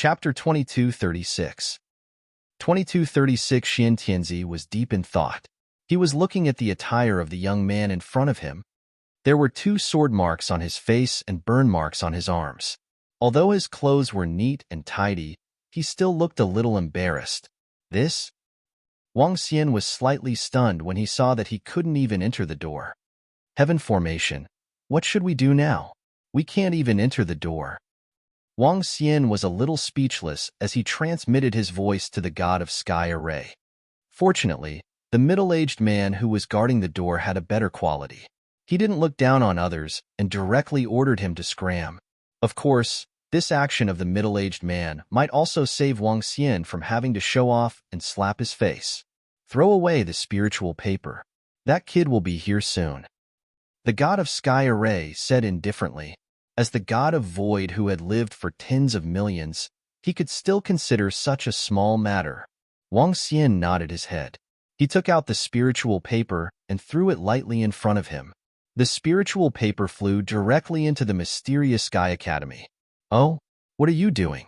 Chapter 2236. 2236. Xian Tianzi was deep in thought. He was looking at the attire of the young man in front of him. There were 2 sword marks on his face and burn marks on his arms. Although his clothes were neat and tidy, he still looked a little embarrassed. This? Wang Xian was slightly stunned when he saw that he couldn't even enter the door. Heaven formation. What should we do now? We can't even enter the door. Wang Xian was a little speechless as he transmitted his voice to the god of sky array. Fortunately, the middle-aged man who was guarding the door had a better quality. He didn't look down on others and directly ordered him to scram. Of course, this action of the middle-aged man might also save Wang Xian from having to show off and slap his face. Throw away the spiritual paper. That kid will be here soon. The god of sky array said indifferently. As the god of void who had lived for tens of millions, he could still consider such a small matter. Wang Xian nodded his head. He took out the spiritual paper and threw it lightly in front of him. The spiritual paper flew directly into the mysterious Sky Academy. Oh, what are you doing?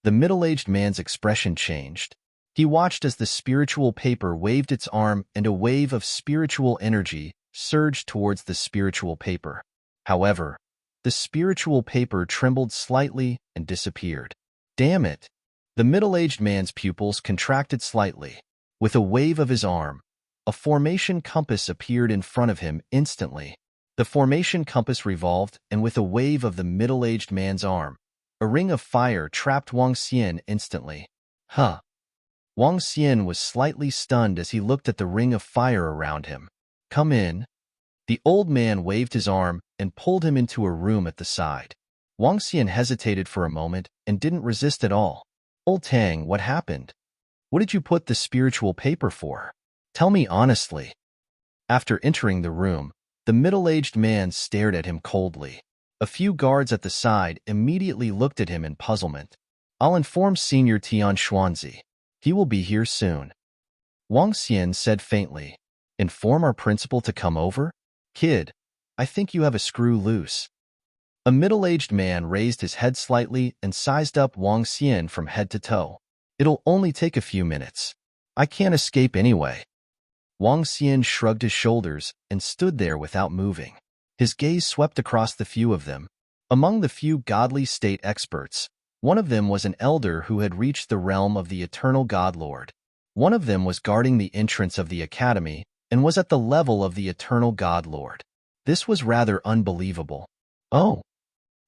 The middle-aged man's expression changed. He watched as the spiritual paper waved its arm and a wave of spiritual energy surged towards the spiritual paper. However, the spiritual paper trembled slightly and disappeared. Damn it! The middle-aged man's pupils contracted slightly. With a wave of his arm, a formation compass appeared in front of him instantly. The formation compass revolved, and with a wave of the middle-aged man's arm, a ring of fire trapped Wang Xian instantly. Huh! Wang Xian was slightly stunned as he looked at the ring of fire around him. Come in. The old man waved his arm and pulled him into a room at the side. Wang Xian hesitated for a moment and didn't resist at all. Old Tang, what happened? What did you put the spiritual paper for? Tell me honestly. After entering the room, the middle-aged man stared at him coldly. A few guards at the side immediately looked at him in puzzlement. I'll inform Senior Tian Xuanzi. He will be here soon. Wang Xian said faintly. Inform our principal to come over? Kid, I think you have a screw loose. A middle-aged man raised his head slightly and sized up Wang Xian from head to toe. It'll only take a few minutes. I can't escape anyway. Wang Xian shrugged his shoulders and stood there without moving. His gaze swept across the few of them. Among the few godly state experts, one of them was an elder who had reached the realm of the eternal God Lord. One of them was guarding the entrance of the academy and was at the level of the eternal God Lord. This was rather unbelievable. Oh!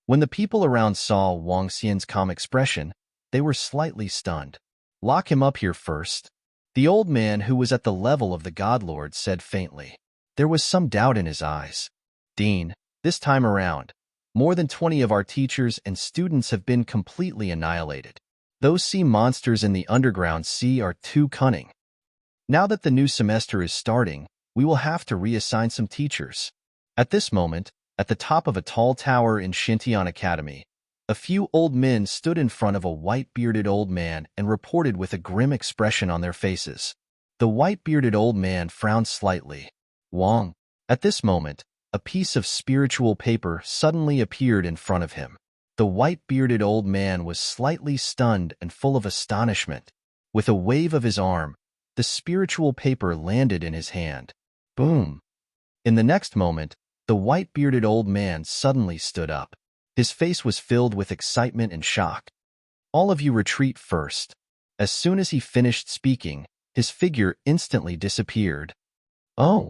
When the people around saw Wang Xian's calm expression, they were slightly stunned. Lock him up here first. The old man who was at the level of the God Lord said faintly. There was some doubt in his eyes. Dean, this time around, more than 20 of our teachers and students have been completely annihilated. Those sea monsters in the underground sea are too cunning. Now that the new semester is starting, we will have to reassign some teachers. At this moment, at the top of a tall tower in Xintian Academy, a few old men stood in front of a white-bearded old man and reported with a grim expression on their faces. The white-bearded old man frowned slightly. Wang. At this moment, a piece of spiritual paper suddenly appeared in front of him. The white-bearded old man was slightly stunned and full of astonishment. With a wave of his arm, the spiritual paper landed in his hand. Boom! In the next moment, the white-bearded old man suddenly stood up. His face was filled with excitement and shock. All of you retreat first. As soon as he finished speaking, his figure instantly disappeared. Oh!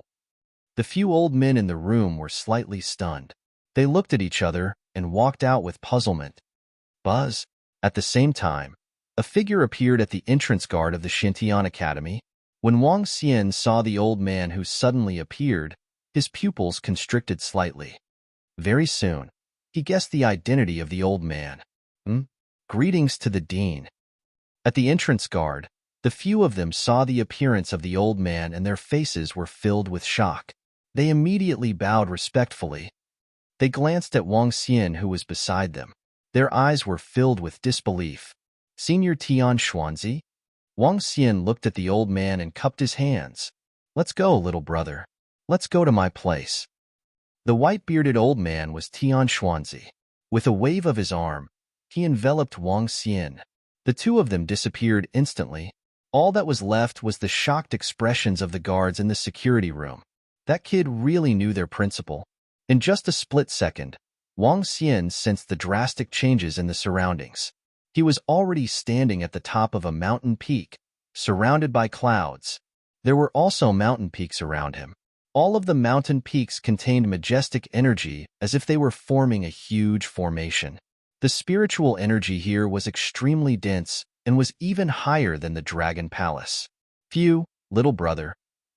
The few old men in the room were slightly stunned. They looked at each other and walked out with puzzlement. Buzz! At the same time, a figure appeared at the entrance guard of the Xintian Academy. When Wang Xian saw the old man who suddenly appeared, his pupils constricted slightly. Very soon, he guessed the identity of the old man. Greetings to the dean. At the entrance guard, the few of them saw the appearance of the old man and their faces were filled with shock. They immediately bowed respectfully. They glanced at Wang Xian who was beside them. Their eyes were filled with disbelief. Senior Tian Xuanzi? Wang Xian looked at the old man and cupped his hands. Let's go, little brother. Let's go to my place. The white-bearded old man was Tian Xuanzi. With a wave of his arm, he enveloped Wang Xian. The two of them disappeared instantly. All that was left was the shocked expressions of the guards in the security room. That kid really knew their principal. In just a split second, Wang Xian sensed the drastic changes in the surroundings. He was already standing at the top of a mountain peak, surrounded by clouds. There were also mountain peaks around him. All of the mountain peaks contained majestic energy as if they were forming a huge formation. The spiritual energy here was extremely dense and was even higher than the Dragon Palace. Phew, little brother.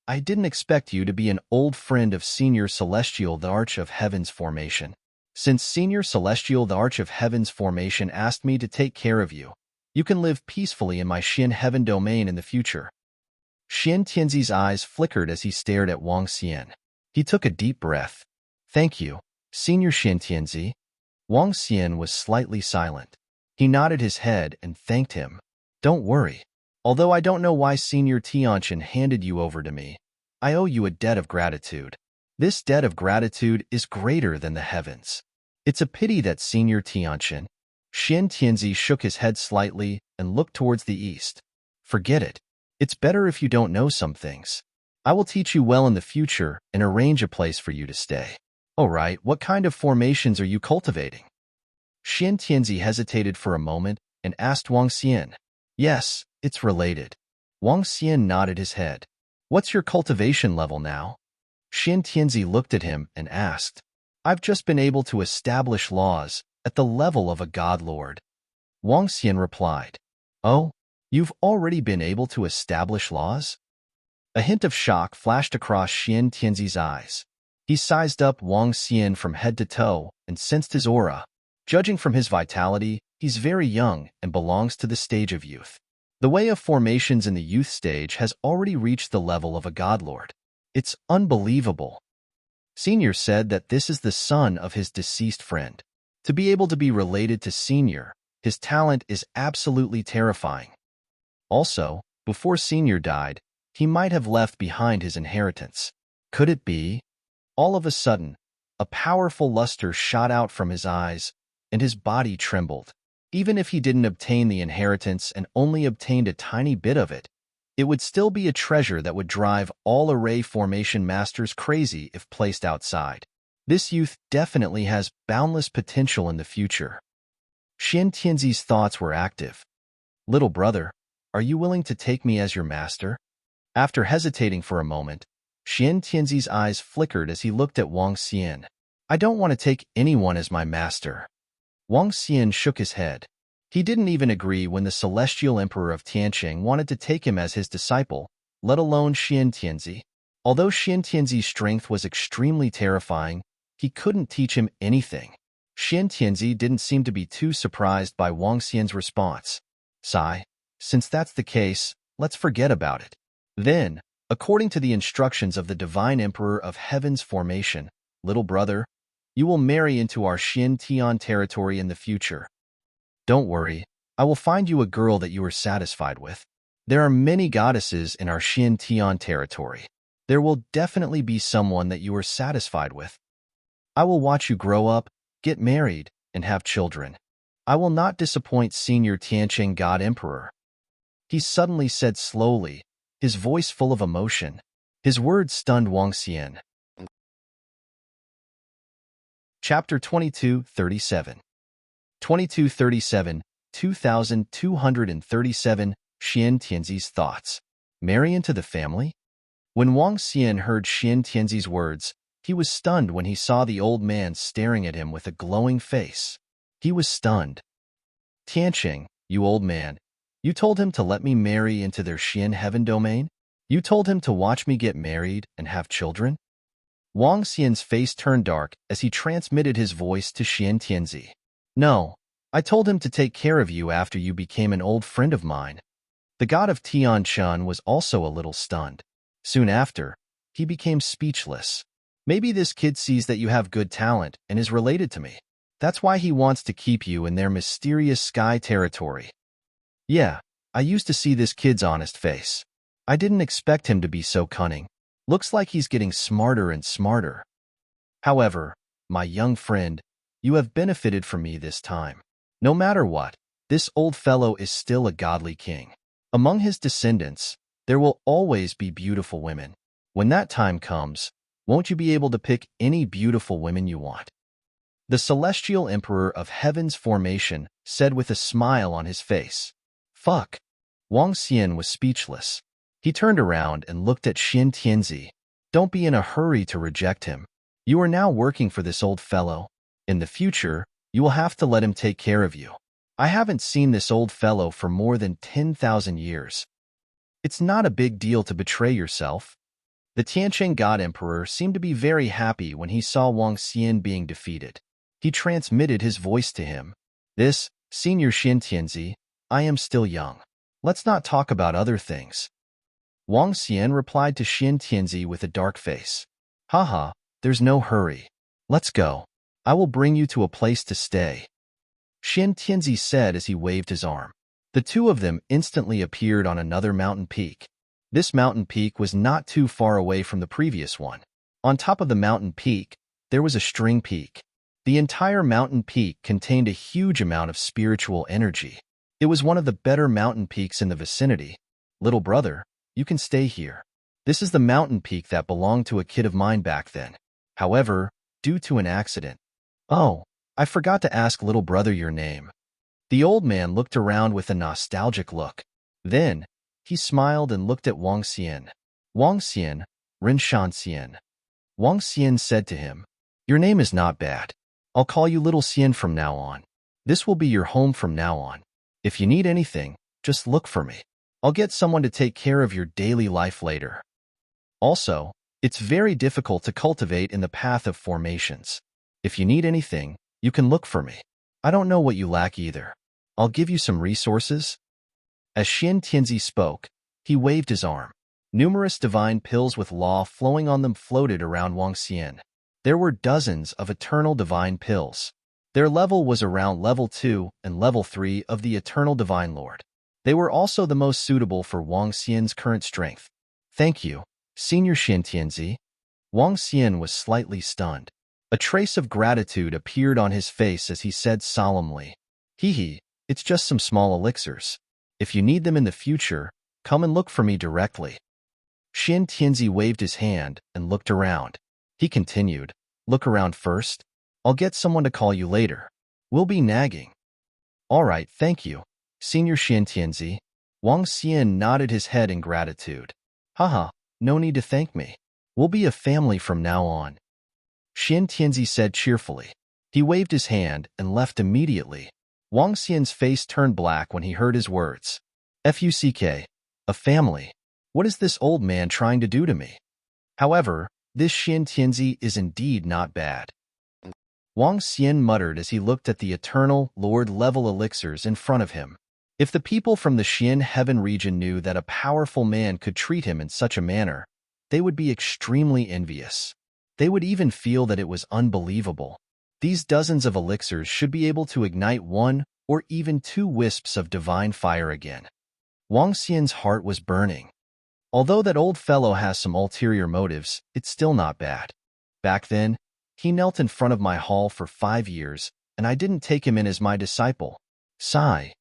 I didn't expect you to be an old friend of Senior Celestial the Arch of Heaven's formation. Since Senior Celestial the Arch of Heaven's formation asked me to take care of you, you can live peacefully in my Xin Heaven domain in the future. Xian Tianzi's eyes flickered as he stared at Wang Xian. He took a deep breath. Thank you, Senior Xian Tianzi. Wang Xian was slightly silent. He nodded his head and thanked him. Don't worry. Although I don't know why Senior Tianqian handed you over to me, I owe you a debt of gratitude. This debt of gratitude is greater than the heavens. It's a pity that Senior Tianqian. Xian Tianzi shook his head slightly and looked towards the east. Forget it. It's better if you don't know some things. I will teach you well in the future and arrange a place for you to stay. All right, what kind of formations are you cultivating? Xian Tianzi hesitated for a moment and asked Wang Xian. Yes, it's related. Wang Xian nodded his head. What's your cultivation level now? Xian Tianzi looked at him and asked. I've just been able to establish laws at the level of a god lord. Wang Xian replied. Oh, you've already been able to establish laws? A hint of shock flashed across Xian Tianzi's eyes. He sized up Wang Xian from head to toe and sensed his aura. Judging from his vitality, he's very young and belongs to the stage of youth. The way of formations in the youth stage has already reached the level of a godlord. It's unbelievable. Senior said that this is the son of his deceased friend. To be able to be related to Senior, his talent is absolutely terrifying. Also, before Senior died, he might have left behind his inheritance. Could it be? All of a sudden, a powerful luster shot out from his eyes, and his body trembled. Even if he didn't obtain the inheritance and only obtained a tiny bit of it, it would still be a treasure that would drive all array formation masters crazy if placed outside. This youth definitely has boundless potential in the future. Xian Tianzi's thoughts were active. Little brother, are you willing to take me as your master? After hesitating for a moment, Xian Tianzi's eyes flickered as he looked at Wang Xian. I don't want to take anyone as my master. Wang Xian shook his head. He didn't even agree when the Celestial Emperor of Tianqing wanted to take him as his disciple, let alone Xian Tianzi. Although Xian Tianzi's strength was extremely terrifying, he couldn't teach him anything. Xian Tianzi didn't seem to be too surprised by Wang Xian's response. Sigh, since that's the case, let's forget about it. Then, according to the instructions of the Divine Emperor of Heaven's formation, little brother, you will marry into our Xin Tian territory in the future. Don't worry, I will find you a girl that you are satisfied with. There are many goddesses in our Xin Tian territory. There will definitely be someone that you are satisfied with. I will watch you grow up, get married, and have children. I will not disappoint Senior Tianqing God Emperor. He suddenly said slowly, his voice full of emotion. His words stunned Wang Xian. Chapter 2237 2237, 2237, Xian Tianzi's thoughts. Marry into the family? When Wang Xian heard Xian Tianzi's words, he was stunned when he saw the old man staring at him with a glowing face. He was stunned. Tianqing, you old man, you told him to let me marry into their Xian heaven domain? You told him to watch me get married and have children? Wang Xian's face turned dark as he transmitted his voice to Xian Tianzi. No, I told him to take care of you after you became an old friend of mine. The god of Tianquan was also a little stunned. Soon after, he became speechless. Maybe this kid sees that you have good talent and is related to me. That's why he wants to keep you in their mysterious sky territory. Yeah, I used to see this kid's honest face. I didn't expect him to be so cunning. Looks like he's getting smarter and smarter. However, my young friend, you have benefited from me this time. No matter what, this old fellow is still a godly king. Among his descendants, there will always be beautiful women. When that time comes, won't you be able to pick any beautiful women you want? The celestial emperor of heaven's formation said with a smile on his face. Fuck. Wang Xian was speechless. He turned around and looked at Xin Tianzi. Don't be in a hurry to reject him. You are now working for this old fellow. In the future, you will have to let him take care of you. I haven't seen this old fellow for more than 10,000 years. It's not a big deal to betray yourself. The Tiancheng God Emperor seemed to be very happy when he saw Wang Xian being defeated. He transmitted his voice to him. This, Senior Xin Tianzi, I am still young. Let's not talk about other things. Wang Xian replied to Xin Tianzi with a dark face. Haha, there's no hurry. Let's go. I will bring you to a place to stay. Xin Tianzi said as he waved his arm. The two of them instantly appeared on another mountain peak. This mountain peak was not too far away from the previous one. On top of the mountain peak, there was a string peak. The entire mountain peak contained a huge amount of spiritual energy. It was one of the better mountain peaks in the vicinity. Little brother, you can stay here. This is the mountain peak that belonged to a kid of mine back then. However, due to an accident. Oh, I forgot to ask little brother your name. The old man looked around with a nostalgic look. Then, he smiled and looked at Wang Xian. Wang Xian, Rinshan Xian. Wang Xian said to him, your name is not bad. I'll call you Little Xian from now on. This will be your home from now on. If you need anything, just look for me. I'll get someone to take care of your daily life later. Also, it's very difficult to cultivate in the path of formations. If you need anything, you can look for me. I don't know what you lack either. I'll give you some resources. As Xin Tianzi spoke, he waved his arm. Numerous divine pills with law flowing on them floated around Wang Xian. There were dozens of eternal divine pills. Their level was around level 2 and level 3 of the eternal divine lord. They were also the most suitable for Wang Xian's current strength. Thank you, Senior Xin Tianzi. Wang Xian was slightly stunned. A trace of gratitude appeared on his face as he said solemnly, Hee, it's just some small elixirs. If you need them in the future, come and look for me directly. Xin Tianzi waved his hand and looked around. He continued, look around first. I'll get someone to call you later. We'll be nagging. All right, thank you, Senior Xin Tianzi. Wang Xian nodded his head in gratitude. Haha, no need to thank me. We'll be a family from now on. Xin Tianzi said cheerfully. He waved his hand and left immediately. Wang Xian's face turned black when he heard his words. Fuck, a family. What is this old man trying to do to me? However, this Xin Tianzi is indeed not bad. Wang Xian muttered as he looked at the eternal Lord-level elixirs in front of him. If the people from the Xian heaven region knew that a powerful man could treat him in such a manner, they would be extremely envious. They would even feel that it was unbelievable. These dozens of elixirs should be able to ignite 1 or even 2 wisps of divine fire again. Wang Xian's heart was burning. Although that old fellow has some ulterior motives, it's still not bad. Back then, he knelt in front of my hall for 5 years, and I didn't take him in as my disciple. Sigh.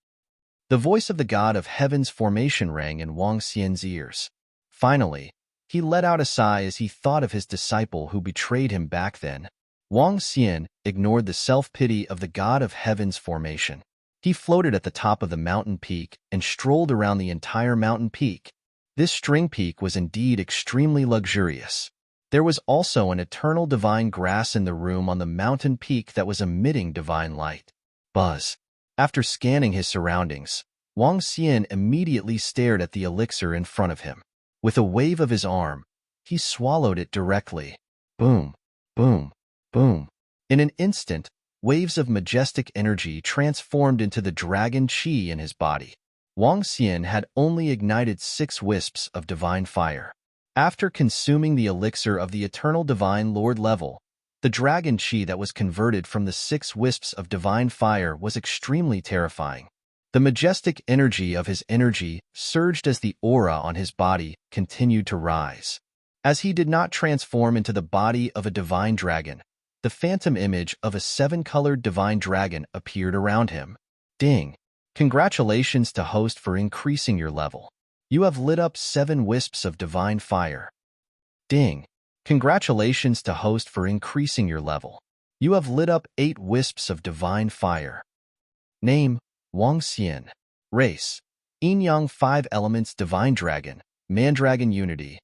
The voice of the god of heaven's formation rang in Wang Xian's ears. Finally, he let out a sigh as he thought of his disciple who betrayed him back then. Wang Xian ignored the self-pity of the god of heaven's formation. He floated at the top of the mountain peak and strolled around the entire mountain peak. This string peak was indeed extremely luxurious. There was also an eternal divine grass in the room on the mountain peak that was emitting divine light. Buzz. After scanning his surroundings, Wang Xian immediately stared at the elixir in front of him. With a wave of his arm, he swallowed it directly. Boom, boom, boom. In an instant, waves of majestic energy transformed into the dragon qi in his body. Wang Xian had only ignited 6 wisps of divine fire. After consuming the elixir of the eternal divine lord level, the dragon qi that was converted from the 6 wisps of divine fire was extremely terrifying. The majestic energy of his energy surged as the aura on his body continued to rise. As he did not transform into the body of a divine dragon, the phantom image of a 7-colored divine dragon appeared around him. Ding. Congratulations to host for increasing your level. You have lit up 7 wisps of divine fire. Ding. Congratulations to host for increasing your level. You have lit up 8 wisps of divine fire. Name, Wang Xian. Race, Yin Yang 5 Elements Divine Dragon, Mandragon Unity.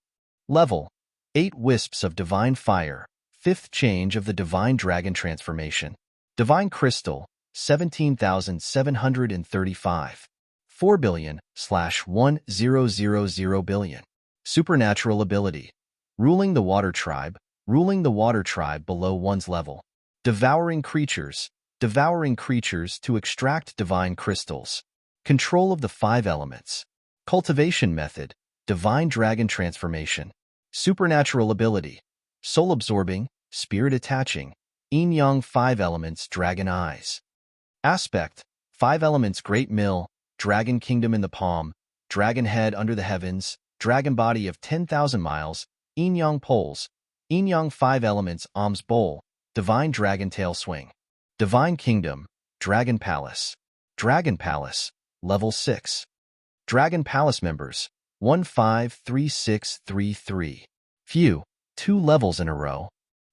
Level, 8 wisps of divine fire, 5th change of the Divine Dragon Transformation. Divine Crystal, 17,735. 4 billion/1000 billion. Supernatural ability. Ruling the Water Tribe below one's level. Devouring creatures to extract divine crystals. Control of the 5 elements. Cultivation method, Divine Dragon Transformation. Supernatural ability, soul absorbing, spirit attaching, Yin Yang 5 elements Dragon Eyes. Aspect, 5 elements Great Mill, Dragon Kingdom in the palm, Dragon Head under the heavens, Dragon Body of 10,000 miles, Yin Yang Poles, Yin Yang 5 elements Alms Bowl, Divine Dragon Tail Swing. Divine Kingdom, Dragon Palace. Dragon Palace, Level 6. Dragon Palace members, 153633. Phew, 2 levels in a row.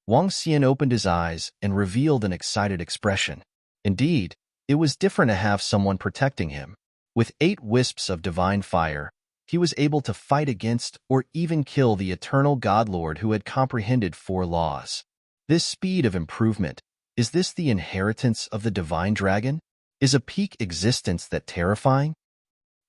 Wang Xian opened his eyes and revealed an excited expression. Indeed, it was different to have someone protecting him. With 8 wisps of divine fire, he was able to fight against or even kill the eternal Godlord who had comprehended 4 laws. This speed of improvement, is this the inheritance of the divine dragon? Is a peak existence that terrifying?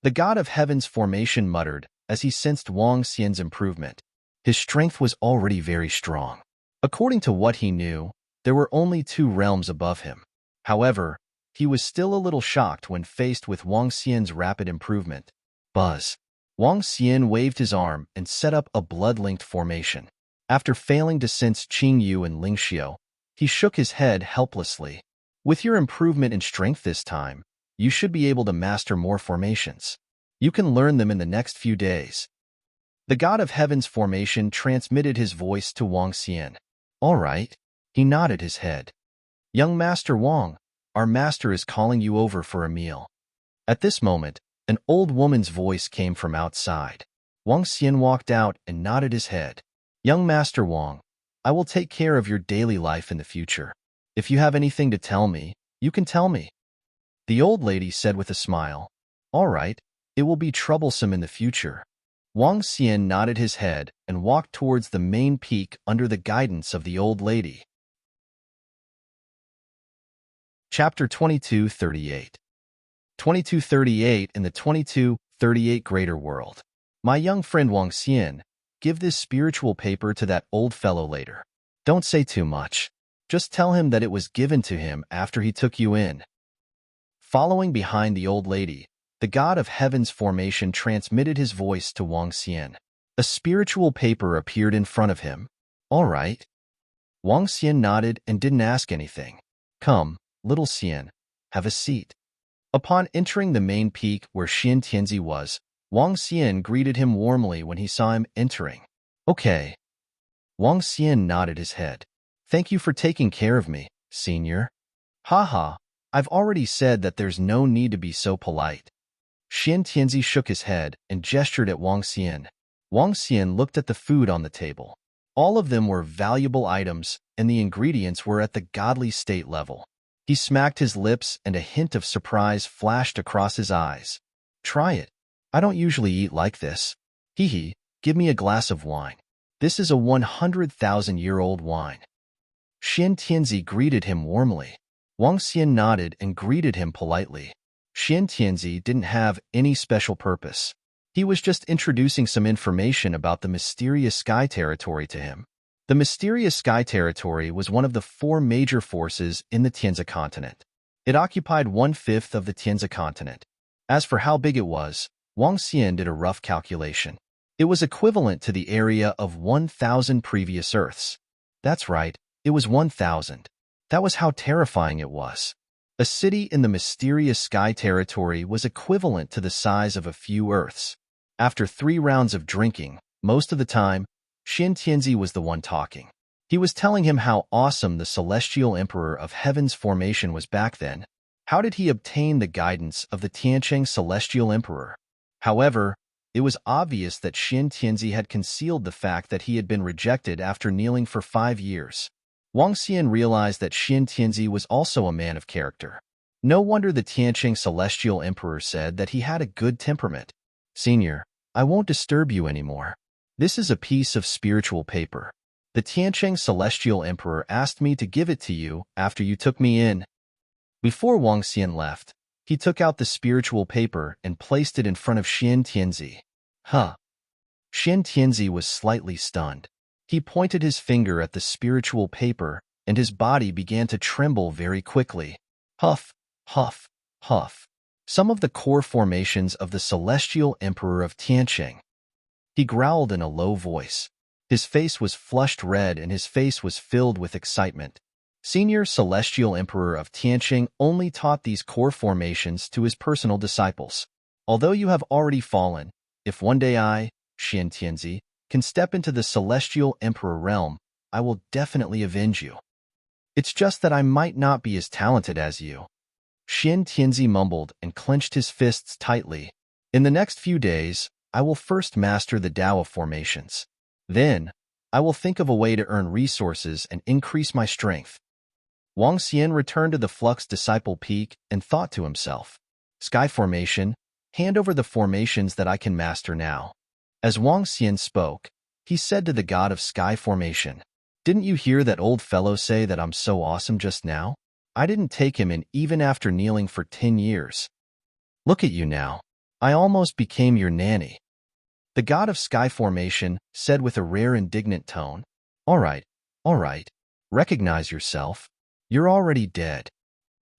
The god of heaven's formation muttered as he sensed Wang Xian's improvement. His strength was already very strong. According to what he knew, there were only 2 realms above him. However, he was still a little shocked when faced with Wang Xian's rapid improvement. Buzz. Wang Xian waved his arm and set up a blood-linked formation. After failing to sense Qing Yu and Ling Xiao, he shook his head helplessly. With your improvement in strength this time, you should be able to master more formations. You can learn them in the next few days. The god of heaven's formation transmitted his voice to Wang Xian. All right. He nodded his head. Young Master Wang, our master is calling you over for a meal. At this moment, an old woman's voice came from outside. Wang Xian walked out and nodded his head. Young Master Wang, I will take care of your daily life in the future. If you have anything to tell me, you can tell me. The old lady said with a smile. All right, it will be troublesome in the future. Wang Xian nodded his head and walked towards the main peak under the guidance of the old lady. Chapter 2238. 2238 in the 2238 Greater World. My young friend Wang Xian, give this spiritual paper to that old fellow later. Don't say too much. Just tell him that it was given to him after he took you in. Following behind the old lady, the god of heaven's formation transmitted his voice to Wang Xian. A spiritual paper appeared in front of him. All right. Wang Xian nodded and didn't ask anything. Come, little Xian, have a seat. Upon entering the main peak where Xian Tianzi was, Wang Xian greeted him warmly when he saw him entering. Okay. Wang Xian nodded his head. Thank you for taking care of me, senior. Haha, I've already said that there's no need to be so polite. Xian Tianzi shook his head and gestured at Wang Xian. Wang Xian looked at the food on the table. All of them were valuable items, and the ingredients were at the godly state level. He smacked his lips and a hint of surprise flashed across his eyes. Try it. I don't usually eat like this. Hee, give me a glass of wine. This is a 100,000-year-old wine. Xian Tianzi greeted him warmly. Wang Xian nodded and greeted him politely. Xian Tianzi didn't have any special purpose. He was just introducing some information about the mysterious sky territory to him. The mysterious sky territory was one of the 4 major forces in the Tianzi continent. It occupied 1/5 of the Tianzi continent. As for how big it was, Wang Xian did a rough calculation. It was equivalent to the area of 1,000 previous Earths. That's right, it was 1,000. That was how terrifying it was. A city in the mysterious sky territory was equivalent to the size of a few Earths. After 3 rounds of drinking, most of the time, Xian Tianzi was the one talking. He was telling him how awesome the celestial emperor of heaven's formation was back then, How did he obtain the guidance of the Tianqing celestial emperor? However, it was obvious that Xin Tianzi had concealed the fact that he had been rejected after kneeling for 5 years. Wang Xian realized that Xin Tianzi was also a man of character. No wonder the Tianqing celestial emperor said that he had a good temperament. Senior, I won't disturb you anymore. This is a piece of spiritual paper. The Tianqing celestial emperor asked me to give it to you after you took me in. Before Wang Xian left, he took out the spiritual paper and placed it in front of Xin Tianzi. Huh. Xin Tianzi was slightly stunned. He pointed his finger at the spiritual paper, and his body began to tremble very quickly. Huff, huff, huff. Some of the core formations of the celestial emperor of Tianqing. He growled in a low voice. His face was flushed red and his face was filled with excitement. Senior Celestial Emperor of Tianqing only taught these core formations to his personal disciples. Although you have already fallen, if one day I, Xin Tianzi, can step into the Celestial Emperor realm, I will definitely avenge you. It's just that I might not be as talented as you. Xin Tianzi mumbled and clenched his fists tightly. In the next few days, I will first master the Tao of formations. Then, I will think of a way to earn resources and increase my strength. Wang Xian returned to the Flux Disciple Peak and thought to himself, Sky Formation, hand over the formations that I can master now. As Wang Xian spoke, he said to the god of Sky Formation, Didn't you hear that old fellow say that I'm so awesome just now? I didn't take him in even after kneeling for 10 years. Look at you now. I almost became your nanny. The god of Sky Formation said with a rare indignant tone, all right, recognize yourself. You're already dead.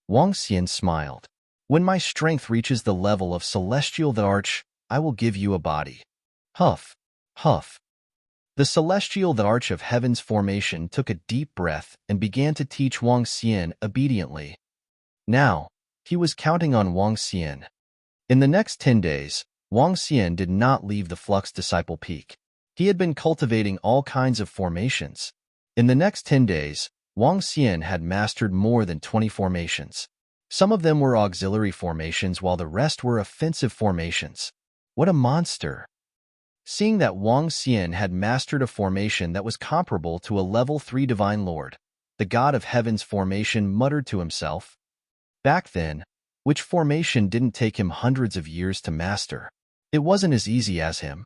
Wang Xian smiled. When my strength reaches the level of Celestial the Arch, I will give you a body. Huff, huff. The Celestial the Arch of Heaven's formation took a deep breath and began to teach Wang Xian obediently. Now, he was counting on Wang Xian. In the next 10 days, Wang Xian did not leave the Flux Disciple Peak. He had been cultivating all kinds of formations. In the next 10 days, Wang Xian had mastered more than 20 formations. Some of them were auxiliary formations while the rest were offensive formations. What a monster! Seeing that Wang Xian had mastered a formation that was comparable to a level 3 Divine Lord, the God of Heaven's formation muttered to himself. Back then, which formation didn't take him hundreds of years to master? It wasn't as easy as him.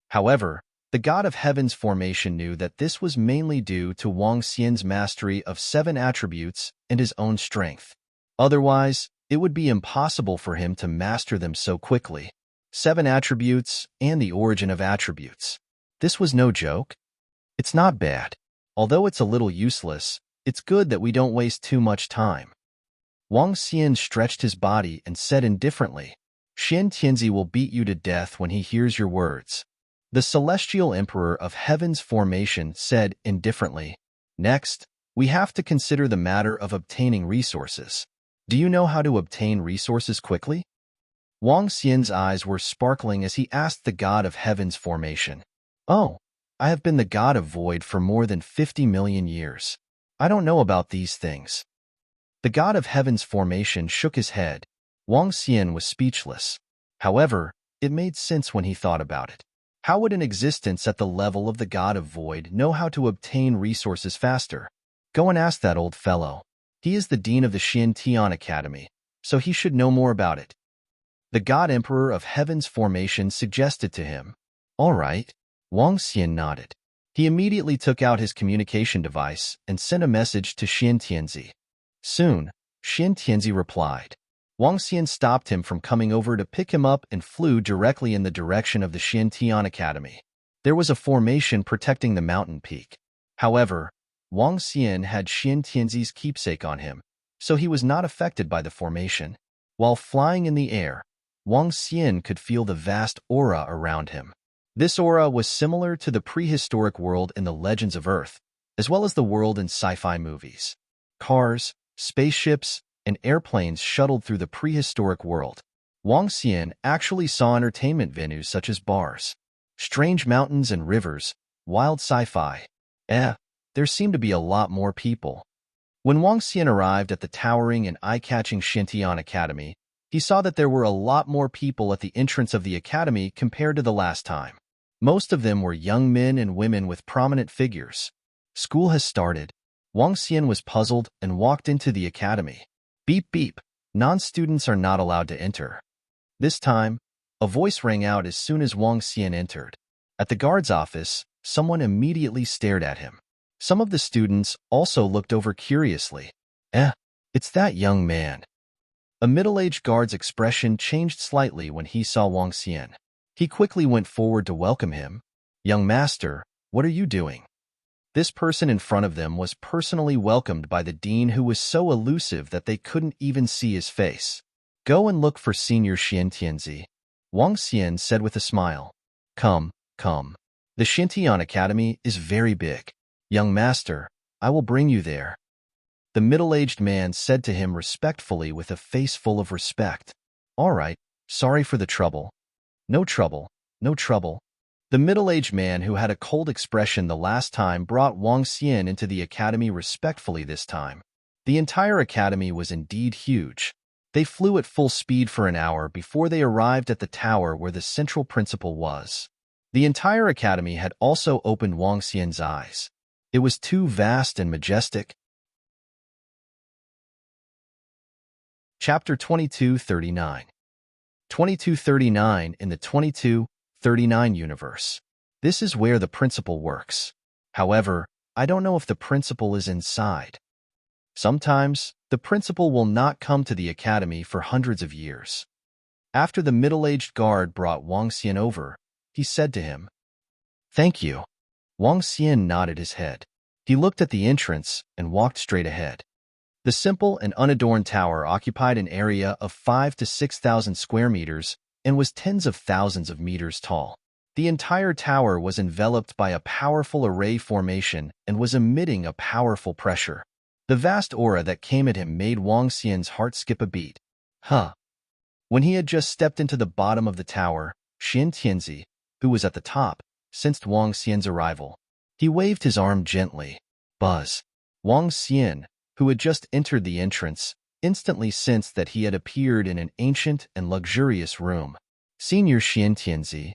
However, the God of Heaven's formation knew that this was mainly due to Wang Xian's mastery of 7 attributes and his own strength. Otherwise, it would be impossible for him to master them so quickly. 7 attributes and the origin of attributes. This was no joke. It's not bad. Although it's a little useless, it's good that we don't waste too much time. Wang Xian stretched his body and said indifferently, Xin Tianzi will beat you to death when he hears your words. The Celestial Emperor of Heaven's formation said indifferently, Next, we have to consider the matter of obtaining resources. Do you know how to obtain resources quickly? Wang Xian's eyes were sparkling as he asked the God of Heaven's formation. Oh, I have been the God of Void for more than 50 million years. I don't know about these things. The God of Heaven's formation shook his head. Wang Xian was speechless. However, it made sense when he thought about it. How would an existence at the level of the God of Void know how to obtain resources faster? Go and ask that old fellow. He is the dean of the Xin Tian Academy, so he should know more about it. The God Emperor of Heaven's formation suggested to him. All right. Wang Xian nodded. He immediately took out his communication device and sent a message to Xin Tianzi. Soon, Xin Tianzi replied. Wang Xian stopped him from coming over to pick him up and flew directly in the direction of the Xin Tian Academy. There was a formation protecting the mountain peak. However, Wang Xian had Xin Tianzi's keepsake on him, so he was not affected by the formation. While flying in the air, Wang Xian could feel the vast aura around him. This aura was similar to the prehistoric world in the Legends of Earth, as well as the world in sci-fi movies. Cars, spaceships, and airplanes shuttled through the prehistoric world. Wang Xian actually saw entertainment venues such as bars, strange mountains and rivers, wild sci-fi. There seemed to be a lot more people. When Wang Xian arrived at the towering and eye-catching Xintian Academy, he saw that there were a lot more people at the entrance of the academy compared to the last time. Most of them were young men and women with prominent figures. School has started. Wang Xian was puzzled and walked into the academy. Beep beep. Non-students are not allowed to enter. This time, a voice rang out as soon as Wang Xian entered. At the guard's office, someone immediately stared at him. Some of the students also looked over curiously. It's that young man. A middle-aged guard's expression changed slightly when he saw Wang Xian. He quickly went forward to welcome him. Young master, what are you doing? This person in front of them was personally welcomed by the dean, who was so elusive that they couldn't even see his face. Go and look for Senior Xian Tianzi, Wang Xian said with a smile. Come. The Xintian Academy is very big. Young master, I will bring you there. The middle-aged man said to him respectfully with a face full of respect. All right, sorry for the trouble. No trouble. The middle-aged man, who had a cold expression the last time, brought Wang Xian into the academy respectfully this time. The entire academy was indeed huge. They flew at full speed for an hour before they arrived at the tower where the central principal was. The entire academy had also opened Wang Xian's eyes. It was too vast and majestic. Chapter 2239. 2239 in the 2239 universe. This is where the principal works. However, I don't know if the principal is inside. Sometimes, the principal will not come to the academy for hundreds of years. After the middle-aged guard brought Wang Xian over, he said to him, Thank you. Wang Xian nodded his head. He looked at the entrance and walked straight ahead. The simple and unadorned tower occupied an area of 5,000 to 6,000 square meters and was tens of thousands of meters tall. The entire tower was enveloped by a powerful array formation and was emitting a powerful pressure. The vast aura that came at him made Wang Xian's heart skip a beat. When he had just stepped into the bottom of the tower, Xian Tianzi, who was at the top, sensed Wang Xian's arrival. He waved his arm gently. Buzz. Wang Xian, who had just entered the entrance, instantly sensed that he had appeared in an ancient and luxurious room. Senior Xian Tianzi.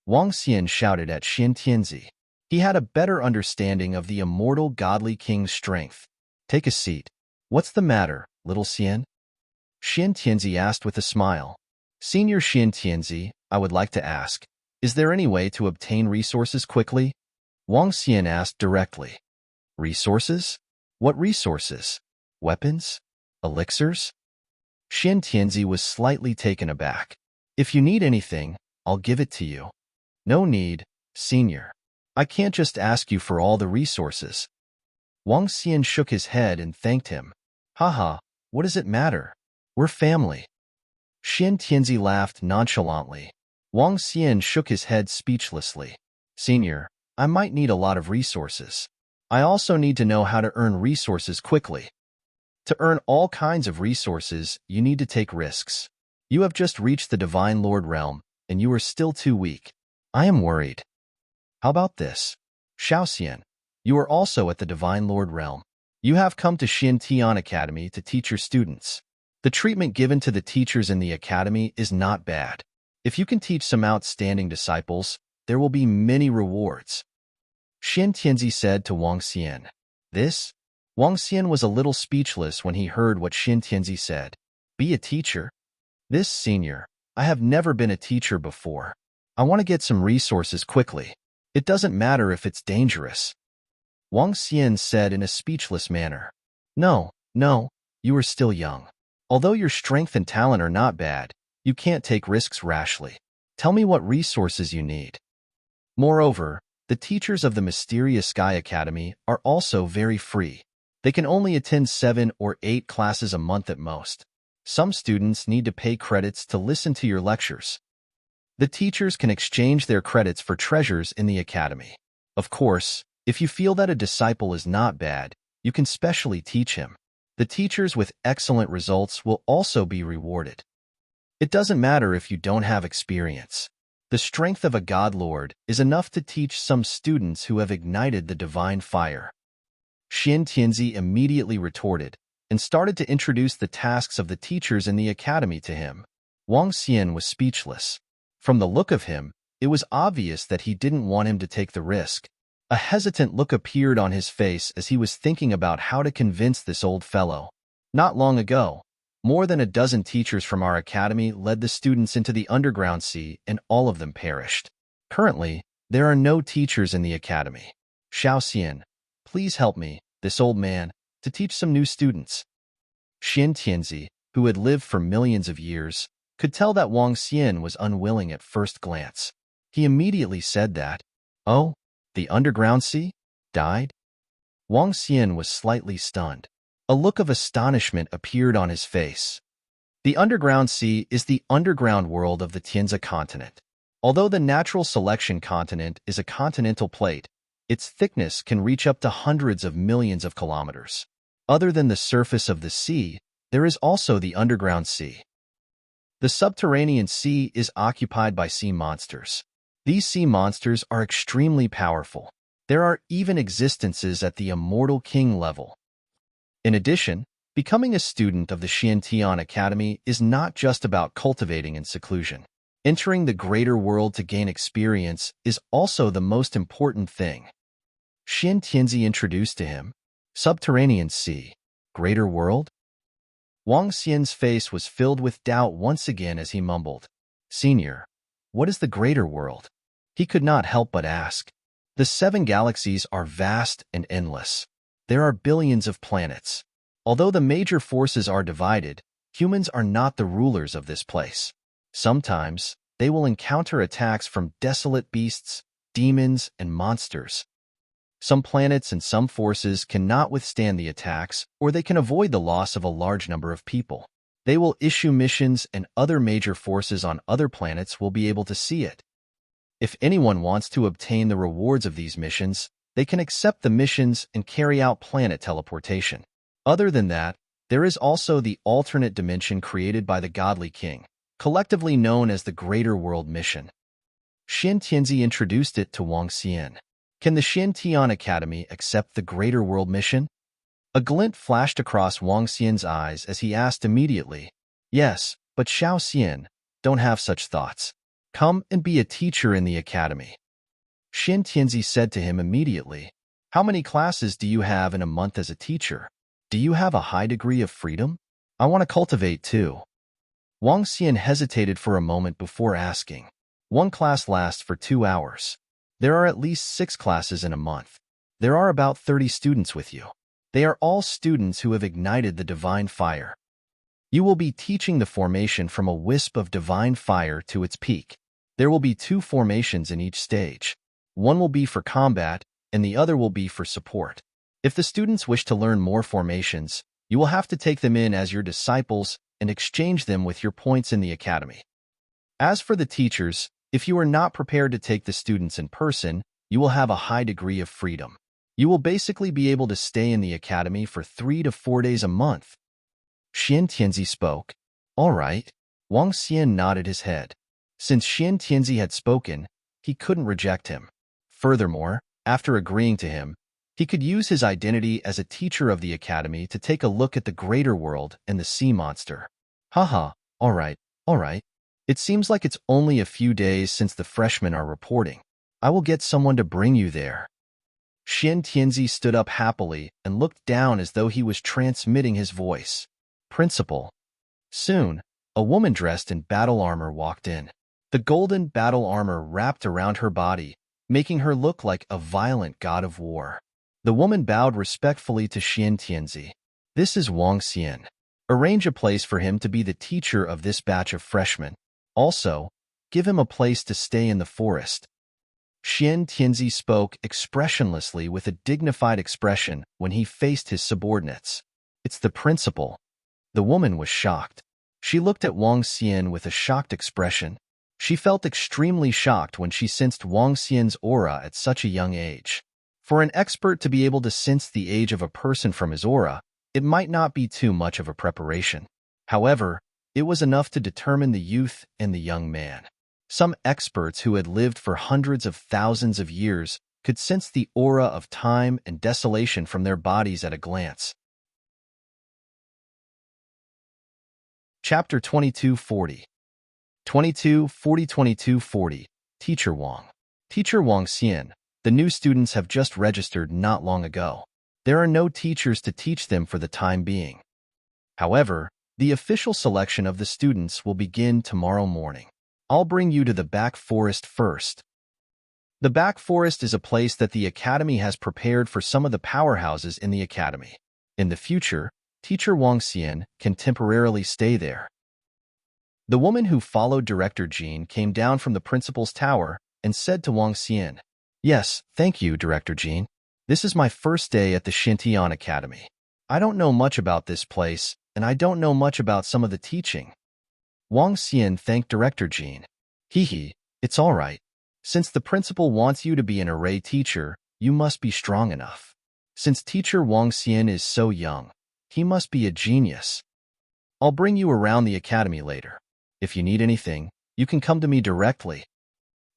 Wang Xian shouted at Xian Tianzi. He had a better understanding of the immortal godly king's strength. Take a seat. What's the matter, little Xian? Xian Tianzi asked with a smile. Senior Xian Tianzi, I would like to ask, is there any way to obtain resources quickly? Wang Xian asked directly. Resources? What resources? Weapons? Elixirs? Xian Tianzi was slightly taken aback. If you need anything, I'll give it to you. No need, Senior. I can't just ask you for all the resources. Wang Xian shook his head and thanked him. Haha, what does it matter? We're family. Xian Tianzi laughed nonchalantly. Wang Xian shook his head speechlessly. Senior, I might need a lot of resources. I also need to know how to earn resources quickly. To earn all kinds of resources, you need to take risks. You have just reached the Divine Lord realm, and you are still too weak. I am worried. How about this? Xiaoxian, you are also at the Divine Lord realm. You have come to Xintian Academy to teach your students. The treatment given to the teachers in the academy is not bad. If you can teach some outstanding disciples, there will be many rewards. Xian Tianzi said to Wang Xian. This? Wang Xian was a little speechless when he heard what Xian Tianzi said. Be a teacher? This, Senior, I have never been a teacher before. I want to get some resources quickly. It doesn't matter if it's dangerous. Wang Xian said in a speechless manner. No, you are still young. Although your strength and talent are not bad, you can't take risks rashly. Tell me what resources you need. Moreover, the teachers of the Mysterious Sky Academy are also very free. They can only attend 7 or 8 classes a month at most. Some students need to pay credits to listen to your lectures. The teachers can exchange their credits for treasures in the academy. Of course, if you feel that a disciple is not bad, you can specially teach him. The teachers with excellent results will also be rewarded. It doesn't matter if you don't have experience. The strength of a God Lord is enough to teach some students who have ignited the divine fire. Xian Tianzi immediately retorted and started to introduce the tasks of the teachers in the academy to him. Wang Xian was speechless. From the look of him, it was obvious that he didn't want him to take the risk. A hesitant look appeared on his face as he was thinking about how to convince this old fellow. Not long ago, more than a dozen teachers from our academy led the students into the underground sea, and all of them perished. Currently, there are no teachers in the academy. Xiao Xian, please help me, this old man, to teach some new students. Xian Tianzi, who had lived for millions of years, could tell that Wang Xian was unwilling at first glance. He immediately said that, "Oh, the underground sea? Died?" Wang Xian was slightly stunned. A look of astonishment appeared on his face. The underground sea is the underground world of the Tianzi continent. Although the natural selection continent is a continental plate, its thickness can reach up to hundreds of millions of kilometers. Other than the surface of the sea, there is also the underground sea. The subterranean sea is occupied by sea monsters. These sea monsters are extremely powerful. There are even existences at the immortal king level. In addition, becoming a student of the Xiantian Academy is not just about cultivating in seclusion. Entering the greater world to gain experience is also the most important thing. Xian Tianzi introduced to him, subterranean sea, greater world? Wang Xian's face was filled with doubt once again as he mumbled, "Senior, what is the greater world?" He could not help but ask. The 7 galaxies are vast and endless. There are billions of planets. Although the major forces are divided, humans are not the rulers of this place. Sometimes, they will encounter attacks from desolate beasts, demons, and monsters. Some planets and some forces cannot withstand the attacks, or they can avoid the loss of a large number of people. They will issue missions, and other major forces on other planets will be able to see it. If anyone wants to obtain the rewards of these missions, they can accept the missions and carry out planet teleportation. Other than that, there is also the alternate dimension created by the Godly King, collectively known as the Greater World Mission. Xian Tianzi introduced it to Wang Xian. Can the Xiantian Academy accept the Greater World Mission? A glint flashed across Wang Xian's eyes as he asked immediately, "Yes, but Xiao Xian, don't have such thoughts. Come and be a teacher in the academy." Xian Tianzi said to him immediately, "How many classes do you have in a month as a teacher? Do you have a high degree of freedom? I want to cultivate too." Wang Xian hesitated for a moment before asking. "One class lasts for 2 hours. There are at least 6 classes in a month. There are about 30 students with you. They are all students who have ignited the divine fire. You will be teaching the formation from a wisp of divine fire to its peak. There will be 2 formations in each stage. One will be for combat, and the other will be for support. If the students wish to learn more formations, you will have to take them in as your disciples and exchange them with your points in the academy. As for the teachers, if you are not prepared to take the students in person, you will have a high degree of freedom. You will basically be able to stay in the academy for 3 to 4 days a month." Xian Tianzi spoke. "All right." Wang Xian nodded his head. Since Xian Tianzi had spoken, he couldn't reject him. Furthermore, after agreeing to him, he could use his identity as a teacher of the academy to take a look at the greater world and the sea monster. Haha, all right. It seems like it's only a few days since the freshmen are reporting. I will get someone to bring you there." Xian Tianzi stood up happily and looked down as though he was transmitting his voice. "Principal." Soon, a woman dressed in battle armor walked in. The golden battle armor wrapped around her body, making her look like a violent god of war. The woman bowed respectfully to Xian Tianzi. "This is Wang Xian. Arrange a place for him to be the teacher of this batch of freshmen. Also, give him a place to stay in the forest." Xian Tianzi spoke expressionlessly with a dignified expression when he faced his subordinates. "It's the principal." The woman was shocked. She looked at Wang Xian with a shocked expression. She felt extremely shocked when she sensed Wang Xian's aura at such a young age. For an expert to be able to sense the age of a person from his aura, it might not be too much of a preparation. However, it was enough to determine the youth and the young man. Some experts who had lived for hundreds of thousands of years could sense the aura of time and desolation from their bodies at a glance. Chapter 2240 2240 Teacher Wang. Teacher Wang Xian, the new students have just registered not long ago. There are no teachers to teach them for the time being. However, the official selection of the students will begin tomorrow morning. I'll bring you to the back forest first. The back forest is a place that the academy has prepared for some of the powerhouses in the academy. In the future, Teacher Wang Xian can temporarily stay there. The woman who followed Director Jean came down from the principal's tower and said to Wang Xian, "Yes, thank you, Director Jean. This is my first day at the Xintian Academy. I don't know much about this place, and I don't know much about some of the teaching." Wang Xian thanked Director Jean. Hee, it's all right. Since the principal wants you to be an array teacher, you must be strong enough. Since Teacher Wang Xian is so young, he must be a genius. I'll bring you around the academy later. If you need anything, you can come to me directly.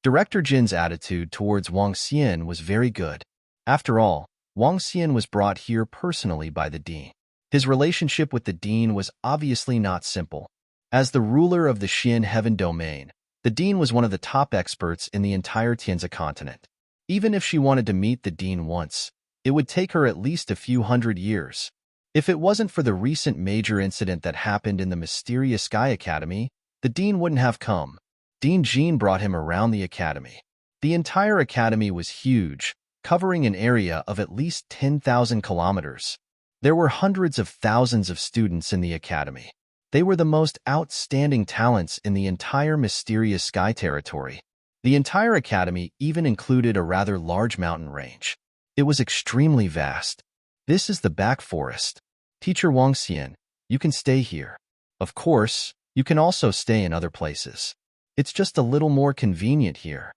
Director Jin's attitude towards Wang Xian was very good. After all, Wang Xian was brought here personally by the dean. His relationship with the dean was obviously not simple. As the ruler of the Xian Heaven Domain, the dean was one of the top experts in the entire Tianzi continent. Even if she wanted to meet the dean once, it would take her at least a few hundred years. If it wasn't for the recent major incident that happened in the Mysterious Sky Academy, the dean wouldn't have come. Dean Jean brought him around the academy. The entire academy was huge, covering an area of at least 10,000 kilometers. There were hundreds of thousands of students in the academy. They were the most outstanding talents in the entire Mysterious Sky territory. The entire academy even included a rather large mountain range. It was extremely vast. This is the back forest. Teacher Wang Xian, you can stay here. Of course, you can also stay in other places. It's just a little more convenient here.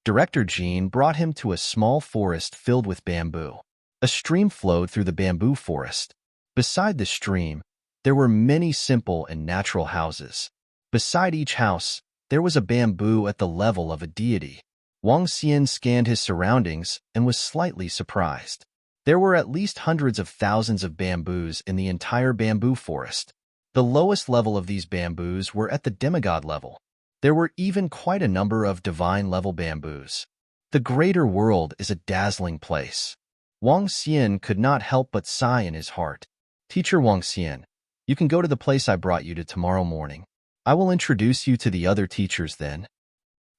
Director Jean brought him to a small forest filled with bamboo. A stream flowed through the bamboo forest. Beside the stream, there were many simple and natural houses. Beside each house, there was a bamboo at the level of a deity. Wang Xian scanned his surroundings and was slightly surprised. There were at least hundreds of thousands of bamboos in the entire bamboo forest. The lowest level of these bamboos were at the demigod level. There were even quite a number of divine-level bamboos. The greater world is a dazzling place. Wang Xian could not help but sigh in his heart. Teacher Wang Xian, you can go to the place I brought you to tomorrow morning. I will introduce you to the other teachers then.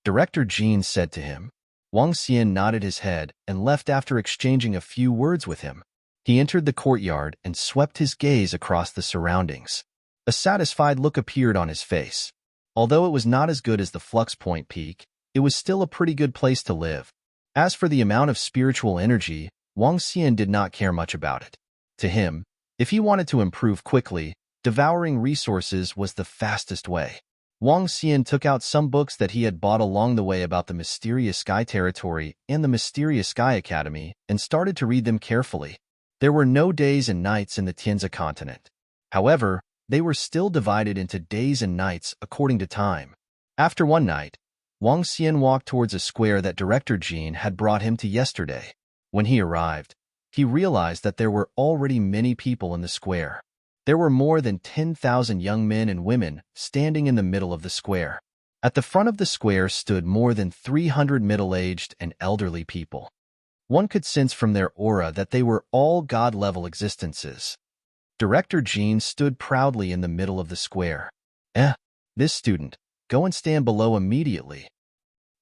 Director Jean said to him. Wang Xian nodded his head and left after exchanging a few words with him. He entered the courtyard and swept his gaze across the surroundings. A satisfied look appeared on his face. Although it was not as good as the Flux Point Peak, it was still a pretty good place to live. As for the amount of spiritual energy, Wang Xian did not care much about it. To him, if he wanted to improve quickly, devouring resources was the fastest way. Wang Xian took out some books that he had bought along the way about the Mysterious Sky Territory and the Mysterious Sky Academy and started to read them carefully. There were no days and nights in the Tianzi continent. However, they were still divided into days and nights according to time. After one night, Wang Xian walked towards a square that Director Jean had brought him to yesterday. When he arrived, he realized that there were already many people in the square. There were more than 10,000 young men and women standing in the middle of the square. At the front of the square stood more than 300 middle-aged and elderly people. One could sense from their aura that they were all god-level existences. Director Jean stood proudly in the middle of the square. This student, go and stand below immediately.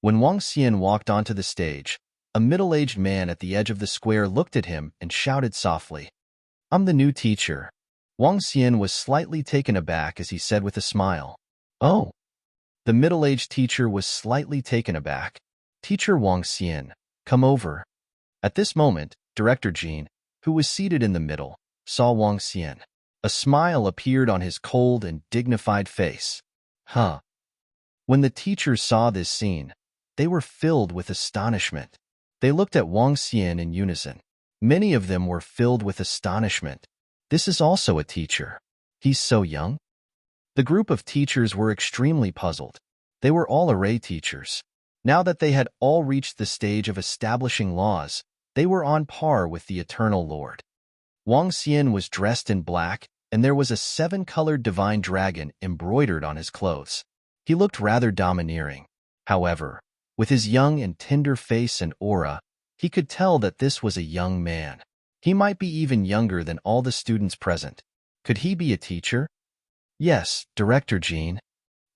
When Wang Xian walked onto the stage, a middle-aged man at the edge of the square looked at him and shouted softly, "I'm the new teacher." Wang Xian was slightly taken aback as he said with a smile, "Oh." The middle-aged teacher was slightly taken aback. "Teacher Wang Xian, come over." At this moment, Director Jean, who was seated in the middle, saw Wang Xian. A smile appeared on his cold and dignified face. When the teachers saw this scene, they were filled with astonishment. They looked at Wang Xian in unison. Many of them were filled with astonishment. This is also a teacher. He's so young. The group of teachers were extremely puzzled. They were all array teachers. Now that they had all reached the stage of establishing laws, they were on par with the Eternal Lord. Wang Xian was dressed in black, and there was a seven-colored divine dragon embroidered on his clothes. He looked rather domineering. However, with his young and tender face and aura, he could tell that this was a young man. He might be even younger than all the students present. Could he be a teacher? Yes, Director Jean.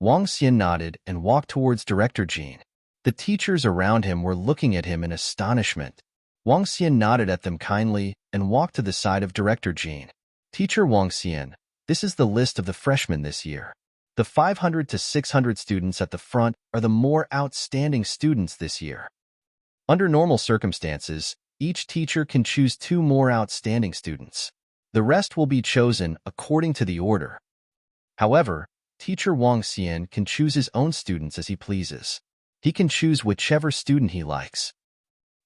Wang Xian nodded and walked towards Director Jean. The teachers around him were looking at him in astonishment. Wang Xian nodded at them kindly and walked to the side of Director Jean. Teacher Wang Xian, this is the list of the freshmen this year. The 500 to 600 students at the front are the more outstanding students this year. Under normal circumstances, each teacher can choose 2 more outstanding students. The rest will be chosen according to the order. However, Teacher Wang Xian can choose his own students as he pleases. He can choose whichever student he likes.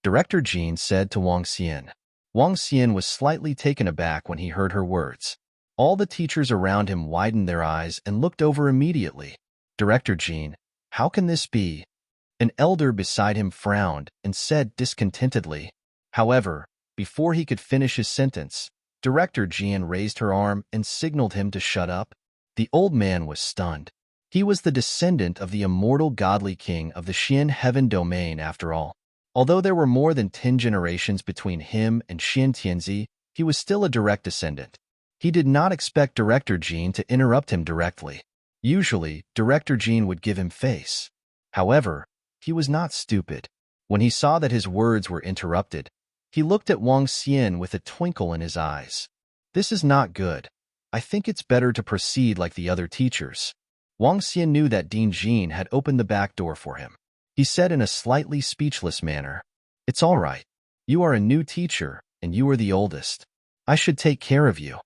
Director Jean said to Wang Xian. Wang Xian was slightly taken aback when he heard her words. All the teachers around him widened their eyes and looked over immediately. Director Jean, how can this be? An elder beside him frowned and said discontentedly. However, before he could finish his sentence, Director Jean raised her arm and signaled him to shut up. The old man was stunned. He was the descendant of the immortal godly king of the Xian heaven domain after all. Although there were more than 10 generations between him and Xian Tianzi, he was still a direct descendant. He did not expect Director Jean to interrupt him directly. Usually, Director Jean would give him face. However, he was not stupid. When he saw that his words were interrupted, he looked at Wang Xian with a twinkle in his eyes. This is not good. I think it's better to proceed like the other teachers. Wang Xian knew that Dean Jean had opened the back door for him. He said in a slightly speechless manner, "It's all right. You are a new teacher, and you are the oldest. I should take care of you."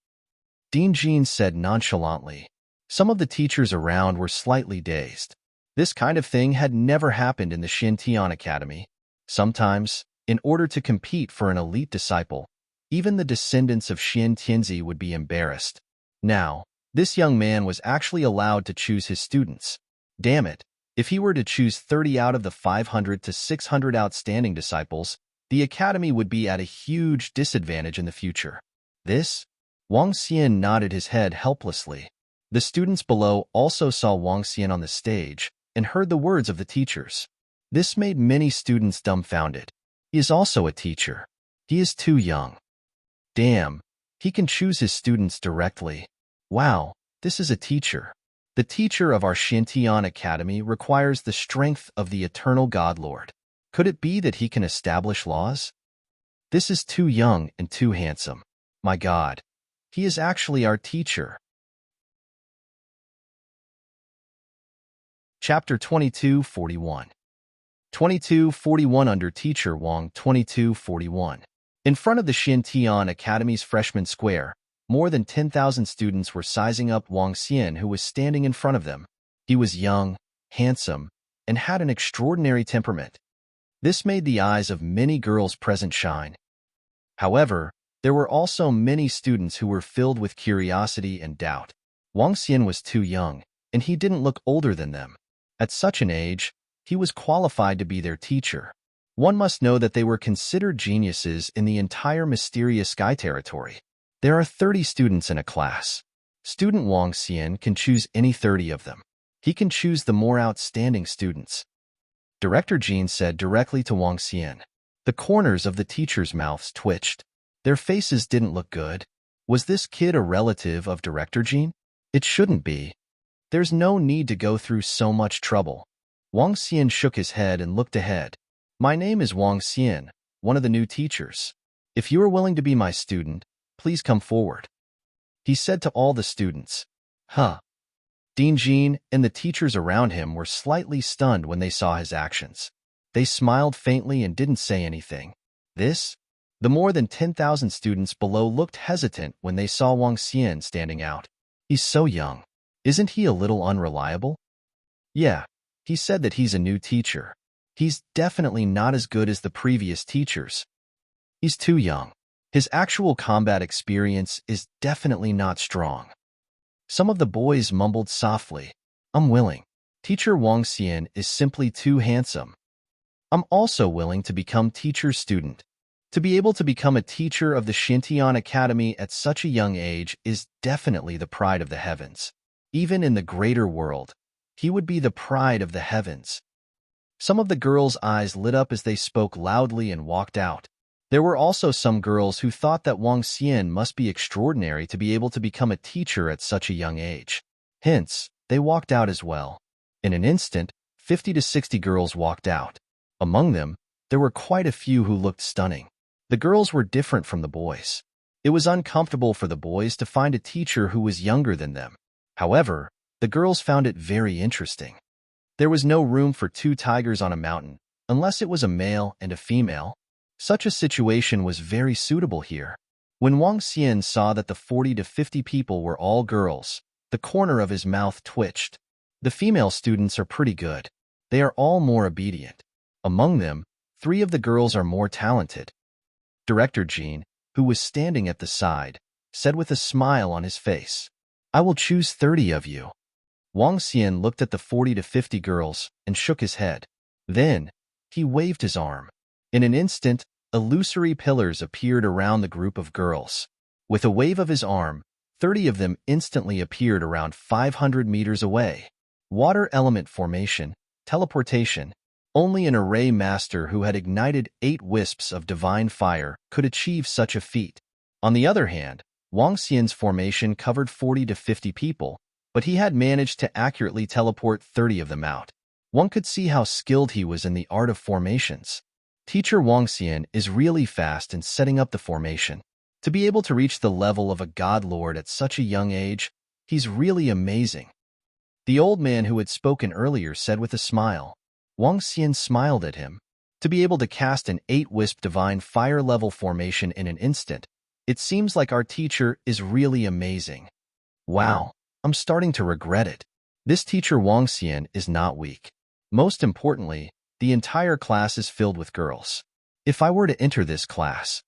Dean Jean said nonchalantly. Some of the teachers around were slightly dazed. This kind of thing had never happened in the Xintian Academy. Sometimes, in order to compete for an elite disciple, even the descendants of Xian Tianzi would be embarrassed. Now, this young man was actually allowed to choose his students. Damn it, if he were to choose 30 out of the 500 to 600 outstanding disciples, the academy would be at a huge disadvantage in the future. This? Wang Xian nodded his head helplessly. The students below also saw Wang Xian on the stage and heard the words of the teachers. This made many students dumbfounded. He is also a teacher. He is too young. Damn, he can choose his students directly. Wow, this is a teacher. The teacher of our Xintian Academy requires the strength of the eternal God Lord. Could it be that he can establish laws? This is too young and too handsome. My God, he is actually our teacher. Chapter 2241. 2241 under Teacher Wang 2241. In front of the Xintian Academy's freshman square, more than 10,000 students were sizing up Wang Xian, who was standing in front of them. He was young, handsome, and had an extraordinary temperament. This made the eyes of many girls present shine. However, there were also many students who were filled with curiosity and doubt. Wang Xian was too young, and he didn't look older than them. At such an age, he was qualified to be their teacher. One must know that they were considered geniuses in the entire mysterious sky territory. There are 30 students in a class. Student Wang Xian can choose any 30 of them. He can choose the more outstanding students. Director Jean said directly to Wang Xian. The corners of the teachers' mouths twitched. Their faces didn't look good. Was this kid a relative of Director Jean? It shouldn't be. There's no need to go through so much trouble. Wang Xian shook his head and looked ahead. My name is Wang Xian, one of the new teachers. If you are willing to be my student, please come forward. He said to all the students. Huh. Dean Jean and the teachers around him were slightly stunned when they saw his actions. They smiled faintly and didn't say anything. This? The more than 10,000 students below looked hesitant when they saw Wang Xian standing out. He's so young. Isn't he a little unreliable? Yeah, he said that he's a new teacher. He's definitely not as good as the previous teachers. He's too young. His actual combat experience is definitely not strong. Some of the boys mumbled softly. I'm willing. Teacher Wang Xian is simply too handsome. I'm also willing to become teacher's student. To be able to become a teacher of the Shintian Academy at such a young age is definitely the pride of the heavens. Even in the greater world, he would be the pride of the heavens. Some of the girls' eyes lit up as they spoke loudly and walked out. There were also some girls who thought that Wang Xian must be extraordinary to be able to become a teacher at such a young age. Hence, they walked out as well. In an instant, 50 to 60 girls walked out. Among them, there were quite a few who looked stunning. The girls were different from the boys. It was uncomfortable for the boys to find a teacher who was younger than them. However, the girls found it very interesting. There was no room for two tigers on a mountain, unless it was a male and a female. Such a situation was very suitable here. When Wang Xian saw that the 40 to 50 people were all girls, the corner of his mouth twitched. The female students are pretty good. They are all more obedient. Among them, 3 of the girls are more talented. Director Jean, who was standing at the side, said with a smile on his face, "I will choose 30 of you." Wang Xian looked at the 40 to 50 girls and shook his head. Then, he waved his arm. In an instant, illusory pillars appeared around the group of girls. With a wave of his arm, 30 of them instantly appeared around 500 meters away. Water element formation, teleportation. Only an array master who had ignited 8 wisps of divine fire could achieve such a feat. On the other hand, Wang Xian's formation covered 40 to 50 people, but he had managed to accurately teleport 30 of them out. One could see how skilled he was in the art of formations. Teacher Wang Xian is really fast in setting up the formation. To be able to reach the level of a god lord at such a young age, he's really amazing. The old man who had spoken earlier said with a smile. Wang Xian smiled at him. To be able to cast an 8-wisp divine fire level formation in an instant, it seems like our teacher is really amazing. Wow, I'm starting to regret it. This teacher Wang Xian is not weak. Most importantly, the entire class is filled with girls. If I were to enter this class,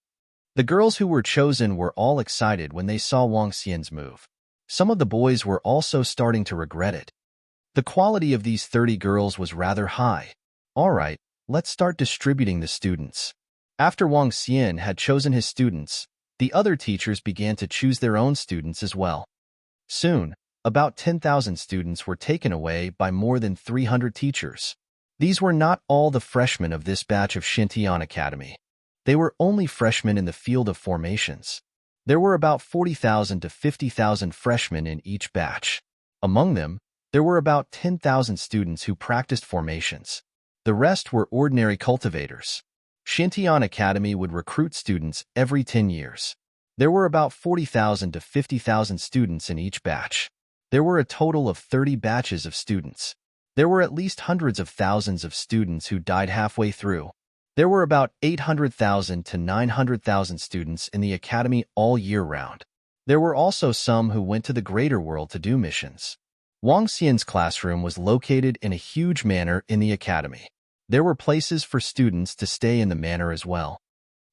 the girls who were chosen were all excited when they saw Wang Xian's move. Some of the boys were also starting to regret it. The quality of these 30 girls was rather high. All right, let's start distributing the students. After Wang Xian had chosen his students, the other teachers began to choose their own students as well. Soon, about 10,000 students were taken away by more than 300 teachers. These were not all the freshmen of this batch of Shintian Academy. They were only freshmen in the field of formations. There were about 40,000 to 50,000 freshmen in each batch. Among them, there were about 10,000 students who practiced formations. The rest were ordinary cultivators. Shintian Academy would recruit students every 10 years. There were about 40,000 to 50,000 students in each batch. There were a total of 30 batches of students. There were at least hundreds of thousands of students who died halfway through. There were about 800,000 to 900,000 students in the academy all year round. There were also some who went to the greater world to do missions. Wang Xian's classroom was located in a huge manor in the academy. There were places for students to stay in the manor as well.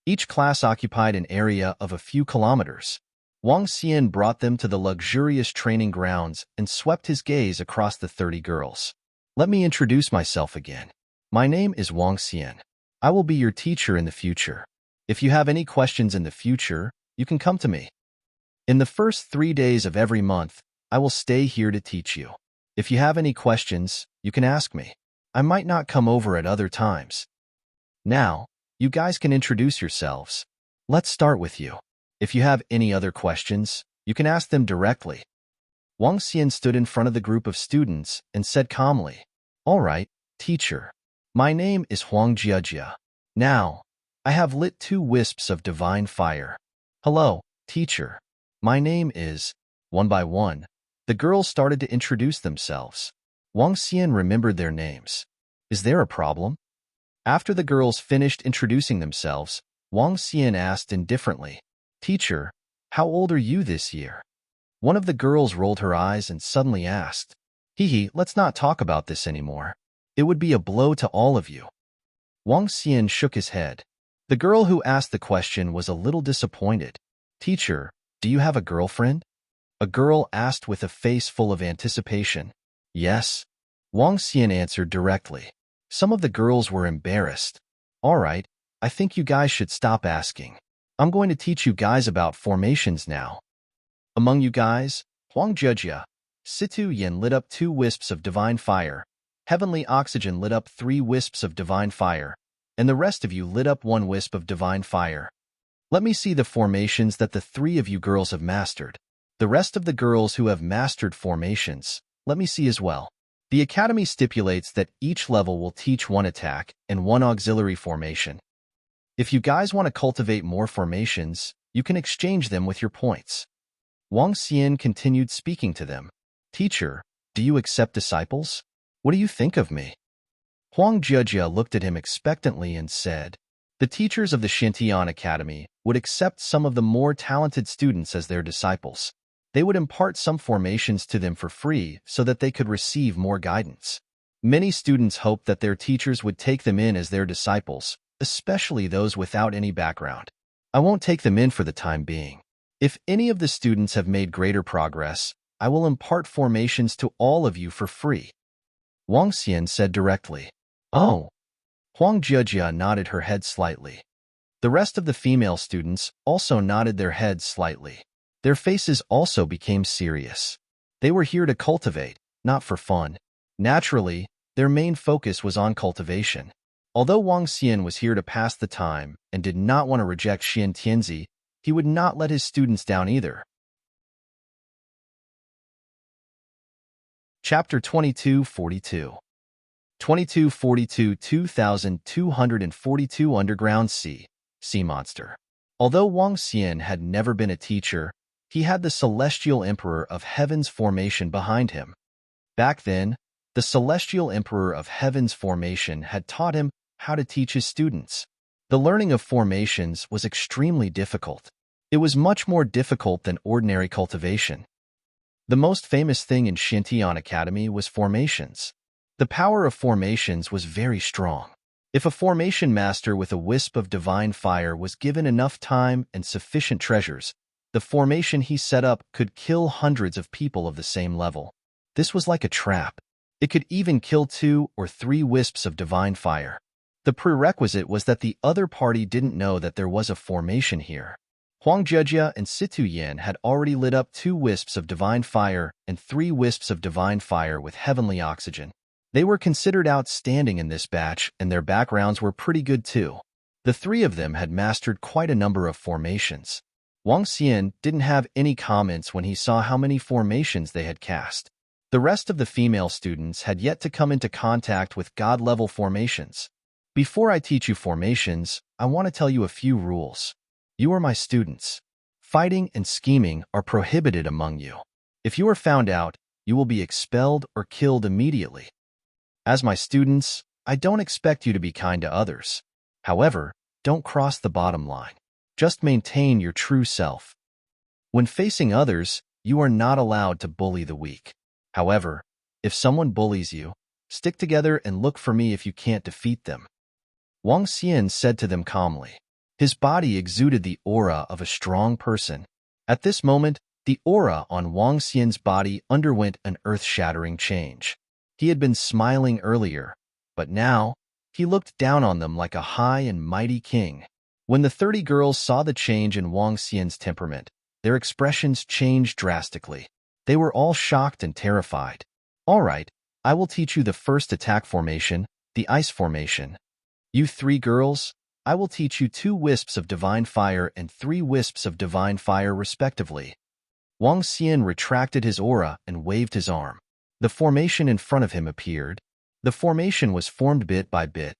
Each class occupied an area of a few kilometers. Wang Xian brought them to the luxurious training grounds and swept his gaze across the 30 girls. Let me introduce myself again. My name is Wang Xian. I will be your teacher in the future. If you have any questions in the future, you can come to me. In the first 3 days of every month, I will stay here to teach you. If you have any questions, you can ask me. I might not come over at other times. Now, you guys can introduce yourselves. Let's start with you. If you have any other questions, you can ask them directly. Wang Xian stood in front of the group of students and said calmly, "All right, teacher. My name is Huang Jiajia. Now, I have lit 2 wisps of divine fire. Hello, teacher. My name is..." One by one, the girls started to introduce themselves. Wang Xian remembered their names. Is there a problem? After the girls finished introducing themselves, Wang Xian asked indifferently, "Teacher, how old are you this year?" One of the girls rolled her eyes and suddenly asked, "Hee, let's not talk about this anymore. It would be a blow to all of you." Wang Xian shook his head. The girl who asked the question was a little disappointed. "Teacher, do you have a girlfriend?" A girl asked with a face full of anticipation. "Yes." Wang Xian answered directly. Some of the girls were embarrassed. All right, I think you guys should stop asking. I'm going to teach you guys about formations now. Among you guys, Huang Jejia, Situ Yin lit up 2 wisps of divine fire, Heavenly Oxygen lit up 3 wisps of divine fire, and the rest of you lit up 1 wisp of divine fire. Let me see the formations that the 3 of you girls have mastered. The rest of the girls who have mastered formations, let me see as well. The Academy stipulates that each level will teach 1 attack and 1 auxiliary formation. If you guys want to cultivate more formations, you can exchange them with your points. Wang Xian continued speaking to them. Teacher, do you accept disciples? What do you think of me? Huang Jejia looked at him expectantly and said, the teachers of the Xintian Academy would accept some of the more talented students as their disciples. They would impart some formations to them for free so that they could receive more guidance. Many students hoped that their teachers would take them in as their disciples, especially those without any background. I won't take them in for the time being. If any of the students have made greater progress, I will impart formations to all of you for free. Wang Xian said directly. Oh. Huang Jejia nodded her head slightly. The rest of the female students also nodded their heads slightly. Their faces also became serious. They were here to cultivate, not for fun. Naturally, their main focus was on cultivation. Although Wang Xian was here to pass the time and did not want to reject Xian Tianzi, he would not let his students down either. Chapter 2242 2242 2242 Underground Sea Monster. Although Wang Xian had never been a teacher, he had the Celestial Emperor of Heaven's formation behind him. Back then, the Celestial Emperor of Heaven's formation had taught him how to teach his students. The learning of formations was extremely difficult. It was much more difficult than ordinary cultivation. The most famous thing in Xintian Academy was formations. The power of formations was very strong. If a formation master with a wisp of divine fire was given enough time and sufficient treasures, the formation he set up could kill hundreds of people of the same level. This was like a trap. It could even kill 2 or 3 wisps of divine fire. The prerequisite was that the other party didn't know that there was a formation here. Huang Jejia and Situ Yin had already lit up 2 wisps of divine fire and 3 wisps of divine fire with heavenly oxygen. They were considered outstanding in this batch, and their backgrounds were pretty good too. The 3 of them had mastered quite a number of formations. Wang Xian didn't have any comments when he saw how many formations they had cast. The rest of the female students had yet to come into contact with God-level formations. Before I teach you formations, I want to tell you a few rules. You are my students. Fighting and scheming are prohibited among you. If you are found out, you will be expelled or killed immediately. As my students, I don't expect you to be kind to others. However, don't cross the bottom line. Just maintain your true self. When facing others, you are not allowed to bully the weak. However, if someone bullies you, stick together and look for me if you can't defeat them. Wang Xian said to them calmly. His body exuded the aura of a strong person. At this moment, the aura on Wang Xian's body underwent an earth-shattering change. He had been smiling earlier, but now, he looked down on them like a high and mighty king. When the 30 girls saw the change in Wang Xian's temperament, their expressions changed drastically. They were all shocked and terrified. All right, I will teach you the first attack formation, the ice formation. You 3 girls, I will teach you 2 wisps of divine fire and 3 wisps of divine fire respectively. Wang Xian retracted his aura and waved his arm. The formation in front of him appeared. The formation was formed bit by bit.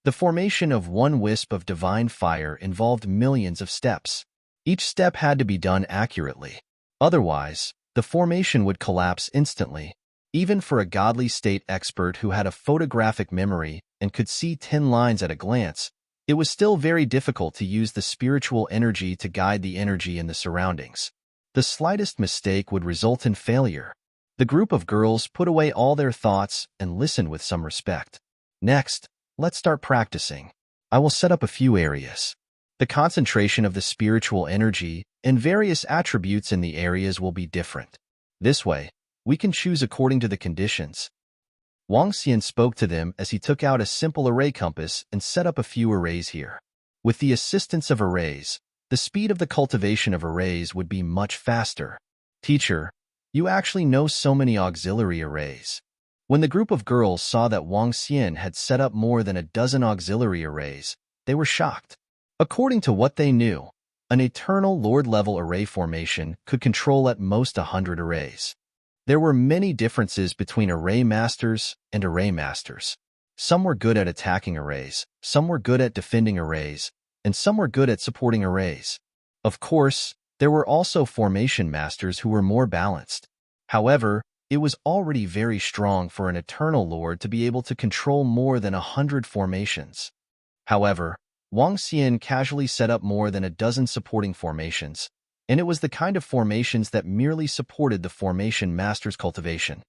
The formation of 1 wisp of divine fire involved millions of steps. Each step had to be done accurately. Otherwise, the formation would collapse instantly. Even for a godly state expert who had a photographic memory and could see 10 lines at a glance, it was still very difficult to use the spiritual energy to guide the energy in the surroundings. The slightest mistake would result in failure. The group of girls put away all their thoughts and listened with some respect. Next, let's start practicing. I will set up a few areas. The concentration of the spiritual energy and various attributes in the areas will be different. This way, we can choose according to the conditions. Wang Xian spoke to them as he took out a simple array compass and set up a few arrays here. With the assistance of arrays, the speed of the cultivation of arrays would be much faster. Teacher, you actually know so many auxiliary arrays. When the group of girls saw that Wang Xian had set up more than a dozen auxiliary arrays, they were shocked. According to what they knew, an eternal Lord-level array formation could control at most 100 arrays. There were many differences between array masters and array masters. Some were good at attacking arrays, some were good at defending arrays, and some were good at supporting arrays. Of course, there were also formation masters who were more balanced. However, it was already very strong for an Eternal Lord to be able to control more than 100 formations. However, Wang Xian casually set up more than a dozen supporting formations, and it was the kind of formations that merely supported the formation master's cultivation.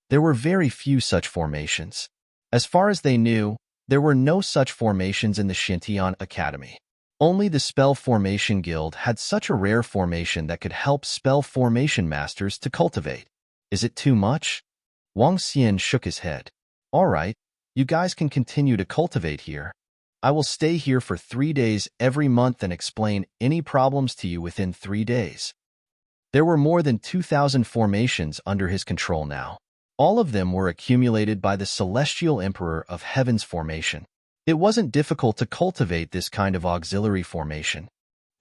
There were very few such formations. As far as they knew, there were no such formations in the Xintian Academy. Only the Spell Formation Guild had such a rare formation that could help spell formation masters to cultivate. Is it too much? Wang Xian shook his head. All right, you guys can continue to cultivate here. I will stay here for 3 days every month and explain any problems to you within 3 days. There were more than 2,000 formations under his control now. All of them were accumulated by the Celestial Emperor of Heaven's formation. It wasn't difficult to cultivate this kind of auxiliary formation.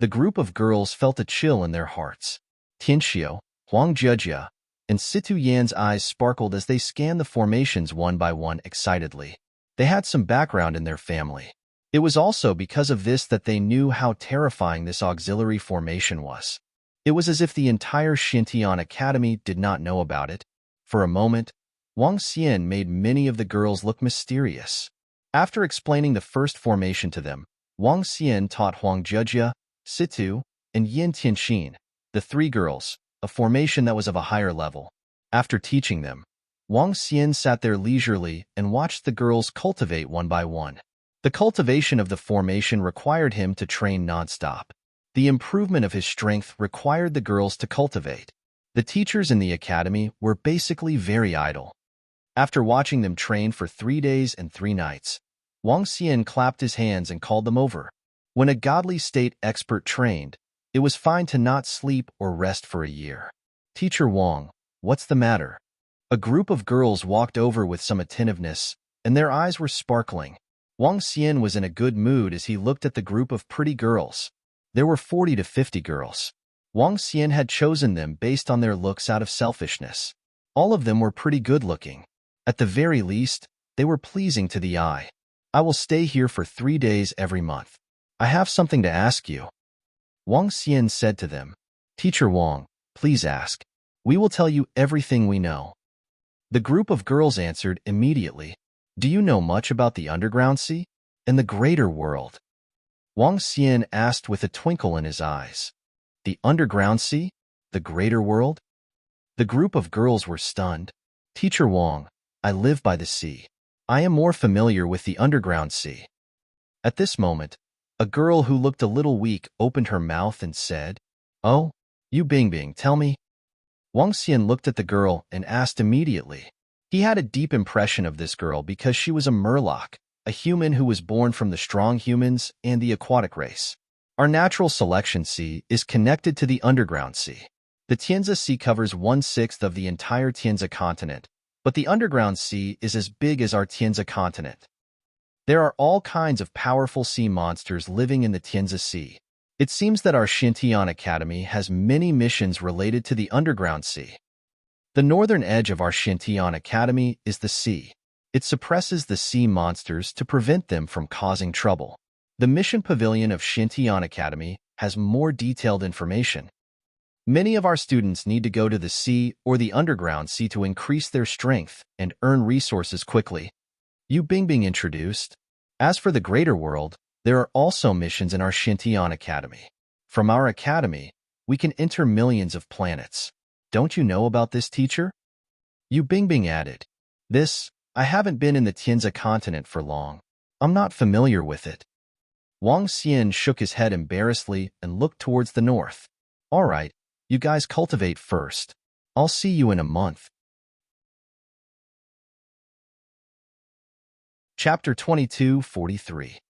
The group of girls felt a chill in their hearts. Tianxiu, Huang Jejia, and Situ Yan's eyes sparkled as they scanned the formations one by one excitedly. They had some background in their family. It was also because of this that they knew how terrifying this auxiliary formation was. It was as if the entire Xintian Academy did not know about it. For a moment, Wang Xian made many of the girls look mysterious. After explaining the first formation to them, Wang Xian taught Huang Jejia, Situ, and Yin Tianxin, the 3 girls, a formation that was of a higher level. After teaching them, Wang Xian sat there leisurely and watched the girls cultivate one by one. The cultivation of the formation required him to train non-stop. The improvement of his strength required the girls to cultivate. The teachers in the academy were basically very idle. After watching them train for 3 days and 3 nights, Wang Xian clapped his hands and called them over. When a godly state expert trained, it was fine to not sleep or rest for a year. Teacher Wang, what's the matter? A group of girls walked over with some attentiveness, and their eyes were sparkling. Wang Xian was in a good mood as he looked at the group of pretty girls. There were 40 to 50 girls. Wang Xian had chosen them based on their looks out of selfishness. All of them were pretty good-looking. At the very least, they were pleasing to the eye. I will stay here for 3 days every month. I have something to ask you. Wang Xian said to them. Teacher Wang, please ask. We will tell you everything we know. The group of girls answered immediately. Do you know much about the underground sea and the greater world? Wang Xian asked with a twinkle in his eyes. The underground sea? The greater world? The group of girls were stunned. Teacher Wang, I live by the sea. I am more familiar with the underground sea. At this moment, a girl who looked a little weak opened her mouth and said, Oh, you Bingbing, tell me. Wang Xian looked at the girl and asked immediately. He had a deep impression of this girl because she was a Murloc, a human who was born from the strong humans and the aquatic race. Our natural selection sea is connected to the underground sea. The Tianzi Sea covers 1/6 of the entire Tianzi continent, but the underground sea is as big as our Tianzi continent. There are all kinds of powerful sea monsters living in the Tianzi Sea. It seems that our Xintian Academy has many missions related to the underground sea. The northern edge of our Xintian Academy is the sea. It suppresses the sea monsters to prevent them from causing trouble. The mission pavilion of Xintian Academy has more detailed information. Many of our students need to go to the sea or the underground sea to increase their strength and earn resources quickly. Yu Bingbing introduced. As for the greater world, there are also missions in our Xintian Academy. From our academy, we can enter millions of planets. Don't you know about this, teacher? Yu Bingbing added. I haven't been in the Tianzi continent for long. I'm not familiar with it. Wang Xian shook his head embarrassedly and looked towards the north. All right, you guys cultivate first. I'll see you in a month. Chapter 2243.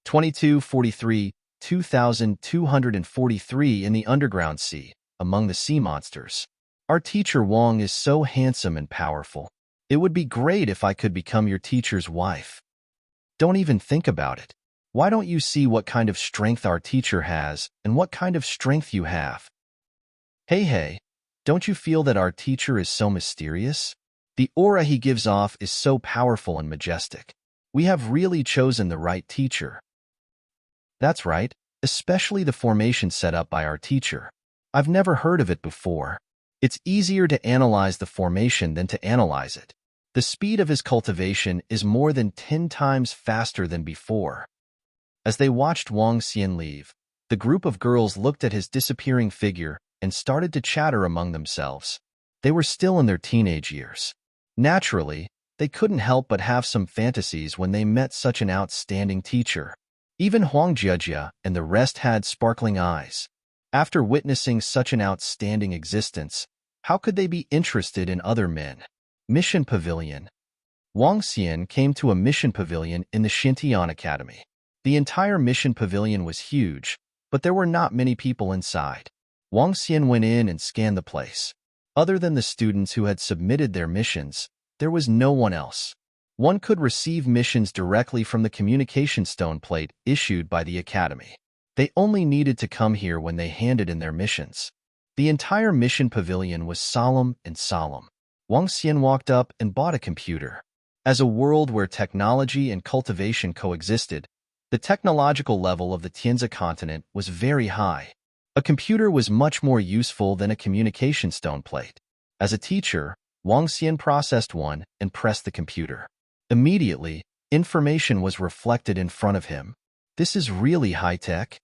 2243, 2243 in the underground sea, among the sea monsters. Our teacher Wang is so handsome and powerful. It would be great if I could become your teacher's wife. Don't even think about it. Why don't you see what kind of strength our teacher has and what kind of strength you have? Hey, don't you feel that our teacher is so mysterious? The aura he gives off is so powerful and majestic. We have really chosen the right teacher. That's right, especially the formation set up by our teacher. I've never heard of it before. It's easier to analyze the formation than to analyze it. The speed of his cultivation is more than 10 times faster than before. As they watched Wang Xian leave, the group of girls looked at his disappearing figure and started to chatter among themselves. They were still in their teenage years. Naturally, they couldn't help but have some fantasies when they met such an outstanding teacher. Even Huang Jiejia and the rest had sparkling eyes. After witnessing such an outstanding existence, how could they be interested in other men? Mission Pavilion. Wang Xian came to a mission pavilion in the Xintian Academy. The entire mission pavilion was huge, but there were not many people inside. Wang Xian went in and scanned the place. Other than the students who had submitted their missions, there was no one else. One could receive missions directly from the communication stone plate issued by the academy. They only needed to come here when they handed in their missions. The entire mission pavilion was solemn and solemn. Wang Xian walked up and bought a computer. As a world where technology and cultivation coexisted, the technological level of the Tianzi continent was very high. A computer was much more useful than a communication stone plate. As a teacher, Wang Xian processed one and pressed the computer. Immediately, information was reflected in front of him. This is really high-tech.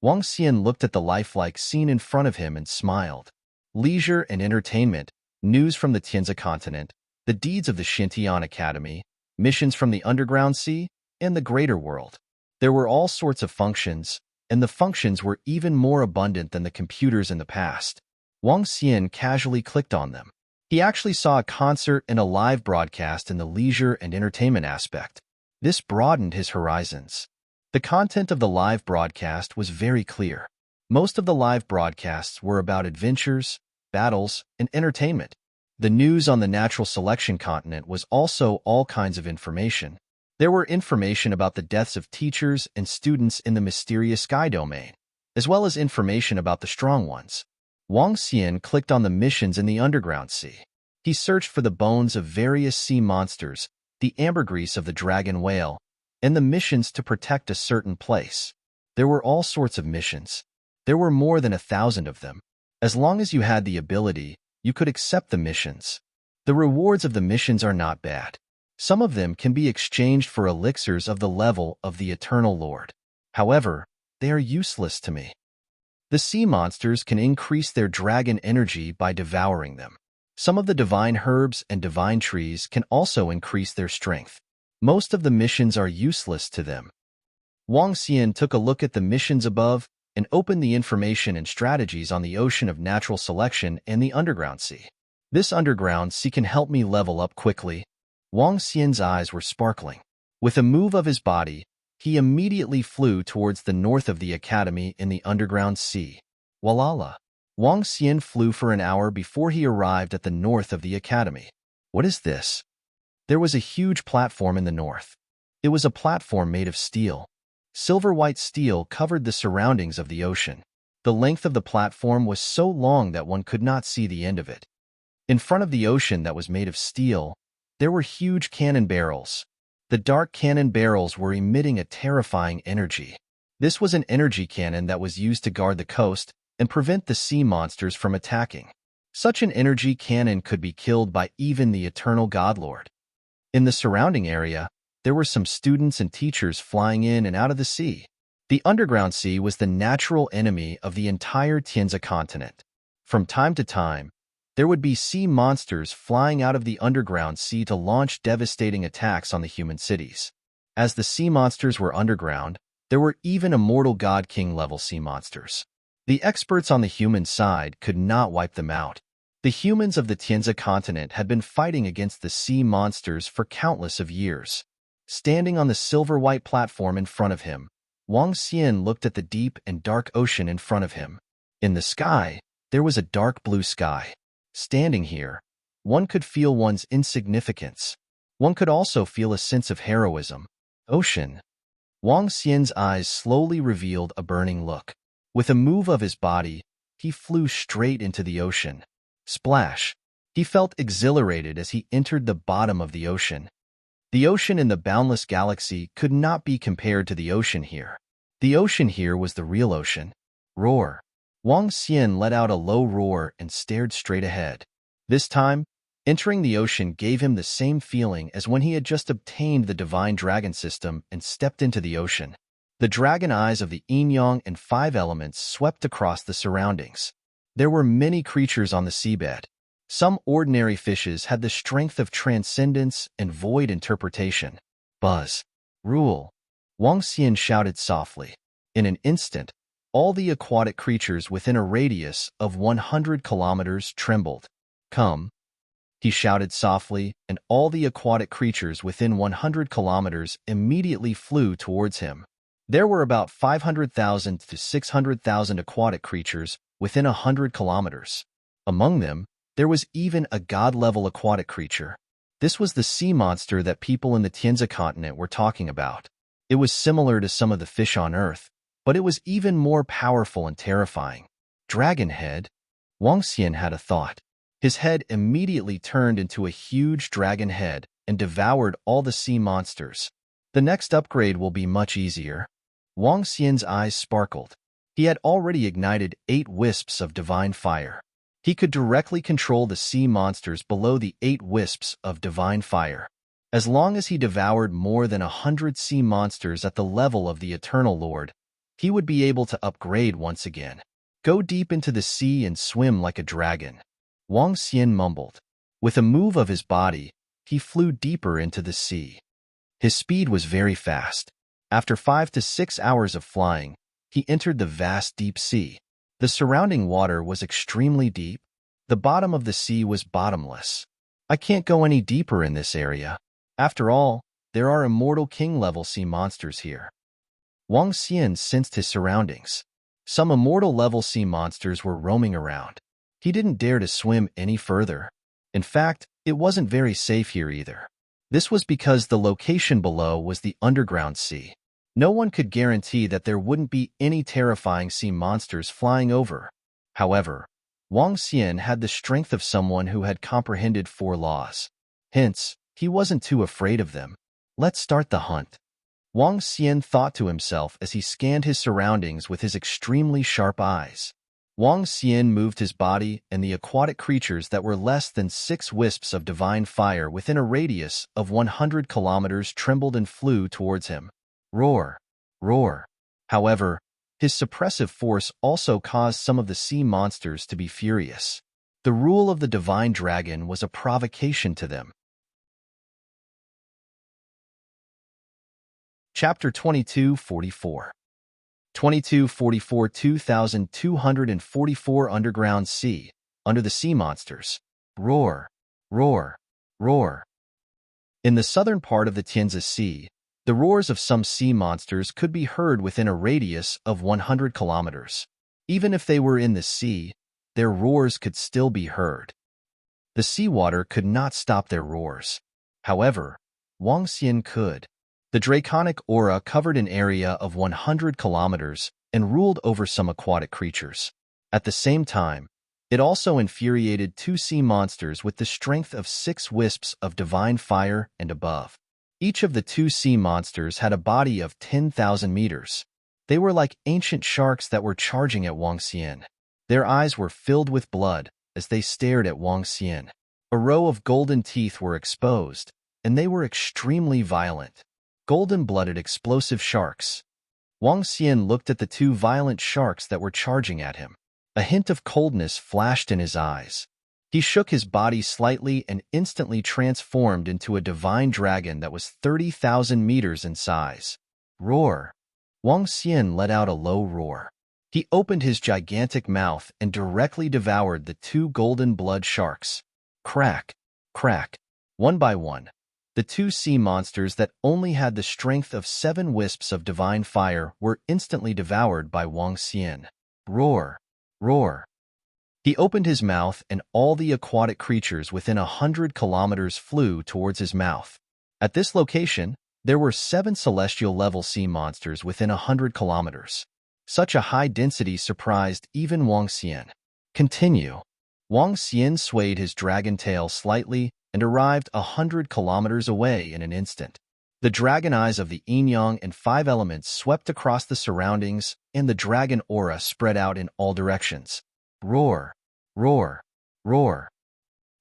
Wang Xian looked at the lifelike scene in front of him and smiled. Leisure and entertainment, news from the Tianzi continent, the deeds of the Xintian Academy, missions from the underground sea, and the greater world. There were all sorts of functions, and the functions were even more abundant than the computers in the past. Wang Xian casually clicked on them. He actually saw a concert and a live broadcast in the leisure and entertainment aspect. This broadened his horizons. The content of the live broadcast was very clear. Most of the live broadcasts were about adventures, battles, and entertainment. The news on the natural selection continent was also all kinds of information. There were information about the deaths of teachers and students in the mysterious sky domain, as well as information about the strong ones. Wang Xian clicked on the missions in the underground sea. He searched for the bones of various sea monsters, the ambergris of the dragon whale, and the missions to protect a certain place. There were all sorts of missions. There were more than 1,000 of them. As long as you had the ability, you could accept the missions. The rewards of the missions are not bad. Some of them can be exchanged for elixirs of the level of the Eternal Lord. However, they are useless to me. The sea monsters can increase their dragon energy by devouring them. Some of the divine herbs and divine trees can also increase their strength. Most of the missions are useless to them. Wang Xian took a look at the missions above and opened the information and strategies on the ocean of natural selection and the underground sea. This underground sea can help me level up quickly. Wang Xian's eyes were sparkling. With a move of his body, he immediately flew towards the north of the academy in the underground sea. Walala! Wang Xian flew for an hour before he arrived at the north of the academy. What is this? There was a huge platform in the north. It was a platform made of steel. Silver-white steel covered the surroundings of the ocean. The length of the platform was so long that one could not see the end of it. In front of the ocean that was made of steel, there were huge cannon barrels. The dark cannon barrels were emitting a terrifying energy. This was an energy cannon that was used to guard the coast and prevent the sea monsters from attacking. Such an energy cannon could be killed by even the Eternal Godlord. In the surrounding area, there were some students and teachers flying in and out of the sea. The underground sea was the natural enemy of the entire Tianzi continent. From time to time, there would be sea monsters flying out of the underground sea to launch devastating attacks on the human cities. As the sea monsters were underground, there were even immortal God King level sea monsters. The experts on the human side could not wipe them out. The humans of the Tianzi continent had been fighting against the sea monsters for countless of years. Standing on the silver-white platform in front of him, Wang Xian looked at the deep and dark ocean in front of him. In the sky, there was a dark blue sky. Standing here, one could feel one's insignificance. One could also feel a sense of heroism. Ocean. Wang Xian's eyes slowly revealed a burning look. With a move of his body, he flew straight into the ocean. Splash! He felt exhilarated as he entered the bottom of the ocean. The ocean in the boundless galaxy could not be compared to the ocean here. The ocean here was the real ocean. Roar! Wang Xian let out a low roar and stared straight ahead. This time, entering the ocean gave him the same feeling as when he had just obtained the divine dragon system and stepped into the ocean. The dragon eyes of the yin-yang and 5 elements swept across the surroundings. There were many creatures on the seabed. Some ordinary fishes had the strength of transcendence and void interpretation. Buzz! Rule! Wang Xian shouted softly. In an instant, all the aquatic creatures within a radius of 100 kilometers trembled. Come! He shouted softly, and all the aquatic creatures within 100 kilometers immediately flew towards him. There were about 500,000 to 600,000 aquatic creatures within 100 kilometers. Among them, there was even a god-level aquatic creature. This was the sea monster that people in the Tianzi continent were talking about. It was similar to some of the fish on Earth, but it was even more powerful and terrifying. Dragon head? Wang Xian had a thought. His head immediately turned into a huge dragon head and devoured all the sea monsters. The next upgrade will be much easier. Wang Xian's eyes sparkled. He had already ignited 8 wisps of divine fire. He could directly control the sea monsters below the 8 wisps of divine fire. As long as he devoured more than 100 sea monsters at the level of the Eternal Lord, he would be able to upgrade once again. Go deep into the sea and swim like a dragon. Wang Xian mumbled. With a move of his body, he flew deeper into the sea. His speed was very fast. After 5 to 6 hours of flying, he entered the vast deep sea. The surrounding water was extremely deep. The bottom of the sea was bottomless. I can't go any deeper in this area. After all, there are immortal king-level sea monsters here. Wang Xian sensed his surroundings. Some immortal-level sea monsters were roaming around. He didn't dare to swim any further. In fact, it wasn't very safe here either. This was because the location below was the underground sea. No one could guarantee that there wouldn't be any terrifying sea monsters flying over. However, Wang Xian had the strength of someone who had comprehended 4 laws. Hence, he wasn't too afraid of them. Let's start the hunt. Wang Xian thought to himself as he scanned his surroundings with his extremely sharp eyes. Wang Xian moved his body, and the aquatic creatures that were less than 6 wisps of divine fire within a radius of 100 kilometers trembled and flew towards him. Roar! Roar! However, his suppressive force also caused some of the sea monsters to be furious. The rule of the divine dragon was a provocation to them. Chapter 2244 2244 2244 Underground Sea, Under the Sea Monsters. Roar! Roar! Roar! In the southern part of the Tianzi Sea, the roars of some sea monsters could be heard within a radius of 100 kilometers. Even if they were in the sea, their roars could still be heard. The seawater could not stop their roars. However, Wang Xian could. The draconic aura covered an area of 100 kilometers and ruled over some aquatic creatures. At the same time, it also infuriated 2 sea monsters with the strength of 6 wisps of divine fire and above. Each of the 2 sea monsters had a body of 10,000 meters. They were like ancient sharks that were charging at Wang Xian. Their eyes were filled with blood as they stared at Wang Xian. A row of golden teeth were exposed, and they were extremely violent. Golden-blooded explosive sharks. Wang Xian looked at the 2 violent sharks that were charging at him. A hint of coldness flashed in his eyes. He shook his body slightly and instantly transformed into a divine dragon that was 30,000 meters in size. Roar! Wang Xian let out a low roar. He opened his gigantic mouth and directly devoured the 2 golden blood sharks. Crack! Crack! One by one, The two sea monsters that only had the strength of 7 wisps of divine fire were instantly devoured by Wang Xian. Roar! Roar! He opened his mouth, and all the aquatic creatures within 100 kilometers flew towards his mouth. At this location, there were 7 celestial-level sea monsters within 100 kilometers. Such a high density surprised even Wang Xian. Continue. Wang Xian swayed his dragon tail slightly and arrived 100 kilometers away in an instant. The dragon eyes of the yin-yang and 5 elements swept across the surroundings, and the dragon aura spread out in all directions. Roar! Roar! Roar!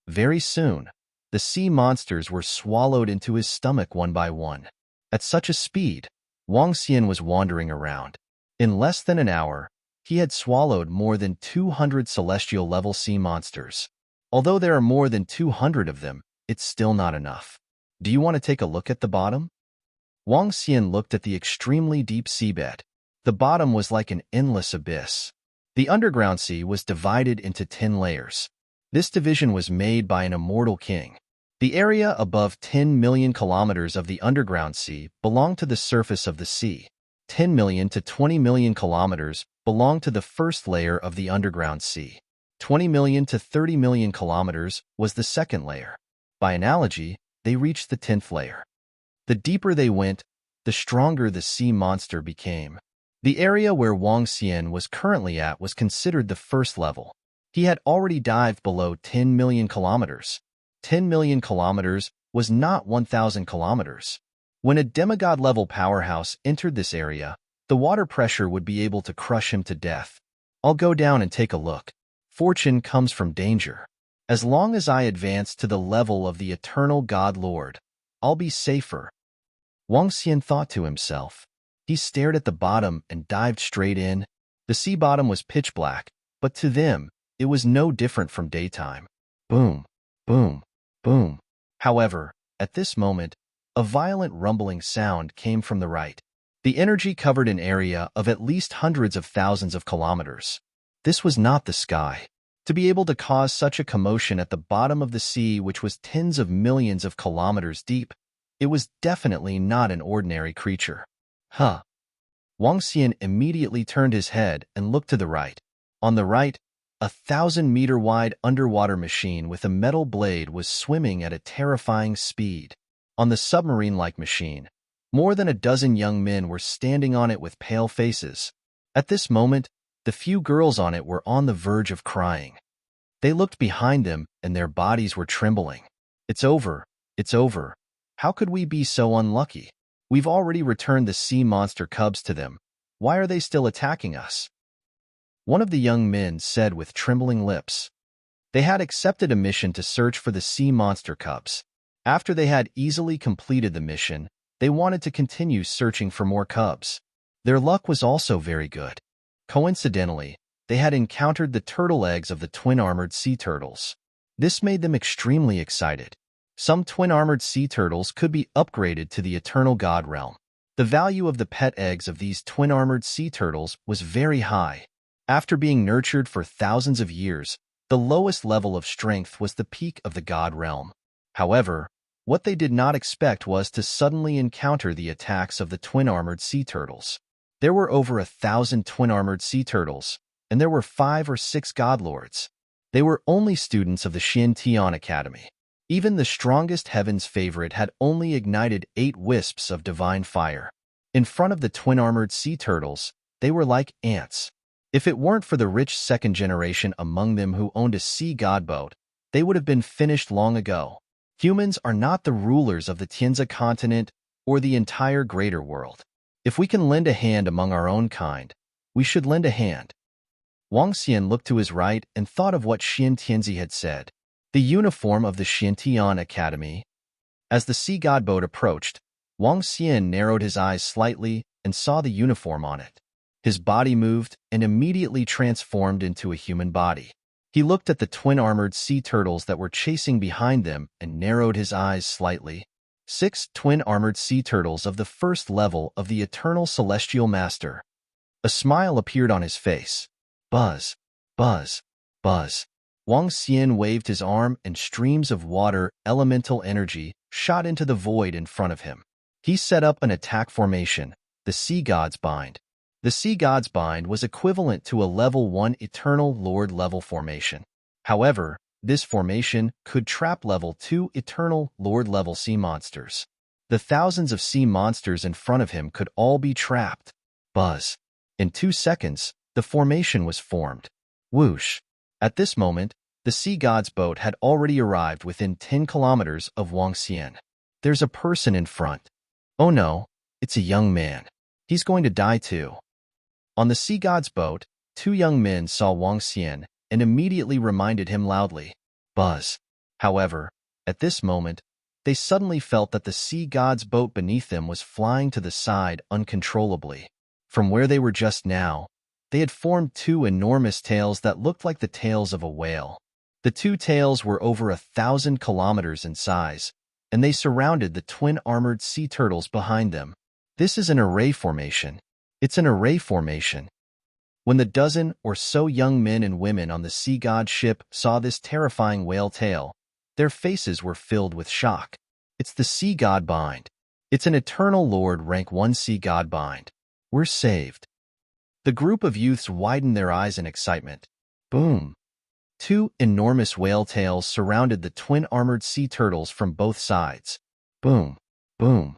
Very soon, the sea monsters were swallowed into his stomach one by one. At such a speed, Wang Xian was wandering around. In less than an hour, he had swallowed more than 200 celestial-level sea monsters. Although there are more than 200 of them, it's still not enough. Do you want to take a look at the bottom? Wang Xian looked at the extremely deep seabed. The bottom was like an endless abyss. The underground sea was divided into 10 layers. This division was made by an immortal king. The area above 10 million kilometers of the underground sea belonged to the surface of the sea. 10 million to 20 million kilometers belonged to the first layer of the underground sea. 20 million to 30 million kilometers was the second layer. By analogy, they reached the 10th layer. The deeper they went, the stronger the sea monster became. The area where Wang Xian was currently at was considered the first level. He had already dived below 10 million kilometers. 10 million kilometers was not 1,000 kilometers. When a demigod-level powerhouse entered this area, the water pressure would be able to crush him to death. I'll go down and take a look. Fortune comes from danger. As long as I advance to the level of the eternal God Lord, I'll be safer. Wang Xian thought to himself. He stared at the bottom and dived straight in. The sea bottom was pitch black, but to them, it was no different from daytime. Boom, boom, boom. However, at this moment, a violent rumbling sound came from the right. The energy covered an area of at least hundreds of thousands of kilometers. This was not the sky. To be able to cause such a commotion at the bottom of the sea, which was tens of millions of kilometers deep, it was definitely not an ordinary creature. Huh. Wang Xian immediately turned his head and looked to the right. On the right, a 1,000-meter-wide underwater machine with a metal blade was swimming at a terrifying speed. On the submarine-like machine, more than a dozen young men were standing on it with pale faces. At this moment, the few girls on it were on the verge of crying. They looked behind them, and their bodies were trembling. It's over. It's over. How could we be so unlucky? We've already returned the sea monster cubs to them. Why are they still attacking us? One of the young men said with trembling lips. They had accepted a mission to search for the sea monster cubs. After they had easily completed the mission, they wanted to continue searching for more cubs. Their luck was also very good. Coincidentally, they had encountered the turtle eggs of the twin-armored sea turtles. This made them extremely excited. Some twin-armored sea turtles could be upgraded to the Eternal God realm. The value of the pet eggs of these twin-armored sea turtles was very high. After being nurtured for thousands of years, the lowest level of strength was the peak of the God realm. However, what they did not expect was to suddenly encounter the attacks of the twin-armored sea turtles. There were over 1,000 twin-armored sea turtles, and there were 5 or 6 godlords. They were only students of the Xiantian Academy. Even the strongest heaven's favorite had only ignited 8 wisps of divine fire. In front of the twin-armored sea turtles, they were like ants. If it weren't for the rich second generation among them who owned a sea god boat, they would have been finished long ago. Humans are not the rulers of the Tianzi continent or the entire greater world. If we can lend a hand among our own kind, we should lend a hand. Wang Xian looked to his right and thought of what Xian Tianzi had said. The uniform of the Xiantian Academy. As the sea god boat approached, Wang Xian narrowed his eyes slightly and saw the uniform on it. His body moved and immediately transformed into a human body. He looked at the twin-armored sea turtles that were chasing behind them and narrowed his eyes slightly. 6 twin-armored sea turtles of the first level of the Eternal Celestial Master. A smile appeared on his face. Buzz, buzz, buzz. Wang Xian waved his arm and streams of water, elemental energy, shot into the void in front of him. He set up an attack formation, the Sea God's Bind. The Sea God's Bind was equivalent to a level 1 Eternal Lord level formation. However, this formation could trap level 2 Eternal Lord level sea monsters. The thousands of sea monsters in front of him could all be trapped. Buzz. In 2 seconds, the formation was formed. Whoosh. At this moment, the Sea God's boat had already arrived within 10 kilometers of Wang Xian. There's a person in front. Oh no, it's a young man. He's going to die too. On the Sea God's boat, 2 young men saw Wang Xian and immediately reminded him loudly. Buzz. However, at this moment, they suddenly felt that the Sea God's boat beneath them was flying to the side uncontrollably. From where they were just now, they had formed 2 enormous tails that looked like the tails of a whale. The 2 tails were over 1,000 kilometers in size, and they surrounded the twin armored sea turtles behind them. This is an array formation. It's an array formation. When the dozen or so young men and women on the Sea God ship saw this terrifying whale tail, their faces were filled with shock. It's the Sea God Bind. It's an Eternal Lord rank 1 Sea God Bind. We're saved. The group of youths widened their eyes in excitement. Boom. 2 enormous whale tails surrounded the twin armored sea turtles from both sides. Boom. Boom.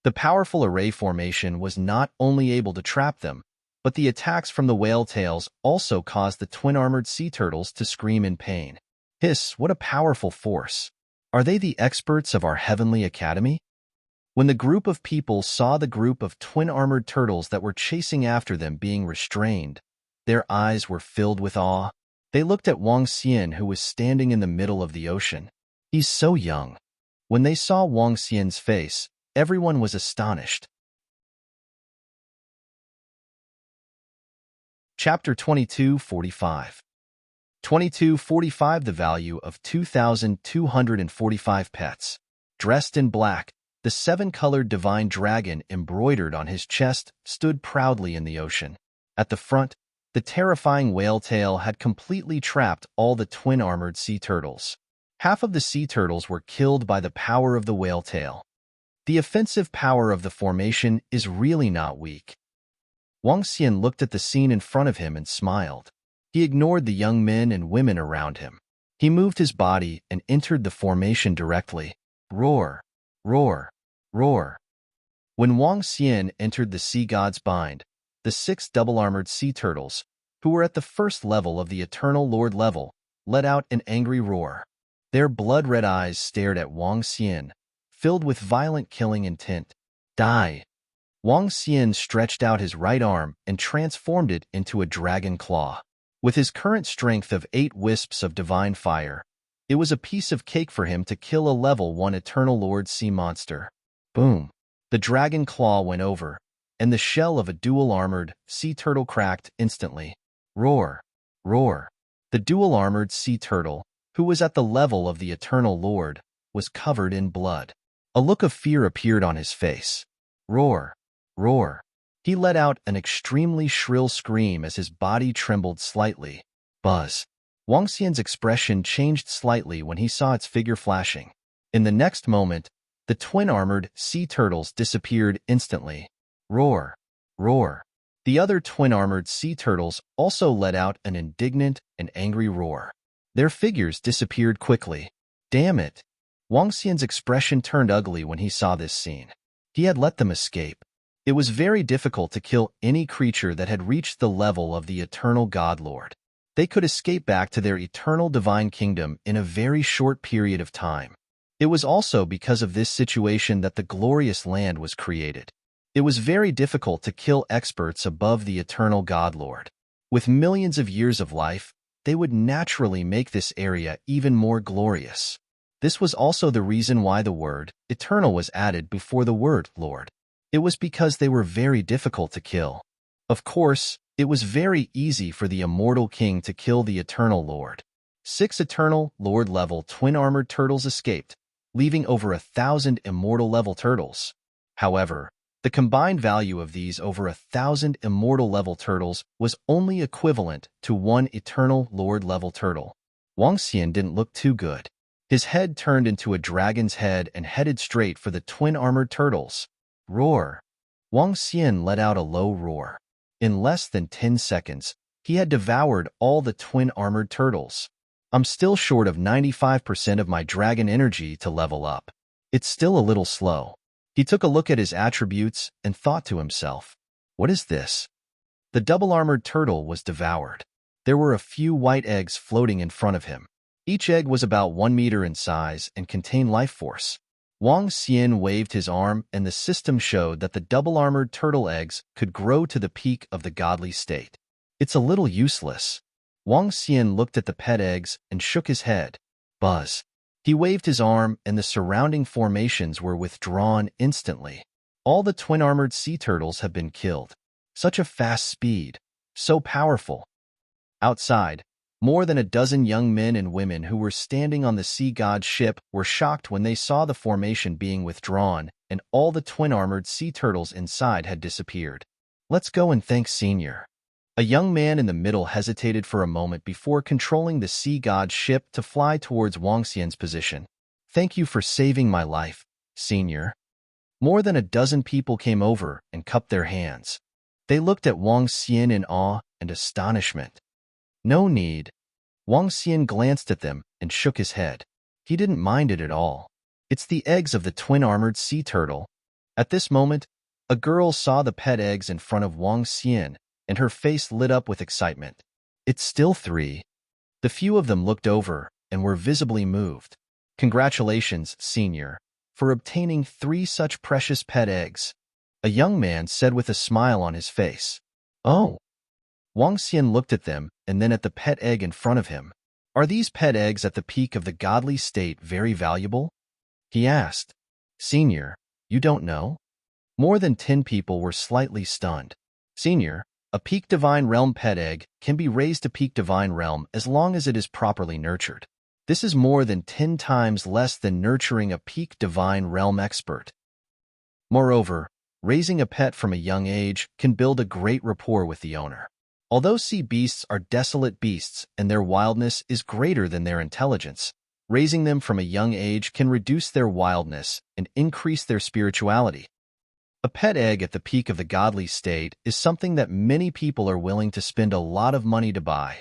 The powerful array formation was not only able to trap them, but the attacks from the whale tails also caused the twin armored sea turtles to scream in pain. Hiss, what a powerful force. Are they the experts of our heavenly academy? When the group of people saw the group of twin-armored turtles that were chasing after them being restrained, their eyes were filled with awe. They looked at Wang Xian, who was standing in the middle of the ocean. He's so young. When they saw Wang Xian's face, everyone was astonished. Chapter 2245. 2245. The value of 2,245 pets. Dressed in black, the 7-colored divine dragon embroidered on his chest stood proudly in the ocean. At the front, the terrifying whale tail had completely trapped all the twin-armored sea turtles. Half of the sea turtles were killed by the power of the whale tail. The offensive power of the formation is really not weak. Wang Xian looked at the scene in front of him and smiled. He ignored the young men and women around him. He moved his body and entered the formation directly. Roar! Roar! Roar! When Wang Xian entered the Sea God's Bind, the 6 double-armored sea turtles, who were at the first level of the Eternal Lord level, let out an angry roar. Their blood-red eyes stared at Wang Xian, filled with violent killing intent. Die! Wang Xian stretched out his right arm and transformed it into a dragon claw. With his current strength of 8 wisps of divine fire, it was a piece of cake for him to kill a level 1 Eternal Lord sea monster. Boom! The dragon claw went over, and the shell of a dual-armored sea turtle cracked instantly. Roar! Roar! The dual-armored sea turtle, who was at the level of the Eternal Lord, was covered in blood. A look of fear appeared on his face. Roar! Roar! He let out an extremely shrill scream as his body trembled slightly. Buzz! Wang Xian's expression changed slightly when he saw its figure flashing. In the next moment, the twin-armored sea turtles disappeared instantly. Roar! Roar! The other twin-armored sea turtles also let out an indignant and angry roar. Their figures disappeared quickly. Damn it! Wang Xian's expression turned ugly when he saw this scene. He had let them escape. It was very difficult to kill any creature that had reached the level of the Eternal God Lord. They could escape back to their eternal divine kingdom in a very short period of time. It was also because of this situation that the glorious land was created. It was very difficult to kill experts above the Eternal God Lord. With millions of years of life, they would naturally make this area even more glorious. This was also the reason why the word eternal was added before the word Lord. It was because they were very difficult to kill. Of course, it was very easy for the immortal king to kill the Eternal Lord. 6 Eternal Lord level twin-armored turtles escaped, leaving over 1,000 immortal level turtles. However, the combined value of these over 1,000 immortal level turtles was only equivalent to 1 Eternal Lord level turtle. Wang Xian didn't look too good. His head turned into a dragon's head and headed straight for the twin armored turtles. Roar! Wang Xian let out a low roar. In less than 10 seconds, he had devoured all the twin armored turtles. I'm still short of 95% of my dragon energy to level up. It's still a little slow. He took a look at his attributes and thought to himself, what is this? The double-armored turtle was devoured. There were a few white eggs floating in front of him. Each egg was about 1 meter in size and contained life force. Wang Xian waved his arm and the system showed that the double-armored turtle eggs could grow to the peak of the godly state. It's a little useless. Wang Xian looked at the pet eggs and shook his head. Buzz. He waved his arm and the surrounding formations were withdrawn instantly. All the twin-armored sea turtles have been killed. Such a fast speed. So powerful. Outside, more than a dozen young men and women who were standing on the sea god's ship were shocked when they saw the formation being withdrawn and all the twin-armored sea turtles inside had disappeared. Let's go and thank Senior. A young man in the middle hesitated for a moment before controlling the sea god's ship to fly towards Wang Xian's position. Thank you for saving my life, Senior. More than a dozen people came over and cupped their hands. They looked at Wang Xian in awe and astonishment. No need. Wang Xian glanced at them and shook his head. He didn't mind it at all. It's the eggs of the twin-armored sea turtle. At this moment, a girl saw the pet eggs in front of Wang Xian, and her face lit up with excitement. It's still 3. The few of them looked over and were visibly moved. Congratulations, Senior, for obtaining 3 such precious pet eggs. A young man said with a smile on his face. Oh. Wang Xian looked at them and then at the pet egg in front of him. Are these pet eggs at the peak of the godly state very valuable? He asked. Senior, you don't know? More than 10 people were slightly stunned. Senior, a peak divine realm pet egg can be raised to peak divine realm as long as it is properly nurtured. This is more than 10 times less than nurturing a peak divine realm expert. Moreover, raising a pet from a young age can build a great rapport with the owner. Although sea beasts are desolate beasts and their wildness is greater than their intelligence, raising them from a young age can reduce their wildness and increase their spirituality. A pet egg at the peak of the godly state is something that many people are willing to spend a lot of money to buy.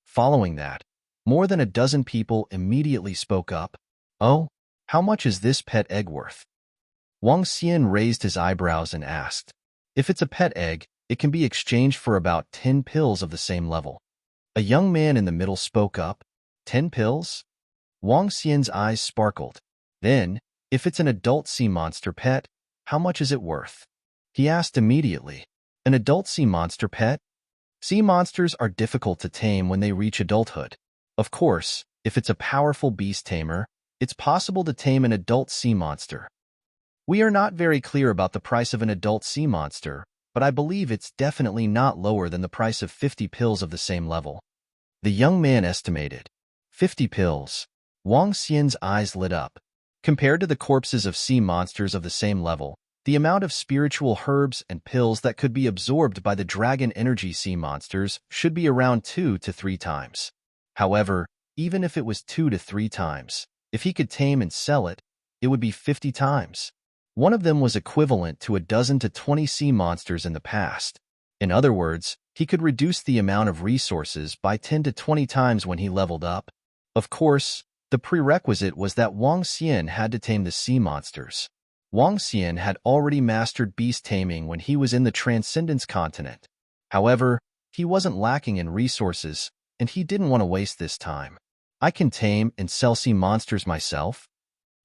Following that, more than a dozen people immediately spoke up. Oh, how much is this pet egg worth? Wang Xian raised his eyebrows and asked. If it's a pet egg, it can be exchanged for about 10 pills of the same level. A young man in the middle spoke up. 10 pills? Wang Xian's eyes sparkled. Then, if it's an adult sea monster pet, how much is it worth? He asked immediately. An adult sea monster pet? Sea monsters are difficult to tame when they reach adulthood. Of course, if it's a powerful beast tamer, it's possible to tame an adult sea monster. We are not very clear about the price of an adult sea monster, but I believe it's definitely not lower than the price of 50 pills of the same level. The young man estimated. 50 pills. Wang Xian's eyes lit up. Compared to the corpses of sea monsters of the same level, the amount of spiritual herbs and pills that could be absorbed by the dragon energy sea monsters should be around 2 to 3 times. However, even if it was 2 to 3 times, if he could tame and sell it, it would be 50 times. One of them was equivalent to a dozen to 20 sea monsters in the past. In other words, he could reduce the amount of resources by 10 to 20 times when he leveled up. Of course, the prerequisite was that Wang Xian had to tame the sea monsters. Wang Xian had already mastered beast taming when he was in the Transcendence continent. However, he wasn't lacking in resources, and he didn't want to waste this time. I can tame and sell sea monsters myself?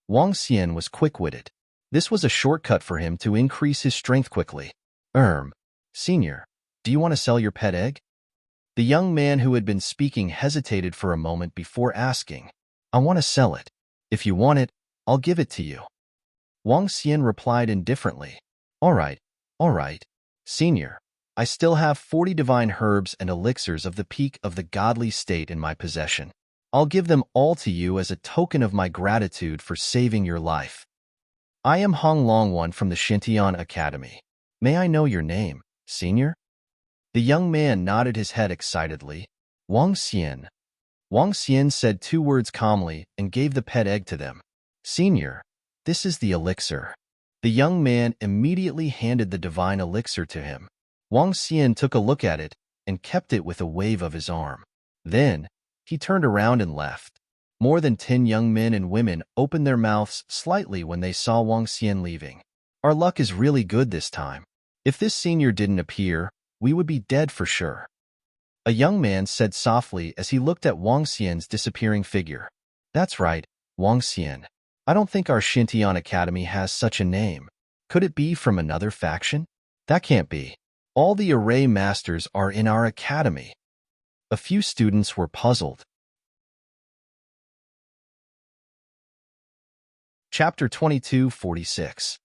Wang Xian was quick-witted. This was a shortcut for him to increase his strength quickly. Senior, do you want to sell your pet egg? The young man who had been speaking hesitated for a moment before asking. I want to sell it. If you want it, I'll give it to you. Wang Xian replied indifferently. All right. Senior, I still have 40 divine herbs and elixirs of the peak of the godly state in my possession. I'll give them all to you as a token of my gratitude for saving your life. I am Hong Longwan from the Xintian Academy. May I know your name, Senior? The young man nodded his head excitedly. Wang Xian. Wang Xian said 2 words calmly and gave the pet egg to them. Senior, this is the elixir. The young man immediately handed the divine elixir to him. Wang Xian took a look at it and kept it with a wave of his arm. Then, he turned around and left. More than 10 young men and women opened their mouths slightly when they saw Wang Xian leaving. Our luck is really good this time. If this senior didn't appear, we would be dead for sure. A young man said softly as he looked at Wang Xian's disappearing figure. That's right, Wang Xian. I don't think our Xintian Academy has such a name. Could it be from another faction? That can't be. All the array masters are in our academy. A few students were puzzled. Chapter 2246.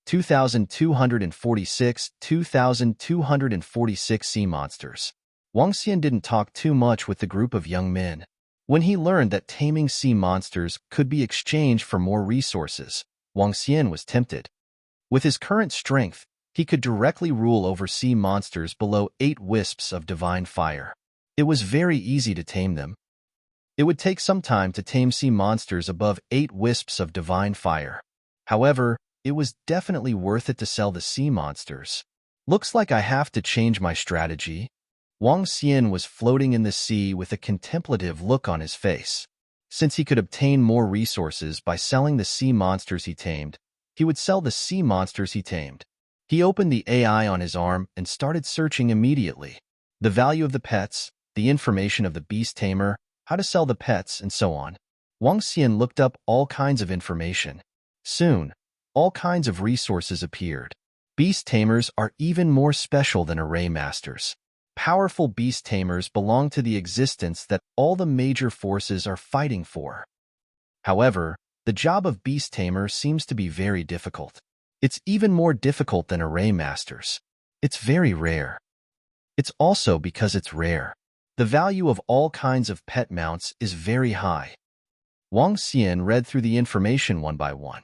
2246 Sea Monsters. Wang Xian didn't talk too much with the group of young men. When he learned that taming sea monsters could be exchanged for more resources, Wang Xian was tempted. With his current strength, he could directly rule over sea monsters below 8 wisps of divine fire. It was very easy to tame them. It would take some time to tame sea monsters above 8 wisps of divine fire. However, it was definitely worth it to sell the sea monsters. Looks like I have to change my strategy. Wang Xian was floating in the sea with a contemplative look on his face. Since he could obtain more resources by selling the sea monsters he tamed, he would sell the sea monsters he tamed. He opened the AI on his arm and started searching immediately. The value of the pets, the information of the beast tamer, how to sell the pets, and so on. Wang Xian looked up all kinds of information. Soon, all kinds of resources appeared. Beast tamers are even more special than array masters. Powerful beast tamers belong to the existence that all the major forces are fighting for. However, the job of beast tamer seems to be very difficult. It's even more difficult than array masters. It's very rare. It's also because it's rare. The value of all kinds of pet mounts is very high. Wang Xian read through the information one by one.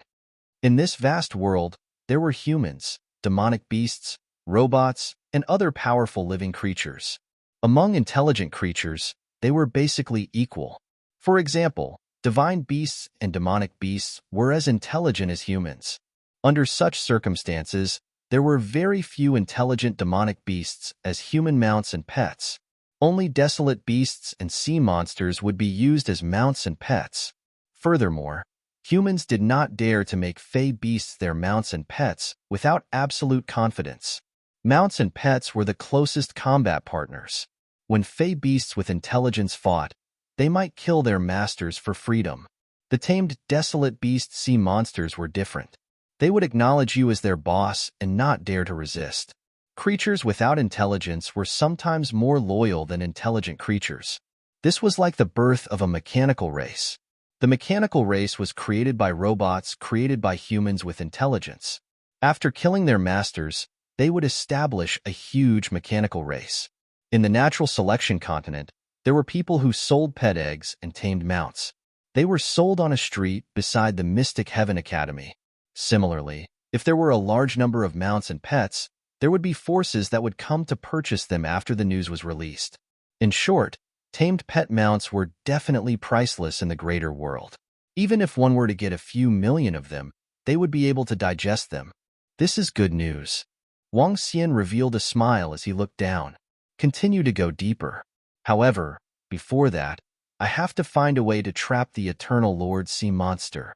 In this vast world, there were humans, demonic beasts, robots, and other powerful living creatures. Among intelligent creatures, they were basically equal. For example, divine beasts and demonic beasts were as intelligent as humans. Under such circumstances, there were very few intelligent demonic beasts as human mounts and pets. Only desolate beasts and sea monsters would be used as mounts and pets. Furthermore, humans did not dare to make fey beasts their mounts and pets without absolute confidence. Mounts and pets were the closest combat partners. When fey beasts with intelligence fought, they might kill their masters for freedom. The tamed desolate beast sea monsters were different. They would acknowledge you as their boss and not dare to resist. Creatures without intelligence were sometimes more loyal than intelligent creatures. This was like the birth of a mechanical race. The mechanical race was created by robots created by humans with intelligence. After killing their masters, they would establish a huge mechanical race. In the natural selection continent, there were people who sold pet eggs and tamed mounts. They were sold on a street beside the Mystic Heaven Academy. Similarly, if there were a large number of mounts and pets, there would be forces that would come to purchase them after the news was released. In short, tamed pet mounts were definitely priceless in the greater world. Even if one were to get a few million of them, they would be able to digest them. This is good news. Wang Xian revealed a smile as he looked down. Continue to go deeper. However, before that, I have to find a way to trap the Eternal Lord Sea Monster.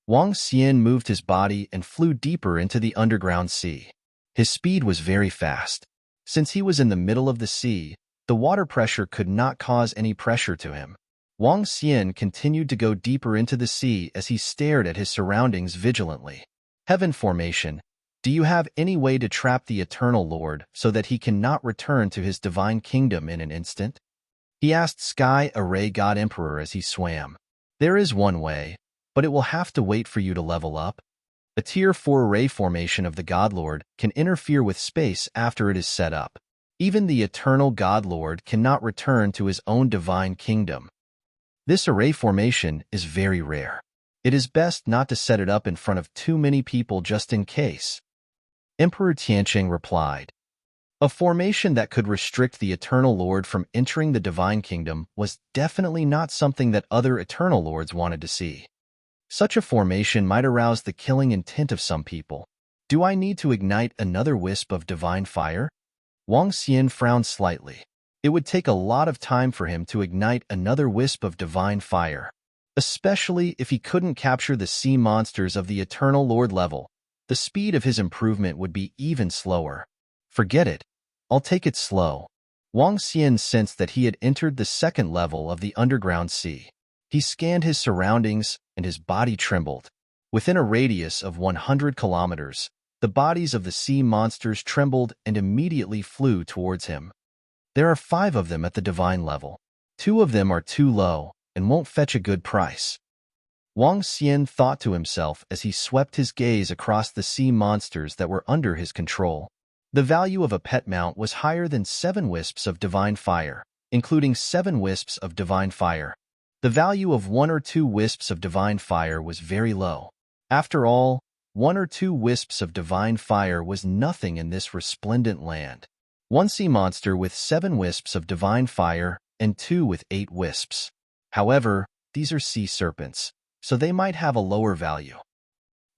Wang Xian moved his body and flew deeper into the underground sea. His speed was very fast. Since he was in the middle of the sea, the water pressure could not cause any pressure to him. Wang Xian continued to go deeper into the sea as he stared at his surroundings vigilantly. Heaven Formation. Do you have any way to trap the Eternal Lord so that he cannot return to his divine kingdom in an instant? He asked Sky Array God Emperor as he swam. There is one way, but it will have to wait for you to level up. A Tier 4 array formation of the Godlord can interfere with space after it is set up. Even the Eternal Godlord cannot return to his own divine kingdom. This array formation is very rare. It is best not to set it up in front of too many people just in case. Emperor Tianqing replied. A formation that could restrict the Eternal Lord from entering the Divine Kingdom was definitely not something that other Eternal Lords wanted to see. Such a formation might arouse the killing intent of some people. Do I need to ignite another wisp of divine fire? Wang Xian frowned slightly. It would take a lot of time for him to ignite another wisp of divine fire, especially if he couldn't capture the sea monsters of the Eternal Lord level. The speed of his improvement would be even slower. Forget it. I'll take it slow. Wang Xian sensed that he had entered the second level of the underground sea. He scanned his surroundings, and his body trembled. Within a radius of 100 kilometers, the bodies of the sea monsters trembled and immediately flew towards him. There are 5 of them at the divine level. 2 of them are too low and won't fetch a good price. Wang Xian thought to himself as he swept his gaze across the sea monsters that were under his control. The value of a pet mount was higher than 7 wisps of divine fire, including 7 wisps of divine fire. The value of 1 or 2 wisps of divine fire was very low. After all, 1 or 2 wisps of divine fire was nothing in this resplendent land. 1 sea monster with 7 wisps of divine fire and 2 with 8 wisps. However, these are sea serpents, so they might have a lower value.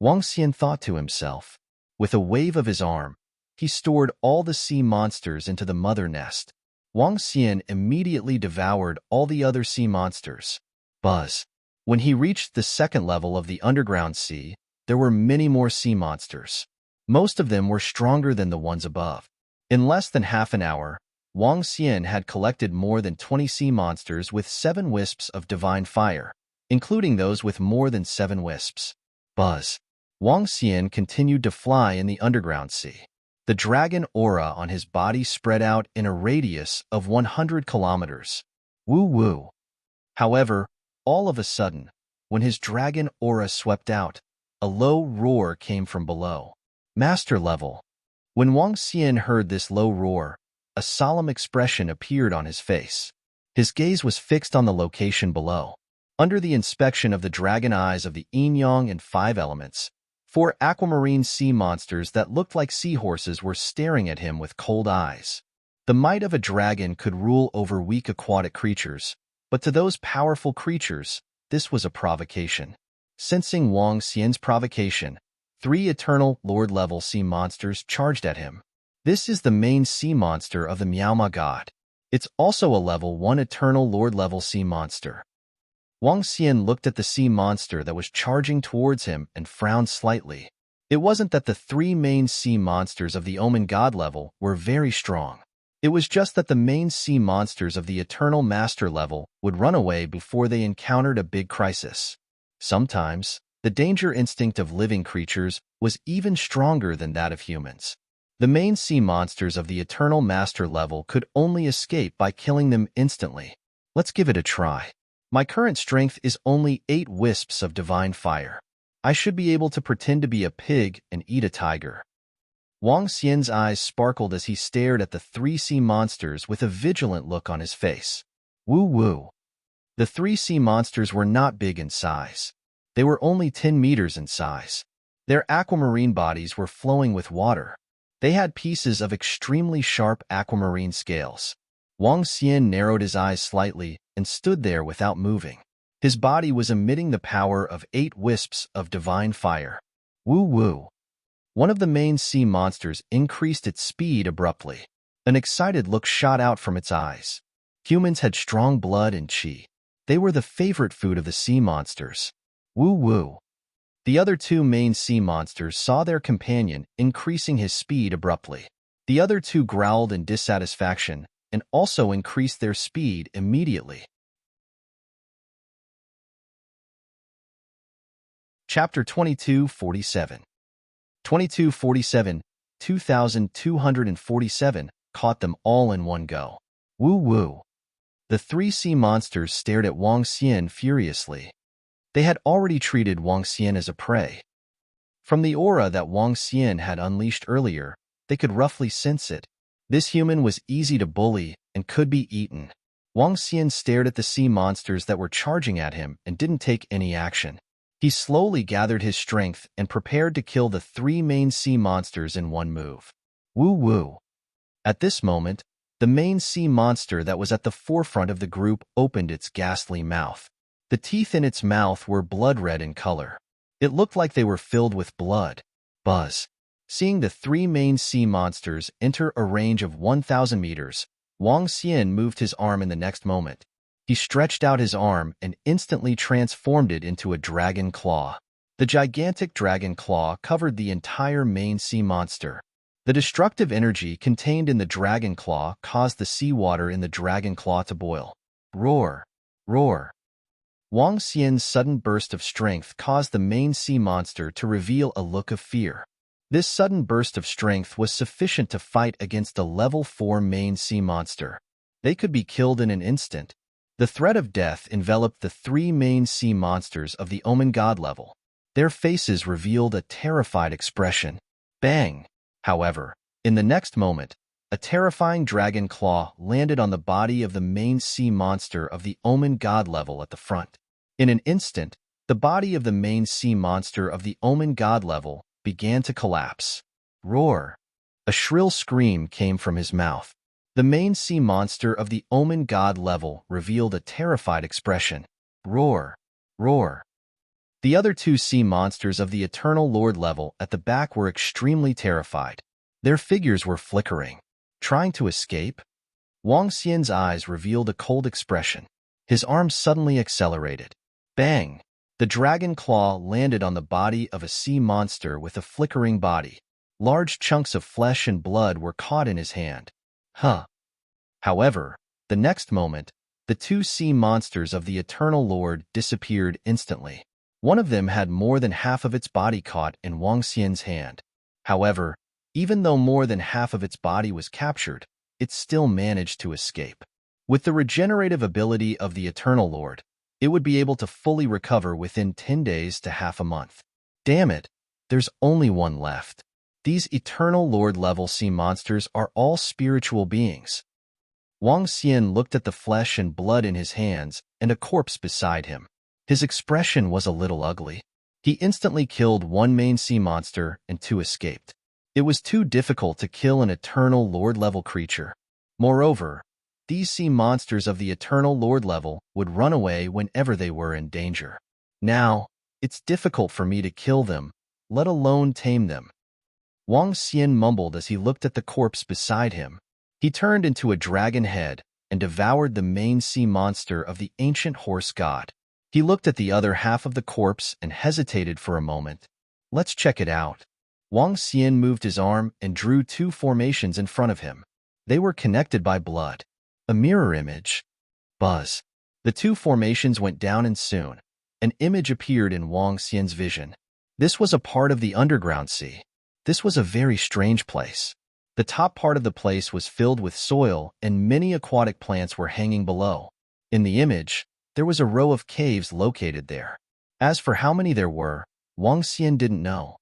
Wang Xian thought to himself. With a wave of his arm, he stored all the sea monsters into the mother nest. Wang Xian immediately devoured all the other sea monsters. Buzz. When he reached the second level of the underground sea, there were many more sea monsters. Most of them were stronger than the ones above. In less than half an hour, Wang Xian had collected more than 20 sea monsters with 7 wisps of divine fire, including those with more than 7 wisps. Buzz. Wang Xian continued to fly in the underground sea. The dragon aura on his body spread out in a radius of 100 kilometers. Woo-woo. However, all of a sudden, when his dragon aura swept out, a low roar came from below. Master level. When Wang Xian heard this low roar, a solemn expression appeared on his face. His gaze was fixed on the location below. Under the inspection of the dragon eyes of the yin-yang and 5 elements, 4 aquamarine sea monsters that looked like seahorses were staring at him with cold eyes. The might of a dragon could rule over weak aquatic creatures, but to those powerful creatures, this was a provocation. Sensing Wang Xian's provocation, 3 Eternal Lord-level sea monsters charged at him. This is the main sea monster of the Miaoma god. It's also a level 1 Eternal Lord-level sea monster. Wang Xian looked at the sea monster that was charging towards him and frowned slightly. It wasn't that the 3 main sea monsters of the Omen god level were very strong. It was just that the main sea monsters of the Eternal Master level would run away before they encountered a big crisis. Sometimes, the danger instinct of living creatures was even stronger than that of humans. The main sea monsters of the Eternal Master level could only escape by killing them instantly. Let's give it a try. My current strength is only 8 wisps of divine fire. I should be able to pretend to be a pig and eat a tiger. Wang Xian's eyes sparkled as he stared at the 3 sea monsters with a vigilant look on his face. Woo-woo. The 3 sea monsters were not big in size. They were only 10 meters in size. Their aquamarine bodies were flowing with water. They had pieces of extremely sharp aquamarine scales. Wang Xian narrowed his eyes slightly and stood there without moving. His body was emitting the power of 8 wisps of divine fire. Woo-woo. One of the main sea monsters increased its speed abruptly. An excited look shot out from its eyes. Humans had strong blood and qi. They were the favorite food of the sea monsters. Woo-woo. The other 2 main sea monsters saw their companion increasing his speed abruptly. The other 2 growled in dissatisfaction and also increased their speed immediately. Chapter 2247. 2247, 2247, caught them all in one go. Woo-woo. The 3 sea monsters stared at Wang Xian furiously. They had already treated Wang Xian as a prey. From the aura that Wang Xian had unleashed earlier, they could roughly sense it. This human was easy to bully and could be eaten. Wang Xian stared at the sea monsters that were charging at him and didn't take any action. He slowly gathered his strength and prepared to kill the 3 main sea monsters in one move. Woo-woo. At this moment, the main sea monster that was at the forefront of the group opened its ghastly mouth. The teeth in its mouth were blood-red in color. It looked like they were filled with blood. Buzz. Seeing the three main sea monsters enter a range of 1,000 meters, Wang Xian moved his arm in the next moment. He stretched out his arm and instantly transformed it into a dragon claw. The gigantic dragon claw covered the entire main sea monster. The destructive energy contained in the dragon claw caused the seawater in the dragon claw to boil. Roar! Roar! Wang Xian's sudden burst of strength caused the main sea monster to reveal a look of fear. This sudden burst of strength was sufficient to fight against a level 4 main sea monster. They could be killed in an instant. The threat of death enveloped the three main sea monsters of the Omen God level. Their faces revealed a terrified expression. Bang! However, in the next moment, a terrifying dragon claw landed on the body of the main sea monster of the Omen God level at the front. In an instant, the body of the main sea monster of the Omen God level began to collapse. Roar! A shrill scream came from his mouth. The main sea monster of the Omen God level revealed a terrified expression. Roar! Roar! The other two sea monsters of the Eternal Lord level at the back were extremely terrified. Their figures were flickering. Trying to escape? Wang Xian's eyes revealed a cold expression. His arms suddenly accelerated. Bang! The dragon claw landed on the body of a sea monster with a flickering body. Large chunks of flesh and blood were caught in his hand. However, the next moment, the two sea monsters of the Eternal Lord disappeared instantly. One of them had more than half of its body caught in Wang Xian's hand. However, even though more than half of its body was captured, it still managed to escape. With the regenerative ability of the Eternal Lord, it would be able to fully recover within 10 days to half a month. Damn it, there's only one left. These Eternal Lord level sea monsters are all spiritual beings. Wang Xian looked at the flesh and blood in his hands and a corpse beside him. His expression was a little ugly. He instantly killed one main sea monster and two escaped. It was too difficult to kill an Eternal Lord level creature. Moreover, these sea monsters of the Eternal Lord level would run away whenever they were in danger. Now, it's difficult for me to kill them, let alone tame them. Wang Xian mumbled as he looked at the corpse beside him. He turned into a dragon head and devoured the main sea monster of the ancient horse god. He looked at the other half of the corpse and hesitated for a moment. Let's check it out. Wang Xian moved his arm and drew two formations in front of him. They were connected by blood. A mirror image. Buzz. The two formations went down and soon, an image appeared in Wang Xian's vision. This was a part of the underground sea. This was a very strange place. The top part of the place was filled with soil and many aquatic plants were hanging below. In the image, there was a row of caves located there. As for how many there were, Wang Xian didn't know.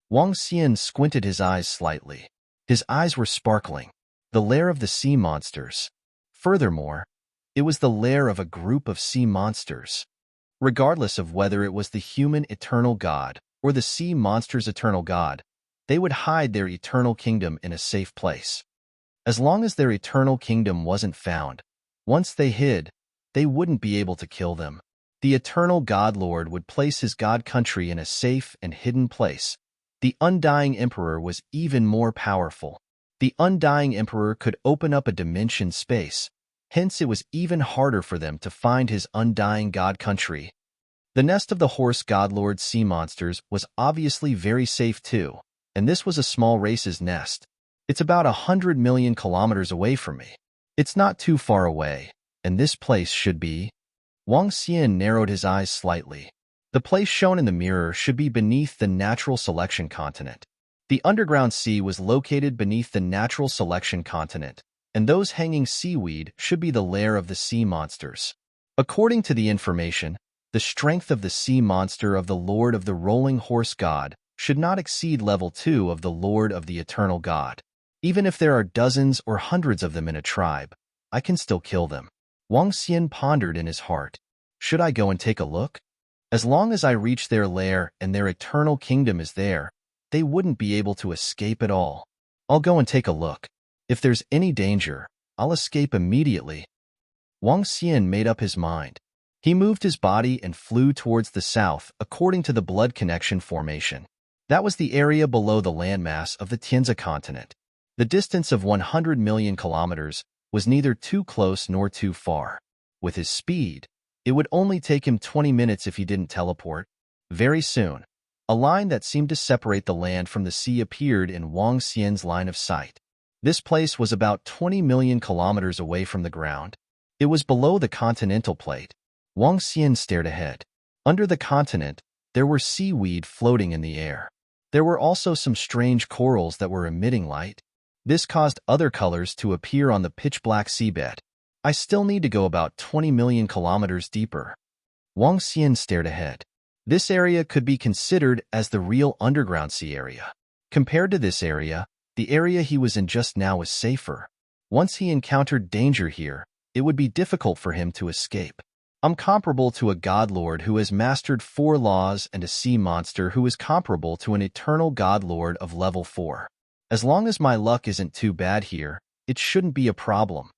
Wang Xian squinted his eyes slightly. His eyes were sparkling. The lair of the sea monsters. Furthermore, it was the lair of a group of sea monsters. Regardless of whether it was the human eternal god or the sea monster's eternal god, they would hide their eternal kingdom in a safe place. As long as their eternal kingdom wasn't found, once they hid, they wouldn't be able to kill them. The eternal God Lord would place his god country in a safe and hidden place. The undying emperor was even more powerful. The undying emperor could open up a dimension space, hence it was even harder for them to find his undying god country. The nest of the horse godlord sea monsters was obviously very safe too, and this was a small race's nest. It's about 100 million kilometers away from me. It's not too far away, and this place should be... Wang Xian narrowed his eyes slightly. The place shown in the mirror should be beneath the natural selection continent. The underground sea was located beneath the natural selection continent, and those hanging seaweed should be the lair of the sea monsters. According to the information, the strength of the sea monster of the Lord of the Rolling Horse God should not exceed level 2 of the Lord of the Eternal God. Even if there are dozens or hundreds of them in a tribe, I can still kill them. Wang Xian pondered in his heart. Should I go and take a look? As long as I reach their lair and their eternal kingdom is there, they wouldn't be able to escape at all. I'll go and take a look. If there's any danger, I'll escape immediately. Wang Xian made up his mind. He moved his body and flew towards the south according to the blood connection formation. That was the area below the landmass of the Tianzi continent. The distance of 100 million kilometers was neither too close nor too far. With his speed, it would only take him 20 minutes if he didn't teleport. Very soon, a line that seemed to separate the land from the sea appeared in Wang Xian's line of sight. This place was about 20 million kilometers away from the ground. It was below the continental plate. Wang Xian stared ahead. Under the continent, there were seaweed floating in the air. There were also some strange corals that were emitting light. This caused other colors to appear on the pitch-black seabed. I still need to go about 20 million kilometers deeper. Wang Xian stared ahead. This area could be considered as the real underground sea area. Compared to this area, the area he was in just now was safer. Once he encountered danger here, it would be difficult for him to escape. I'm comparable to a godlord who has mastered 4 laws and a sea monster who is comparable to an eternal godlord of level 4. As long as my luck isn't too bad here, it shouldn't be a problem.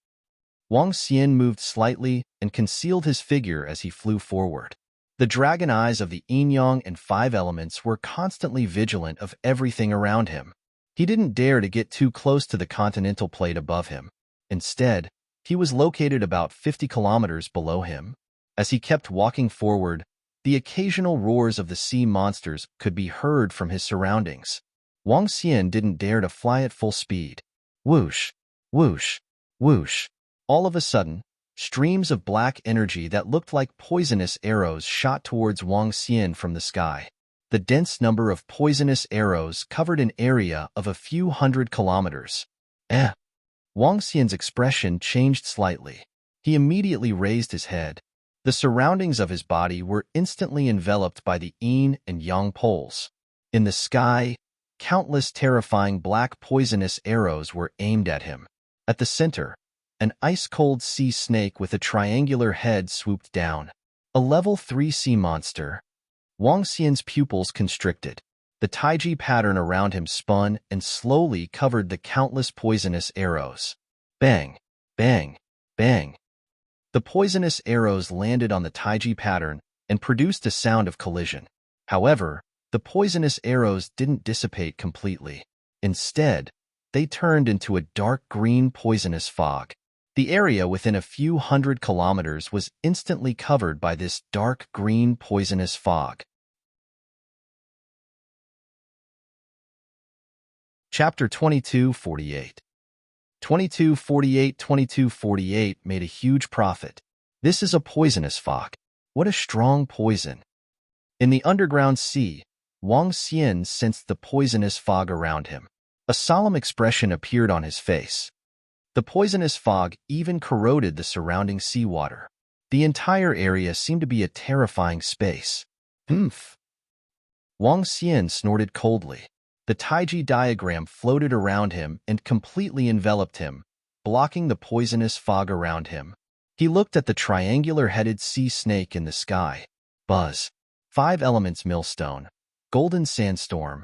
Wang Xian moved slightly and concealed his figure as he flew forward. The dragon eyes of the yin-yang and 5 elements were constantly vigilant of everything around him. He didn't dare to get too close to the continental plate above him. Instead, he was located about 50 kilometers below him. As he kept walking forward, the occasional roars of the sea monsters could be heard from his surroundings. Wang Xian didn't dare to fly at full speed. Whoosh, whoosh, whoosh. All of a sudden, streams of black energy that looked like poisonous arrows shot towards Wang Xian from the sky. The dense number of poisonous arrows covered an area of a few hundred kilometers. Wang Xian's expression changed slightly. He immediately raised his head. The surroundings of his body were instantly enveloped by the yin and yang poles. In the sky, countless terrifying black poisonous arrows were aimed at him. At the center, an ice-cold sea snake with a triangular head swooped down. A level 3 sea monster. Wang Xian's pupils constricted. The taiji pattern around him spun and slowly covered the countless poisonous arrows. Bang, bang, bang. The poisonous arrows landed on the taiji pattern and produced a sound of collision. However, the poisonous arrows didn't dissipate completely. Instead, they turned into a dark green poisonous fog. The area within a few hundred kilometers was instantly covered by this dark green poisonous fog. Chapter 2248. 2248 made a huge profit. This is a poisonous fog. What a strong poison. In the underground sea, Wang Xian sensed the poisonous fog around him. A solemn expression appeared on his face. The poisonous fog even corroded the surrounding seawater. The entire area seemed to be a terrifying space. Humph. Wang Xian snorted coldly. The taiji diagram floated around him and completely enveloped him, blocking the poisonous fog around him. He looked at the triangular-headed sea snake in the sky. Buzz. 5 elements millstone. Golden sandstorm.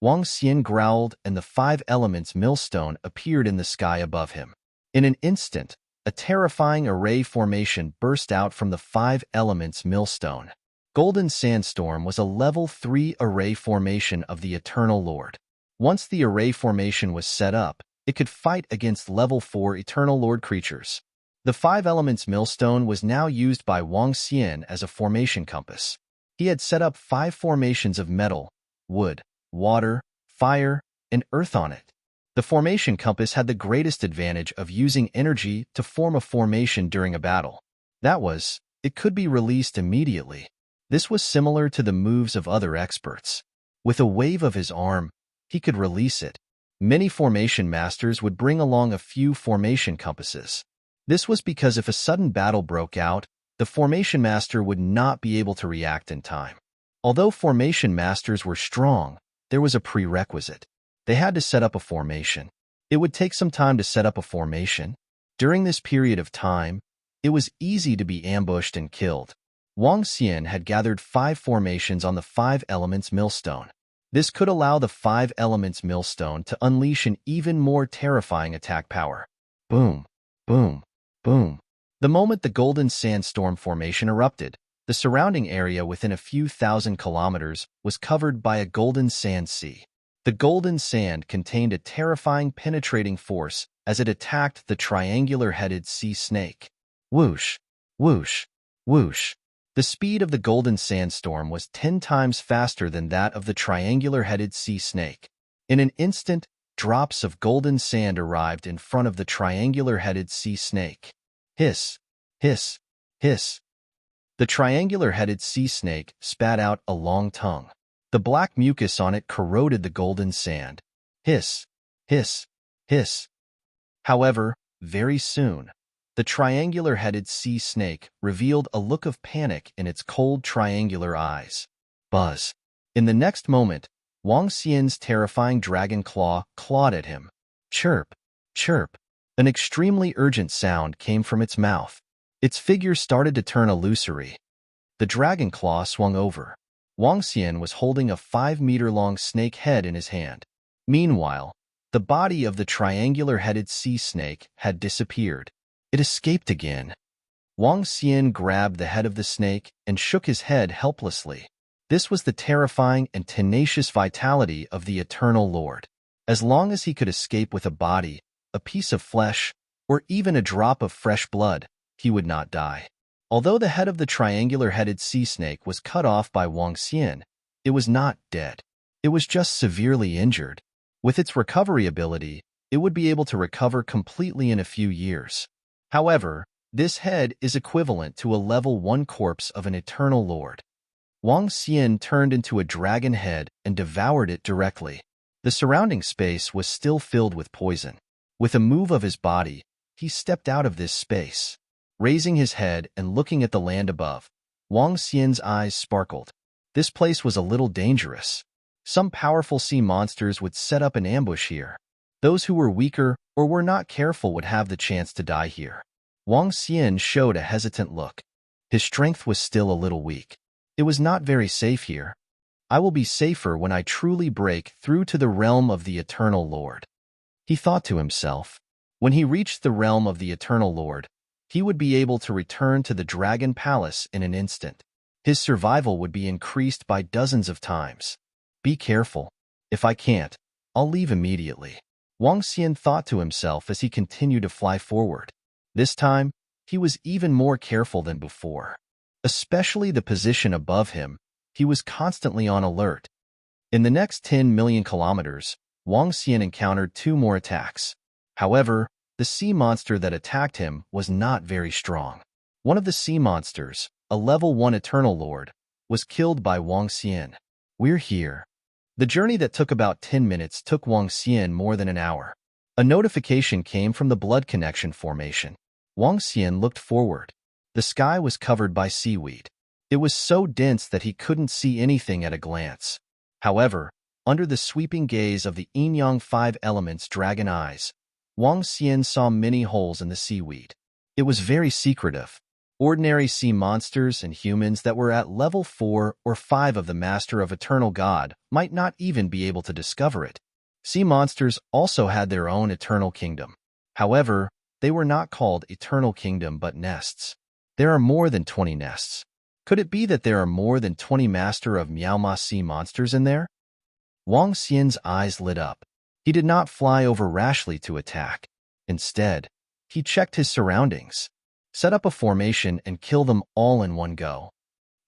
Wang Xian growled and the 5 elements millstone appeared in the sky above him. In an instant, a terrifying array formation burst out from the 5 elements millstone. Golden Sandstorm was a level 3 array formation of the Eternal Lord. Once the array formation was set up, it could fight against level 4 Eternal Lord creatures. The 5 elements millstone was now used by Wang Xian as a formation compass. He had set up 5 formations of metal, wood, water, fire, and earth on it. The formation compass had the greatest advantage of using energy to form a formation during a battle. That was, it could be released immediately. This was similar to the moves of other experts. With a wave of his arm, he could release it. Many formation masters would bring along a few formation compasses. This was because if a sudden battle broke out, the formation master would not be able to react in time. Although formation masters were strong, there was a prerequisite. They had to set up a formation. It would take some time to set up a formation. During this period of time, it was easy to be ambushed and killed. Wang Xian had gathered 5 formations on the 5 elements millstone. This could allow the five elements millstone to unleash an even more terrifying attack power. Boom, boom, boom. The moment the golden sandstorm formation erupted, the surrounding area within a few thousand kilometers was covered by a golden sand sea. The golden sand contained a terrifying penetrating force as it attacked the triangular-headed sea snake. Whoosh, whoosh, whoosh. The speed of the golden sandstorm was 10 times faster than that of the triangular-headed sea snake. In an instant, drops of golden sand arrived in front of the triangular-headed sea snake. Hiss, hiss, hiss. The triangular-headed sea snake spat out a long tongue. The black mucus on it corroded the golden sand. Hiss, hiss, hiss. However, very soon, the triangular-headed sea snake revealed a look of panic in its cold triangular eyes. Buzz. In the next moment, Wang Xian's terrifying dragon claw clawed at him. Chirp, chirp. An extremely urgent sound came from its mouth. Its figure started to turn illusory. The dragon claw swung over. Wang Xian was holding a 5-meter-long snake head in his hand. Meanwhile, the body of the triangular-headed sea snake had disappeared. It escaped again. Wang Xian grabbed the head of the snake and shook his head helplessly. This was the terrifying and tenacious vitality of the Eternal Lord. As long as he could escape with a body, a piece of flesh, or even a drop of fresh blood, he would not die. Although the head of the triangular-headed sea snake was cut off by Wang Xian, it was not dead. It was just severely injured. With its recovery ability, it would be able to recover completely in a few years. However, this head is equivalent to a level 1 corpse of an Eternal Lord. Wang Xian turned into a dragon head and devoured it directly. The surrounding space was still filled with poison. With a move of his body, he stepped out of this space. Raising his head and looking at the land above, Wang Xian's eyes sparkled. This place was a little dangerous. Some powerful sea monsters would set up an ambush here. Those who were weaker or were not careful would have the chance to die here. Wang Xian showed a hesitant look. His strength was still a little weak. It was not very safe here. I will be safer when I truly break through to the realm of the Eternal Lord. He thought to himself. When he reached the realm of the Eternal Lord, he would be able to return to the Dragon Palace in an instant. His survival would be increased by dozens of times. Be careful. If I can't, I'll leave immediately. Wang Xian thought to himself as he continued to fly forward. This time, he was even more careful than before. Especially the position above him, he was constantly on alert. In the next 10 million kilometers, Wang Xian encountered 2 more attacks. However, the sea monster that attacked him was not very strong. One of the sea monsters, a level 1 Eternal Lord, was killed by Wang Xian. We're here. The journey that took about 10 minutes took Wang Xian more than an hour. A notification came from the blood connection formation. Wang Xian looked forward. The sky was covered by seaweed. It was so dense that he couldn't see anything at a glance. However, under the sweeping gaze of the Yin-Yang 5 Elements dragon eyes, Wang Xian saw many holes in the seaweed. It was very secretive. Ordinary sea monsters and humans that were at level 4 or 5 of the Master of Eternal God might not even be able to discover it. Sea monsters also had their own eternal kingdom. However, they were not called eternal kingdom but nests. There are more than 20 nests. Could it be that there are more than 20 Master of Miaoma sea monsters in there? Wang Xian's eyes lit up. He did not fly over rashly to attack. Instead, he checked his surroundings, set up a formation and kill them all in one go.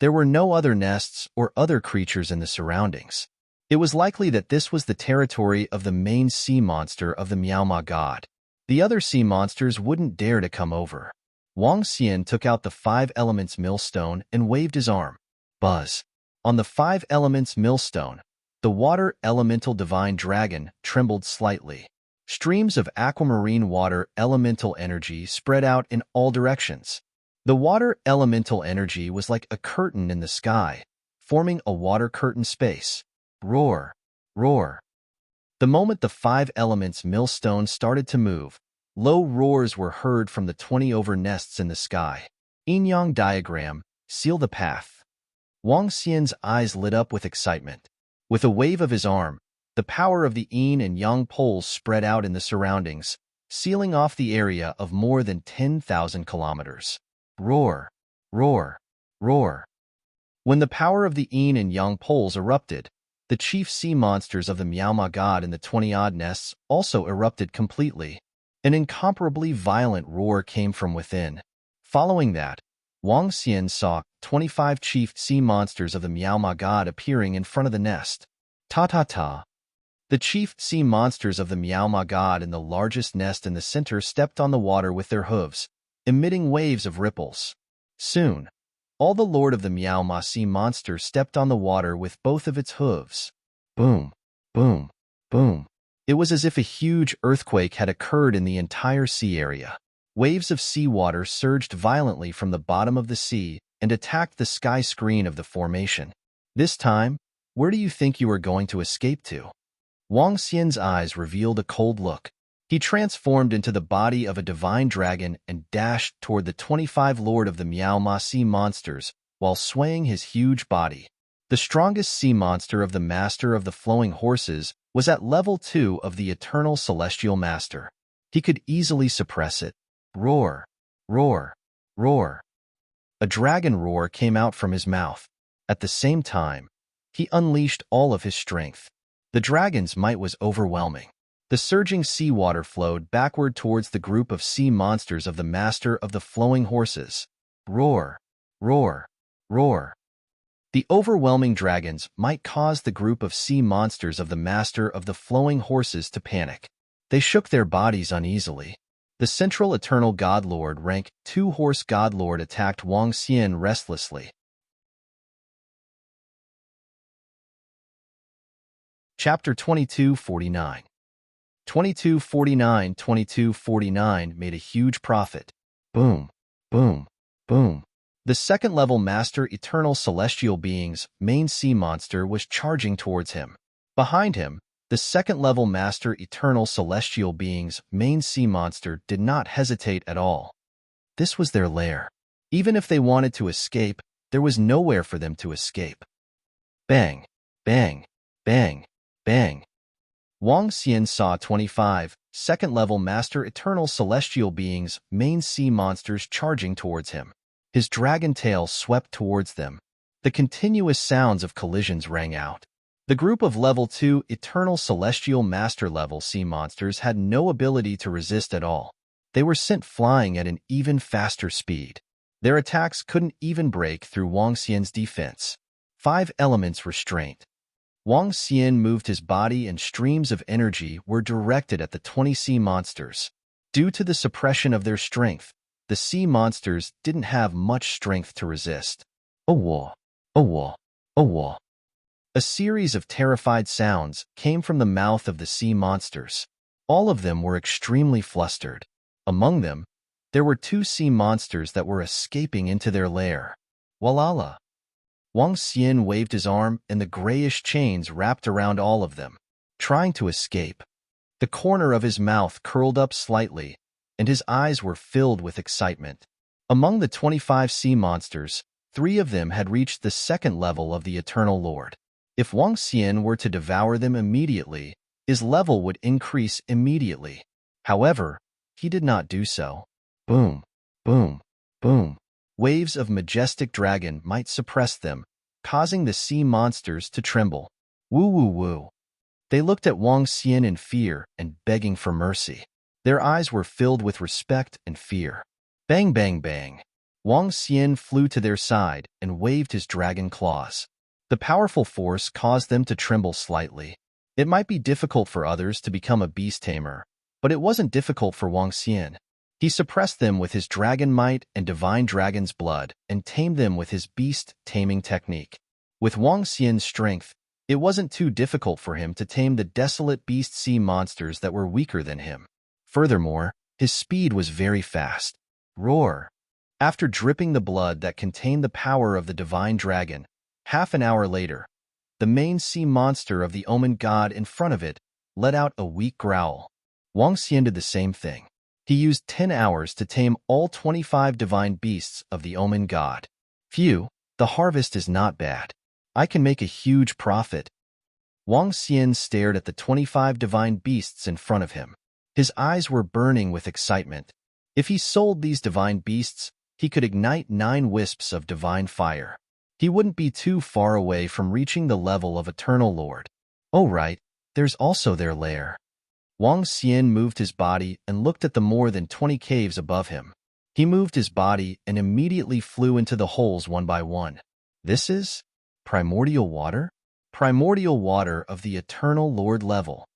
There were no other nests or other creatures in the surroundings. It was likely that this was the territory of the main sea monster of the Miaoma god. The other sea monsters wouldn't dare to come over. Wang Xian took out the 5 Elements millstone and waved his arm. Buzz. On the 5 Elements millstone, the water elemental divine dragon trembled slightly. Streams of aquamarine water elemental energy spread out in all directions. The water elemental energy was like a curtain in the sky, forming a water curtain space. Roar, roar. The moment the 5 Elements millstone started to move, low roars were heard from the 20 over nests in the sky. Yin-Yang diagram, seal the path. Wang Xian's eyes lit up with excitement. With a wave of his arm, the power of the yin and yang poles spread out in the surroundings, sealing off the area of more than 10,000 kilometers. Roar, roar, roar. When the power of the yin and yang poles erupted, the chief sea monsters of the Miaoma god and the 20-odd nests also erupted completely. An incomparably violent roar came from within. Following that, Wang Xian saw 25 chief sea monsters of the Miaoma god appearing in front of the nest. Ta-ta-ta. The chief sea monsters of the Miaoma god and the largest nest in the center stepped on the water with their hooves, emitting waves of ripples. Soon, all the lord of the Miaoma sea monster stepped on the water with both of its hooves. Boom, boom, boom. It was as if a huge earthquake had occurred in the entire sea area. Waves of seawater surged violently from the bottom of the sea and attacked the sky screen of the formation. This time, where do you think you are going to escape to? Wang Xian's eyes revealed a cold look. He transformed into the body of a divine dragon and dashed toward the 25 lord of the Miaoma sea monsters while swaying his huge body. The strongest sea monster of the master of the flowing horses was at level 2 of the eternal celestial master. He could easily suppress it. Roar, roar, roar. A dragon roar came out from his mouth. At the same time, he unleashed all of his strength. The dragon's might was overwhelming. The surging seawater flowed backward towards the group of sea monsters of the master of the flowing horses. Roar, roar, roar. The overwhelming dragon's might caused the group of sea monsters of the master of the flowing horses to panic. They shook their bodies uneasily. The central eternal godlord rank 2 horse godlord attacked Wang Xian restlessly. Chapter 2249. 2249 made a huge profit. Boom, boom, boom. The second-level Master Eternal Celestial Being's main sea monster was charging towards him. Behind him, the second-level Master Eternal Celestial Being's main sea monster did not hesitate at all. This was their lair. Even if they wanted to escape, there was nowhere for them to escape. Bang, bang, bang, bang. Wang Xian saw 25 second-level Master Eternal Celestial Beings' main sea monsters charging towards him. His dragon tail swept towards them. The continuous sounds of collisions rang out. The group of level 2 Eternal Celestial Master level sea monsters had no ability to resist at all. They were sent flying at an even faster speed. Their attacks couldn't even break through Wang Xian's defense. 5 elements restraint. Wang Xian moved his body and streams of energy were directed at the 20 sea monsters. Due to the suppression of their strength, the sea monsters didn't have much strength to resist. Oh-wah, oh-wah, oh-wah. A series of terrified sounds came from the mouth of the sea monsters. All of them were extremely flustered. Among them, there were 2 sea monsters that were escaping into their lair. Walala. Wang Xian waved his arm and the grayish chains wrapped around all of them, trying to escape. The corner of his mouth curled up slightly, and his eyes were filled with excitement. Among the 25 sea monsters, 3 of them had reached the second level of the Eternal Lord. If Wang Xian were to devour them immediately, his level would increase immediately. However, he did not do so. Boom, boom, boom. Waves of majestic dragon might suppress them, causing the sea monsters to tremble. Woo woo woo. They looked at Wang Xian in fear and begging for mercy. Their eyes were filled with respect and fear. Bang bang bang. Wang Xian flew to their side and waved his dragon claws. The powerful force caused them to tremble slightly. It might be difficult for others to become a beast tamer, but it wasn't difficult for Wang Xian. He suppressed them with his dragon might and divine dragon's blood and tamed them with his beast taming technique. With Wang Xian's strength, it wasn't too difficult for him to tame the desolate beast sea monsters that were weaker than him. Furthermore, his speed was very fast. Roar. After dripping the blood that contained the power of the divine dragon, half an hour later, the main sea monster of the omen god in front of it let out a weak growl. Wang Xian did the same thing. He used 10 hours to tame all 25 divine beasts of the omen god. Phew, the harvest is not bad. I can make a huge profit. Wang Xian stared at the 25 divine beasts in front of him. His eyes were burning with excitement. If he sold these divine beasts, he could ignite 9 wisps of divine fire. He wouldn't be too far away from reaching the level of Eternal Lord. Oh right, there's also their lair. Wang Xian moved his body and looked at the more than 20 caves above him. He moved his body and immediately flew into the holes one by one. This is primordial water? Primordial water of the Eternal Lord level.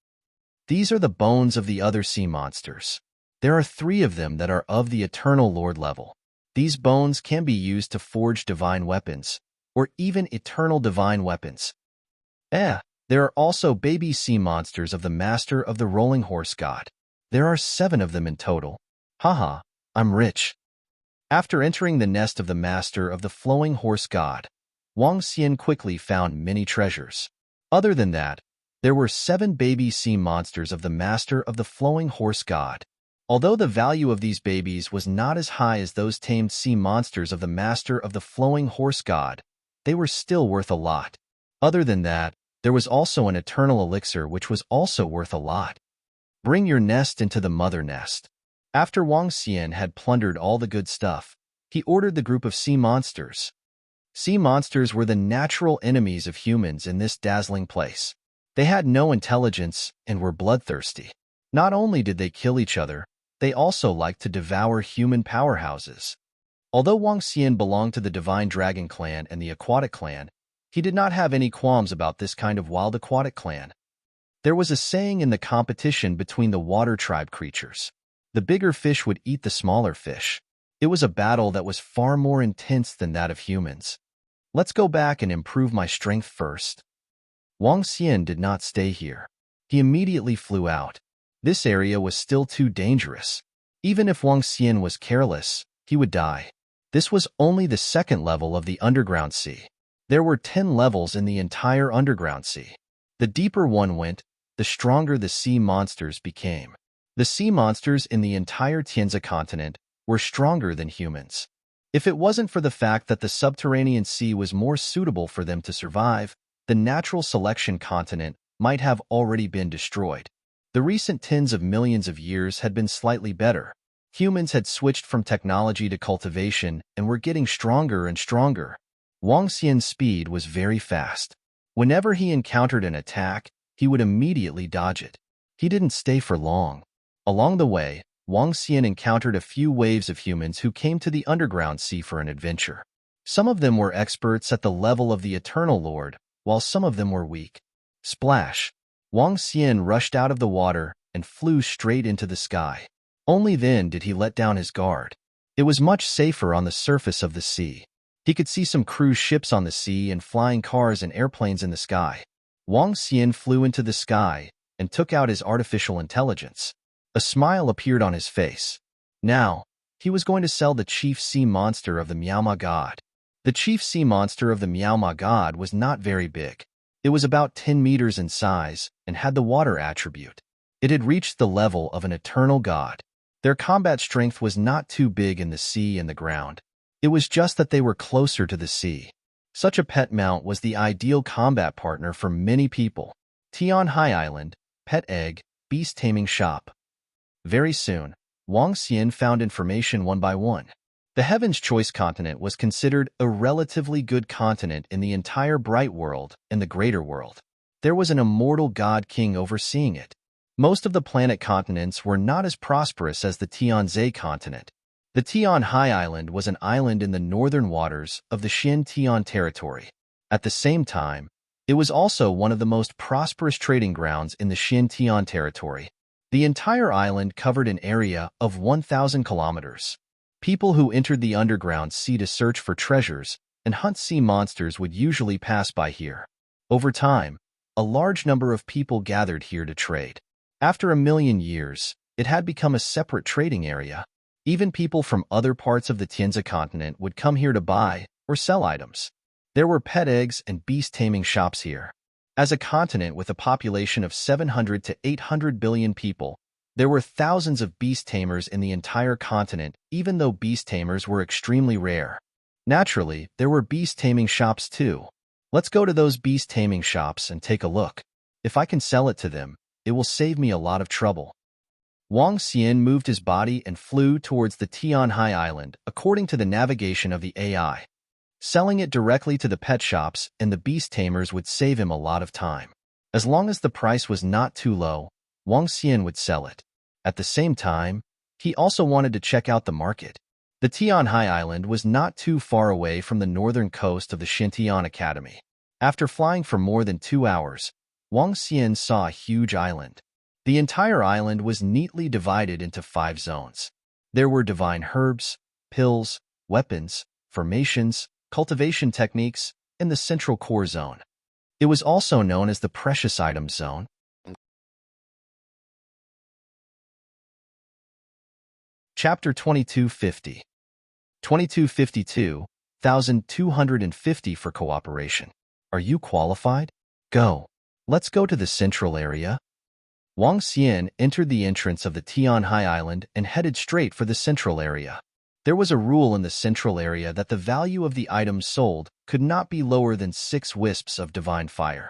These are the bones of the other sea monsters. There are 3 of them that are of the Eternal Lord level. These bones can be used to forge divine weapons, or even eternal divine weapons. There are also baby sea monsters of the Master of the Rolling Horse God. There are 7 of them in total. Haha, I'm rich. After entering the nest of the Master of the Flowing Horse God, Wang Xian quickly found many treasures. Other than that, there were 7 baby sea monsters of the Master of the Flowing Horse God. Although the value of these babies was not as high as those tamed sea monsters of the Master of the Flowing Horse God, they were still worth a lot. Other than that, there was also an eternal elixir which was also worth a lot. Bring your nest into the mother nest. After Wang Xian had plundered all the good stuff, he ordered the group of sea monsters. Sea monsters were the natural enemies of humans in this dazzling place. They had no intelligence and were bloodthirsty. Not only did they kill each other, they also liked to devour human powerhouses. Although Wang Xian belonged to the Divine Dragon Clan and the Aquatic Clan, he did not have any qualms about this kind of wild aquatic clan. There was a saying in the competition between the water tribe creatures. The bigger fish would eat the smaller fish. It was a battle that was far more intense than that of humans. Let's go back and improve my strength first. Wang Xian did not stay here. He immediately flew out. This area was still too dangerous. Even if Wang Xian was careless, he would die. This was only the 2nd level of the underground sea. There were 10 levels in the entire underground sea. The deeper one went, the stronger the sea monsters became. The sea monsters in the entire Tianzi continent were stronger than humans. If it wasn't for the fact that the subterranean sea was more suitable for them to survive, the natural selection continent might have already been destroyed. The recent tens of millions of years had been slightly better. Humans had switched from technology to cultivation and were getting stronger and stronger. Wang Xian's speed was very fast. Whenever he encountered an attack, he would immediately dodge it. He didn't stay for long. Along the way, Wang Xian encountered a few waves of humans who came to the underground sea for an adventure. Some of them were experts at the level of the Eternal Lord, while some of them were weak. Splash! Wang Xian rushed out of the water and flew straight into the sky. Only then did he let down his guard. It was much safer on the surface of the sea. He could see some cruise ships on the sea and flying cars and airplanes in the sky. Wang Xian flew into the sky and took out his artificial intelligence. A smile appeared on his face. Now, he was going to sell the chief sea monster of the Miaoma God. The chief sea monster of the Miaoma God was not very big. It was about 10 meters in size and had the water attribute. It had reached the level of an eternal god. Their combat strength was not too big in the sea and the ground. It was just that they were closer to the sea. Such a pet mount was the ideal combat partner for many people. Tian High Island, Pet Egg, Beast Taming Shop. Very soon, Wang Xian found information one by one. The Heaven's Choice continent was considered a relatively good continent in the entire Bright World and the Greater World. There was an immortal god king overseeing it. Most of the planet continents were not as prosperous as the Tianzi continent. The Tian High Island was an island in the northern waters of the Xin Tian territory. At the same time, it was also one of the most prosperous trading grounds in the Xin Tian territory. The entire island covered an area of 1,000 kilometers. People who entered the underground sea to search for treasures and hunt sea monsters would usually pass by here. Over time, a large number of people gathered here to trade. After 1,000,000 years, it had become a separate trading area. Even people from other parts of the Tianzi continent would come here to buy or sell items. There were pet eggs and beast taming shops here. As a continent with a population of 700 to 800 billion people, there were thousands of beast tamers in the entire continent, even though beast tamers were extremely rare. Naturally, there were beast taming shops too. Let's go to those beast taming shops and take a look. If I can sell it to them, it will save me a lot of trouble. Wang Xian moved his body and flew towards the Tianhai Island according to the navigation of the AI. Selling it directly to the pet shops and the beast tamers would save him a lot of time. As long as the price was not too low, Wang Xian would sell it. At the same time, he also wanted to check out the market. The Tianhai Island was not too far away from the northern coast of the Xintian Academy. After flying for more than 2 hours, Wang Xian saw a huge island. The entire island was neatly divided into 5 zones. There were divine herbs, pills, weapons, formations, cultivation techniques, and the central core zone. It was also known as the precious items zone. Chapter 2250. 2252, 1250 for cooperation. Are you qualified? Go. Let's go to the central area. Wang Xian entered the entrance of the Tianhai Island and headed straight for the central area. There was a rule in the central area that the value of the items sold could not be lower than 6 wisps of divine fire.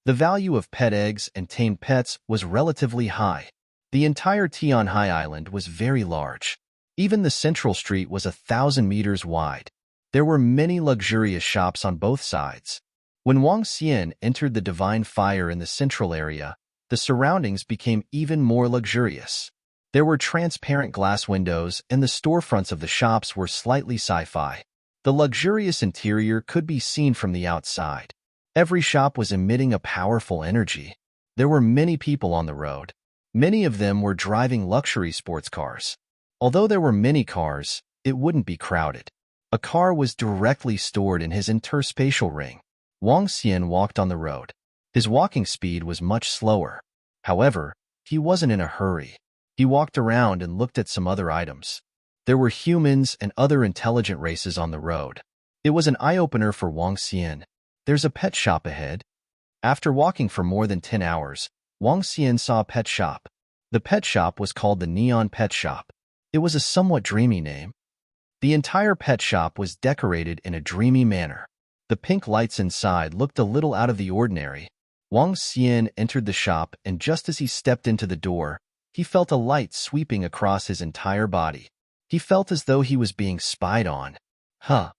The value of pet eggs and tamed pets was relatively high. The entire Tianhai Island was very large. Even the central street was 1,000 meters wide. There were many luxurious shops on both sides. When Wang Xian entered the divine fire in the central area, the surroundings became even more luxurious. There were transparent glass windows and the storefronts of the shops were slightly sci-fi. The luxurious interior could be seen from the outside. Every shop was emitting a powerful energy. There were many people on the road. Many of them were driving luxury sports cars. Although there were many cars, it wouldn't be crowded. A car was directly stored in his interspatial ring. Wang Xian walked on the road. His walking speed was much slower. However, he wasn't in a hurry. He walked around and looked at some other items. There were humans and other intelligent races on the road. It was an eye-opener for Wang Xian. There's a pet shop ahead. After walking for more than 10 hours, Wang Xian saw a pet shop. The pet shop was called the Neon Pet Shop. It was a somewhat dreamy name. The entire pet shop was decorated in a dreamy manner. The pink lights inside looked a little out of the ordinary. Wang Xian entered the shop, and just as he stepped into the door, he felt a light sweeping across his entire body. He felt as though he was being spied on. Huh.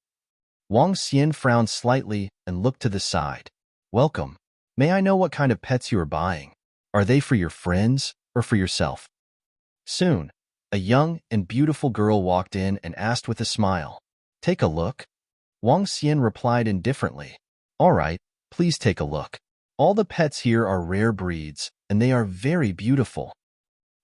Wang Xian frowned slightly and looked to the side. Welcome. May I know what kind of pets you are buying? Are they for your friends or for yourself? Soon, a young and beautiful girl walked in and asked with a smile. Take a look. Wang Xian replied indifferently. All right, please take a look. All the pets here are rare breeds, and they are very beautiful.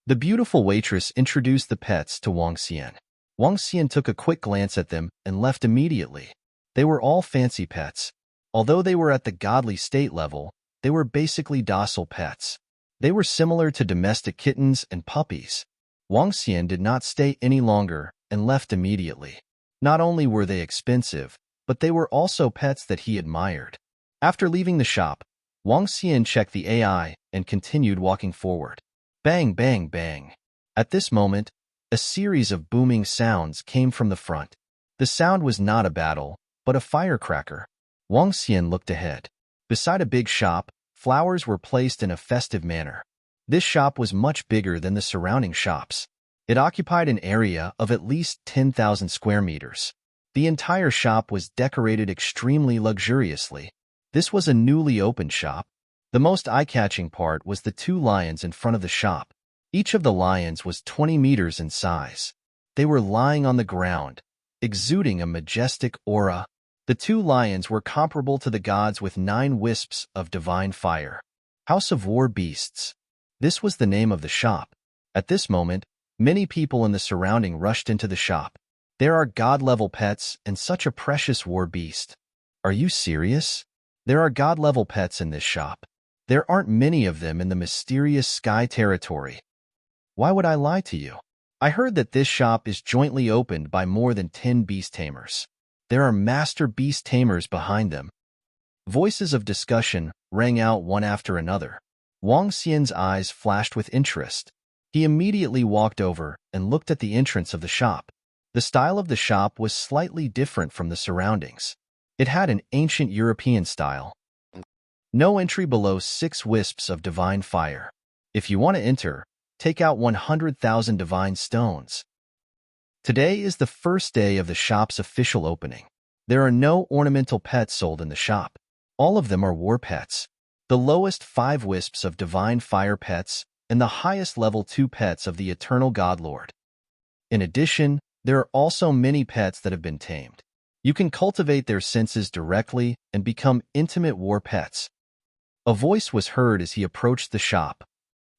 The beautiful waitress introduced the pets to Wang Xian. Wang Xian took a quick glance at them and left immediately. They were all fancy pets. Although they were at the godly state level, they were basically docile pets. They were similar to domestic kittens and puppies. Wang Xian did not stay any longer and left immediately. Not only were they expensive, but they were also pets that he admired. After leaving the shop, Wang Xian checked the AI and continued walking forward. Bang, bang, bang. At this moment, a series of booming sounds came from the front. The sound was not a battle, but a firecracker. Wang Xian looked ahead. Beside a big shop, flowers were placed in a festive manner. This shop was much bigger than the surrounding shops. It occupied an area of at least 10,000 square meters. The entire shop was decorated extremely luxuriously. This was a newly opened shop. The most eye-catching part was the 2 lions in front of the shop. Each of the lions was 20 meters in size. They were lying on the ground, exuding a majestic aura. The 2 lions were comparable to the gods with 9 wisps of divine fire. House of War Beasts. This was the name of the shop. At this moment, many people in the surrounding rushed into the shop. There are god-level pets and such a precious war beast. Are you serious? There are god-level pets in this shop. There aren't many of them in the mysterious sky territory. Why would I lie to you? I heard that this shop is jointly opened by more than 10 beast tamers. There are master beast tamers behind them. Voices of discussion rang out one after another. Wang Xian's eyes flashed with interest. He immediately walked over and looked at the entrance of the shop. The style of the shop was slightly different from the surroundings. It had an ancient European style. No entry below 6 wisps of divine fire. If you want to enter, take out 100,000 divine stones. Today is the first day of the shop's official opening. There are no ornamental pets sold in the shop. All of them are war pets. The lowest 5 wisps of divine fire pets and the highest level 2 pets of the eternal God Lord. In addition, there are also many pets that have been tamed. You can cultivate their senses directly and become intimate war pets. A voice was heard as he approached the shop.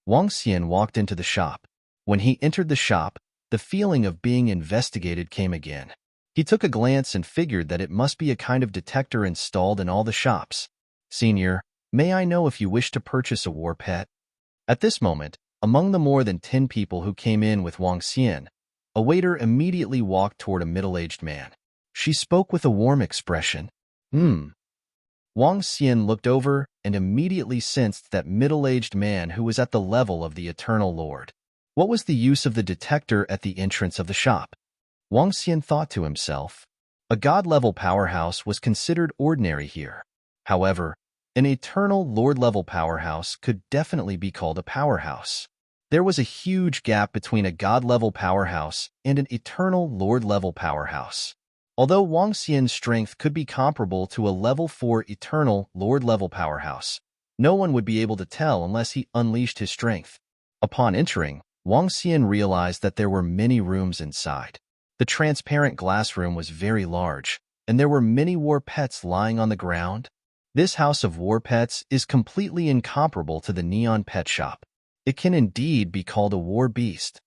Wang Xian walked into the shop. When he entered the shop, the feeling of being investigated came again. He took a glance and figured that it must be a kind of detector installed in all the shops. "Senior, may I know if you wish to purchase a war pet?" At this moment, among the more than 10 people who came in with Wang Xian, a waiter immediately walked toward a middle-aged man. She spoke with a warm expression. Wang Xian looked over and immediately sensed that middle-aged man who was at the level of the Eternal Lord. What was the use of the detector at the entrance of the shop? Wang Xian thought to himself. A god-level powerhouse was considered ordinary here. However, an Eternal Lord-level powerhouse could definitely be called a powerhouse. There was a huge gap between a god-level powerhouse and an Eternal Lord-level powerhouse. Although Wang Xian's strength could be comparable to a level 4 Eternal Lord-level powerhouse, no one would be able to tell unless he unleashed his strength. Upon entering, Wang Xian realized that there were many rooms inside. The transparent glass room was very large, and there were many war pets lying on the ground. This house of war pets is completely incomparable to the neon pet shop. It can indeed be called a war beast.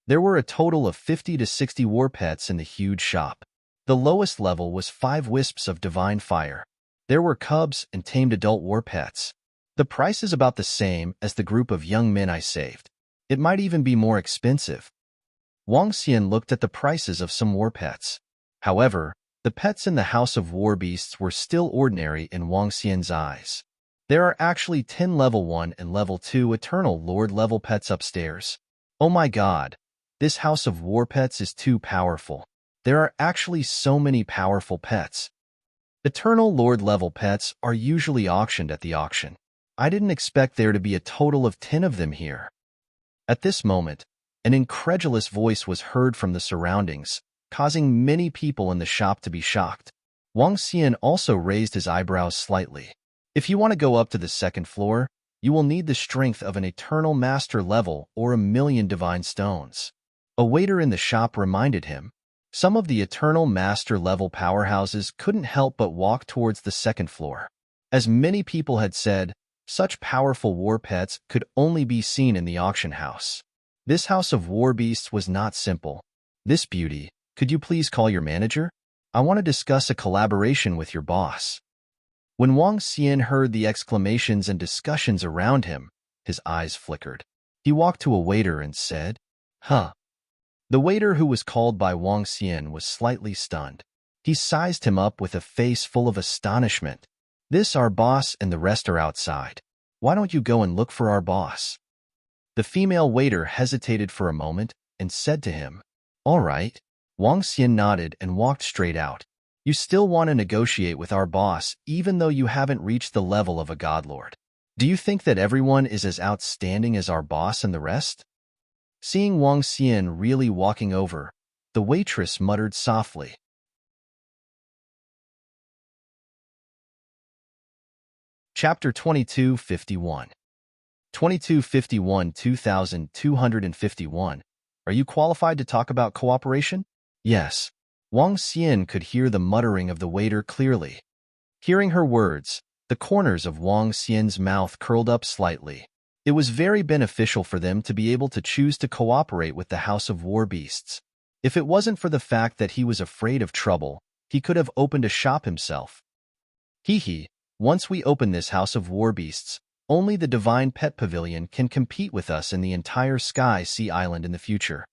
There were a total of 50 to 60 war pets in the huge shop. The lowest level was 5 wisps of divine fire. There were cubs and tamed adult war pets. The price is about the same as the group of young men I saved. It might even be more expensive. Wang Xian looked at the prices of some war pets. However, the pets in the House of War Beasts were still ordinary in Wang Xian's eyes. There are actually 10 level 1 and level 2 Eternal Lord level pets upstairs. Oh my god, this House of War Pets is too powerful. There are actually so many powerful pets. Eternal Lord level pets are usually auctioned at the auction. I didn't expect there to be a total of 10 of them here. At this moment, an incredulous voice was heard from the surroundings, causing many people in the shop to be shocked. Wang Xian also raised his eyebrows slightly. If you want to go up to the second floor, you will need the strength of an Eternal Master level or 1,000,000 divine stones. A waiter in the shop reminded him. Some of the Eternal Master level powerhouses couldn't help but walk towards the second floor. As many people had said, such powerful war pets could only be seen in the auction house. This House of War Beasts was not simple. "This beauty, could you please call your manager? I want to discuss a collaboration with your boss." When Wang Xian heard the exclamations and discussions around him, his eyes flickered. He walked to a waiter and said, "Huh." The waiter who was called by Wang Xian was slightly stunned. He sized him up with a face full of astonishment. "This our boss and the rest are outside. Why don't you go and look for our boss?" The female waiter hesitated for a moment and said to him, "All right." Wang Xian nodded and walked straight out. "You still want to negotiate with our boss even though you haven't reached the level of a godlord? Do you think that everyone is as outstanding as our boss and the rest?" Seeing Wang Xian really walking over, the waitress muttered softly. Chapter 2251 2251 2251 Are you qualified to talk about cooperation? Yes. Wang Xian could hear the muttering of the waiter clearly. Hearing her words, the corners of Wang Xian's mouth curled up slightly. It was very beneficial for them to be able to choose to cooperate with the House of War Beasts. If it wasn't for the fact that he was afraid of trouble, he could have opened a shop himself. Once we open this House of War Beasts, only the Divine Pet Pavilion can compete with us in the entire Sky Sea Island in the future.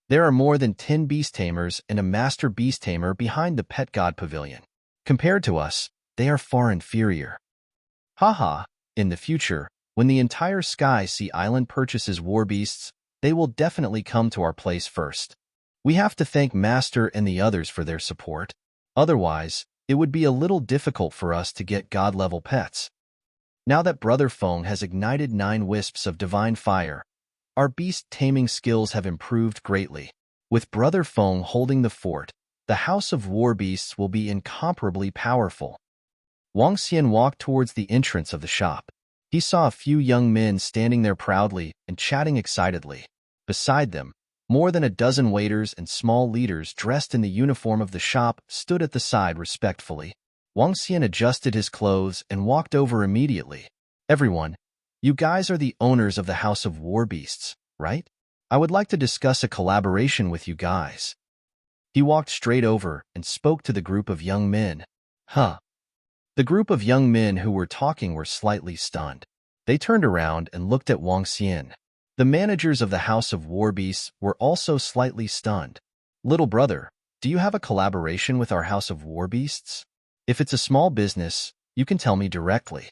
There are more than 10 beast tamers and a master beast tamer behind the Pet God Pavilion. Compared to us, they are far inferior. In the future, when the entire Sky Sea Island purchases war beasts, they will definitely come to our place first. We have to thank Master and the others for their support. Otherwise, it would be a little difficult for us to get god-level pets. Now that Brother Feng has ignited 9 wisps of divine fire, our beast-taming skills have improved greatly. With Brother Feng holding the fort, the House of War Beasts will be incomparably powerful. Wang Xian walked towards the entrance of the shop. He saw a few young men standing there proudly and chatting excitedly. Beside them, more than a dozen waiters and small leaders dressed in the uniform of the shop stood at the side respectfully. Wang Xian adjusted his clothes and walked over immediately. Everyone, you guys are the owners of the House of War Beasts, right? I would like to discuss a collaboration with you guys. He walked straight over and spoke to the group of young men. Huh. The group of young men who were talking were slightly stunned. They turned around and looked at Wang Xian. The managers of the House of War Beasts were also slightly stunned. Little brother, do you have a collaboration with our House of War Beasts? If it's a small business, you can tell me directly.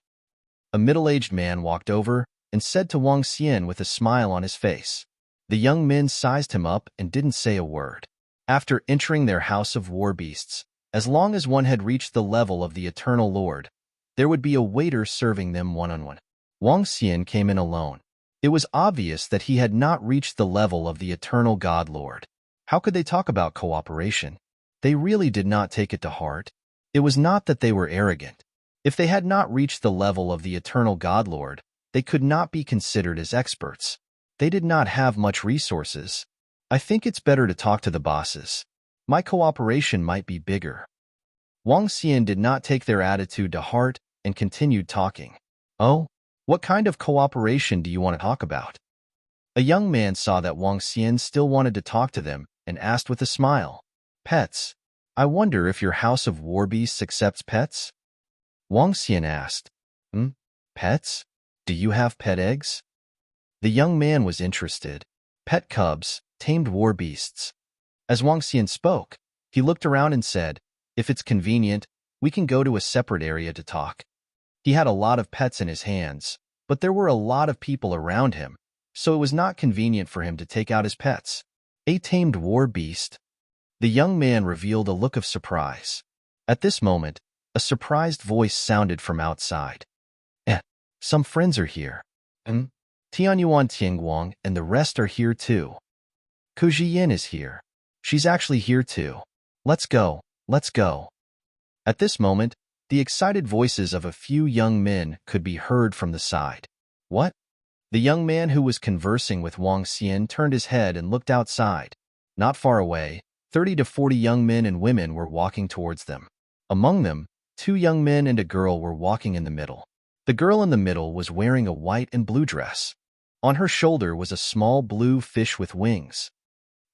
A middle-aged man walked over and said to Wang Xian with a smile on his face. The young men sized him up and didn't say a word. After entering their House of War Beasts, as long as one had reached the level of the Eternal Lord, there would be a waiter serving them one-on-one. Wang Xian came in alone. It was obvious that he had not reached the level of the Eternal God Lord. How could they talk about cooperation? They really did not take it to heart. It was not that they were arrogant. If they had not reached the level of the Eternal God Lord, they could not be considered as experts. They did not have much resources. I think it's better to talk to the bosses. My cooperation might be bigger. Wang Xian did not take their attitude to heart and continued talking. Oh, what kind of cooperation do you want to talk about? A young man saw that Wang Xian still wanted to talk to them and asked with a smile. Pets. I wonder if your House of War Beasts accepts pets? Wang Xian asked. Pets? Do you have pet eggs? The young man was interested. Pet cubs, tamed war beasts. As Wang Xian spoke, he looked around and said, if it's convenient, we can go to a separate area to talk. He had a lot of pets in his hands, but there were a lot of people around him, so it was not convenient for him to take out his pets. A tamed war beast? The young man revealed a look of surprise. At this moment, a surprised voice sounded from outside. Some friends are here. Tianyuan Tianguang and the rest are here too. Ku Jiyin is here. She's actually here too. Let's go, let's go. At this moment, the excited voices of a few young men could be heard from the side. What? The young man who was conversing with Wang Xian turned his head and looked outside. Not far away, 30 to 40 young men and women were walking towards them. Among them, 2 young men and a girl were walking in the middle. The girl in the middle was wearing a white and blue dress. On her shoulder was a small blue fish with wings.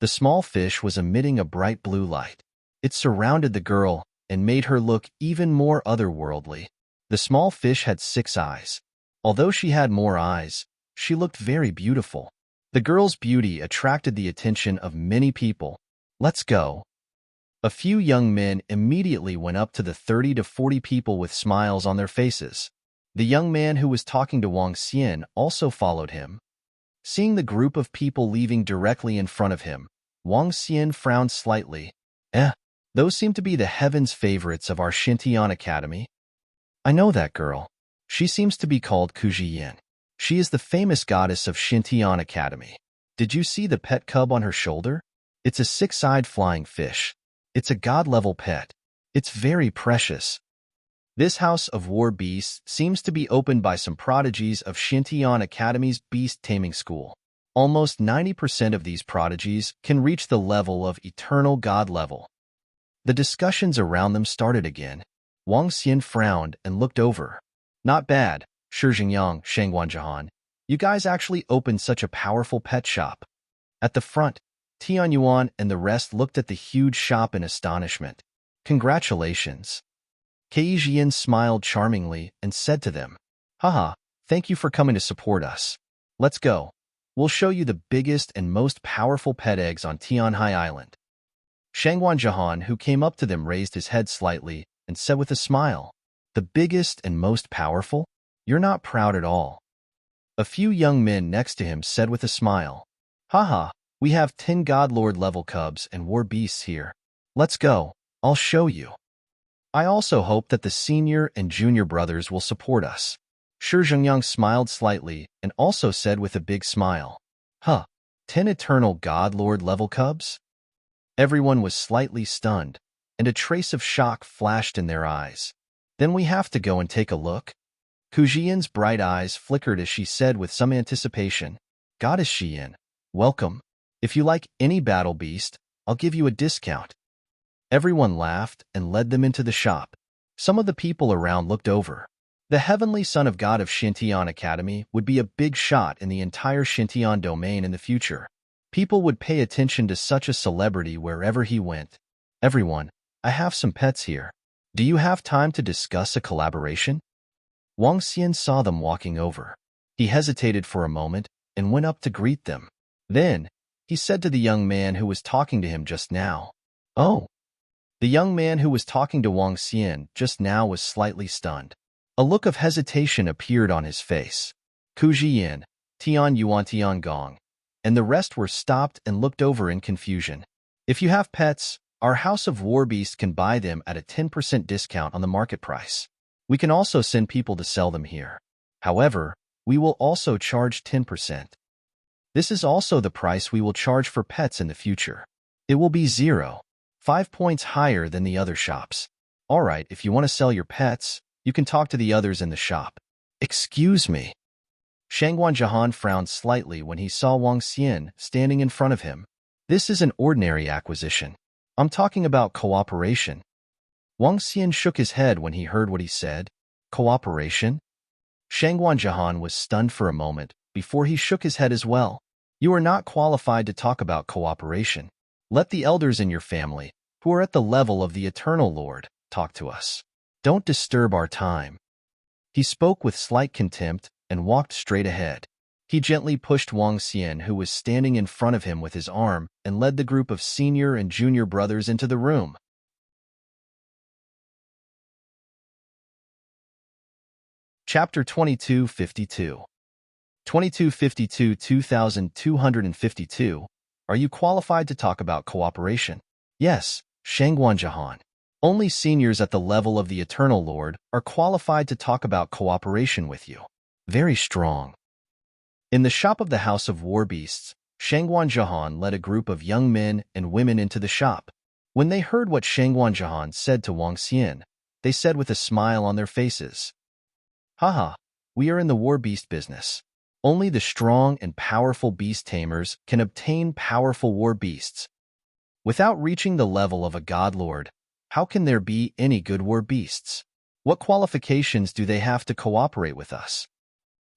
The small fish was emitting a bright blue light. It surrounded the girl and made her look even more otherworldly. The small fish had 6 eyes. Although she had more eyes, she looked very beautiful. The girl's beauty attracted the attention of many people. Let's go. A few young men immediately went up to the 30 to 40 people with smiles on their faces. The young man who was talking to Wang Xian also followed him. Seeing the group of people leaving directly in front of him, Wang Xian frowned slightly. Those seem to be the heavens favorites of our Xintian Academy. I know that girl. She seems to be called Ku Jiyin. She is the famous goddess of Xintian Academy. Did you see the pet cub on her shoulder? It's a 6-eyed flying fish. It's a god-level pet. It's very precious. This House of War Beasts seems to be opened by some prodigies of Xintian Academy's beast-taming school. Almost 90% of these prodigies can reach the level of eternal god level. The discussions around them started again. Wang Xian frowned and looked over. Not bad, Shi Jingyang, Shangguan Jahan. You guys actually opened such a powerful pet shop. At the front, Tianyuan and the rest looked at the huge shop in astonishment. Congratulations. Kei Jian smiled charmingly and said to them, Haha, thank you for coming to support us. Let's go. We'll show you the biggest and most powerful pet eggs on Tianhai Island. Shangguan Jahan, who came up to them, raised his head slightly and said with a smile, The biggest and most powerful? You're not proud at all. A few young men next to him said with a smile, Haha, we have 10 God-Lord level cubs and war beasts here. Let's go. I'll show you. I also hope that the senior and junior brothers will support us. Shi Zhengyang smiled slightly and also said with a big smile, "Huh, 10 eternal God Lord level cubs?" Everyone was slightly stunned, and a trace of shock flashed in their eyes. "Then we have to go and take a look?" Kujian's bright eyes flickered as she said with some anticipation, "Goddess Xian, welcome. If you like any battle beast, I'll give you a discount." Everyone laughed and led them into the shop. Some of the people around looked over. The heavenly son of God of Xintian Academy would be a big shot in the entire Xintian domain in the future. People would pay attention to such a celebrity wherever he went. "Everyone, I have some pets here. Do you have time to discuss a collaboration?" Wang Xian saw them walking over. He hesitated for a moment and went up to greet them. Then, he said to the young man who was talking to him just now, "Oh." The young man who was talking to Wang Xian just now was slightly stunned. A look of hesitation appeared on his face. Ku Jian, Tian Yuan Tian Gong, and the rest were stopped and looked over in confusion. "If you have pets, our House of War Beast can buy them at a 10% discount on the market price. We can also send people to sell them here. However, we will also charge 10%. This is also the price we will charge for pets in the future. It will be 0.5 points higher than the other shops. Alright, if you want to sell your pets, you can talk to the others in the shop." "Excuse me." Shangguan Jahan frowned slightly when he saw Wang Xian standing in front of him. "This is an ordinary acquisition. I'm talking about cooperation." Wang Xian shook his head when he heard what he said. "Cooperation?" Shangguan Jahan was stunned for a moment before he shook his head as well. "You are not qualified to talk about cooperation. Let the elders in your family, who are at the level of the Eternal Lord, talk to us. Don't disturb our time." He spoke with slight contempt and walked straight ahead. He gently pushed Wang Xian, who was standing in front of him, with his arm and led the group of senior and junior brothers into the room. Chapter 2252. 2252 2252. Are you qualified to talk about cooperation? Yes, Shangguan Jahan. Only seniors at the level of the Eternal Lord are qualified to talk about cooperation with you. Very strong. In the shop of the House of War Beasts, Shangguan Jahan led a group of young men and women into the shop. When they heard what Shangguan Jahan said to Wang Xian, they said with a smile on their faces, "Haha, we are in the war beast business. Only the strong and powerful beast tamers can obtain powerful war beasts. Without reaching the level of a god lord, how can there be any good war beasts? What qualifications do they have to cooperate with us?"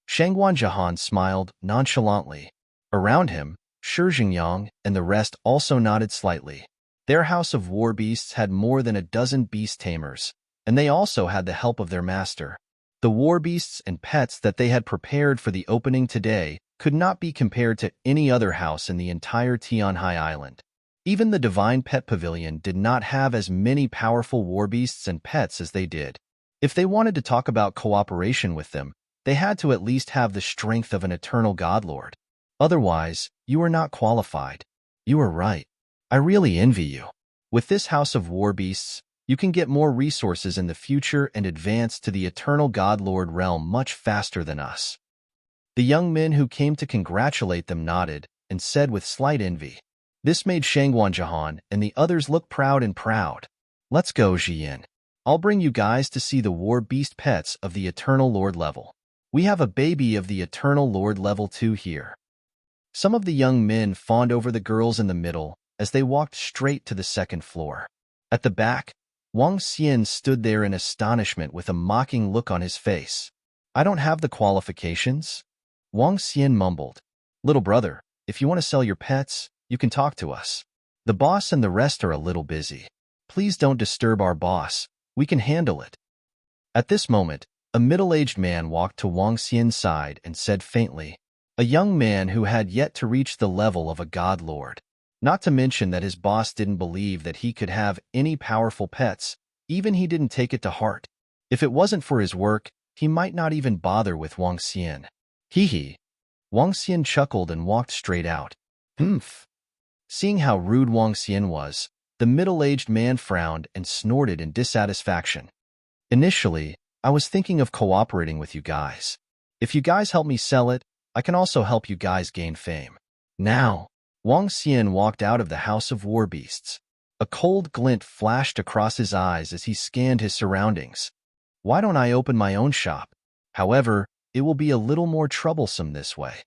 Shangguan Jahan smiled nonchalantly. Around him, Shi Zhengyang and the rest also nodded slightly. Their House of War Beasts had more than a dozen beast tamers, and they also had the help of their master. The war beasts and pets that they had prepared for the opening today could not be compared to any other house in the entire Tianhai Island. Even the Divine Pet Pavilion did not have as many powerful war beasts and pets as they did. If they wanted to talk about cooperation with them, they had to at least have the strength of an eternal godlord. Otherwise, you are not qualified. You are right. I really envy you. With this House of War Beasts, you can get more resources in the future and advance to the eternal godlord realm much faster than us. The young men who came to congratulate them nodded and said with slight envy. This made Shangguan Jahan and the others look proud and proud. "Let's go, Jian. I'll bring you guys to see the war beast pets of the Eternal Lord level. We have a baby of the Eternal Lord level 2 here." Some of the young men fawned over the girls in the middle as they walked straight to the second floor. At the back, Wang Xian stood there in astonishment with a mocking look on his face. "I don't have the qualifications?" Wang Xian mumbled. "Little brother, if you want to sell your pets, you can talk to us. The boss and the rest are a little busy. Please don't disturb our boss. We can handle it." At this moment, a middle-aged man walked to Wang Xian's side and said faintly, a young man who had yet to reach the level of a god lord. Not to mention that his boss didn't believe that he could have any powerful pets, even he didn't take it to heart. If it wasn't for his work, he might not even bother with Wang Xian. Hee. Wang Xian chuckled and walked straight out. Humph. Seeing how rude Wang Xian was, the middle-aged man frowned and snorted in dissatisfaction. Initially, I was thinking of cooperating with you guys. If you guys help me sell it, I can also help you guys gain fame. Now, Wang Xian walked out of the House of War Beasts. A cold glint flashed across his eyes as he scanned his surroundings. Why don't I open my own shop? However, it will be a little more troublesome this way.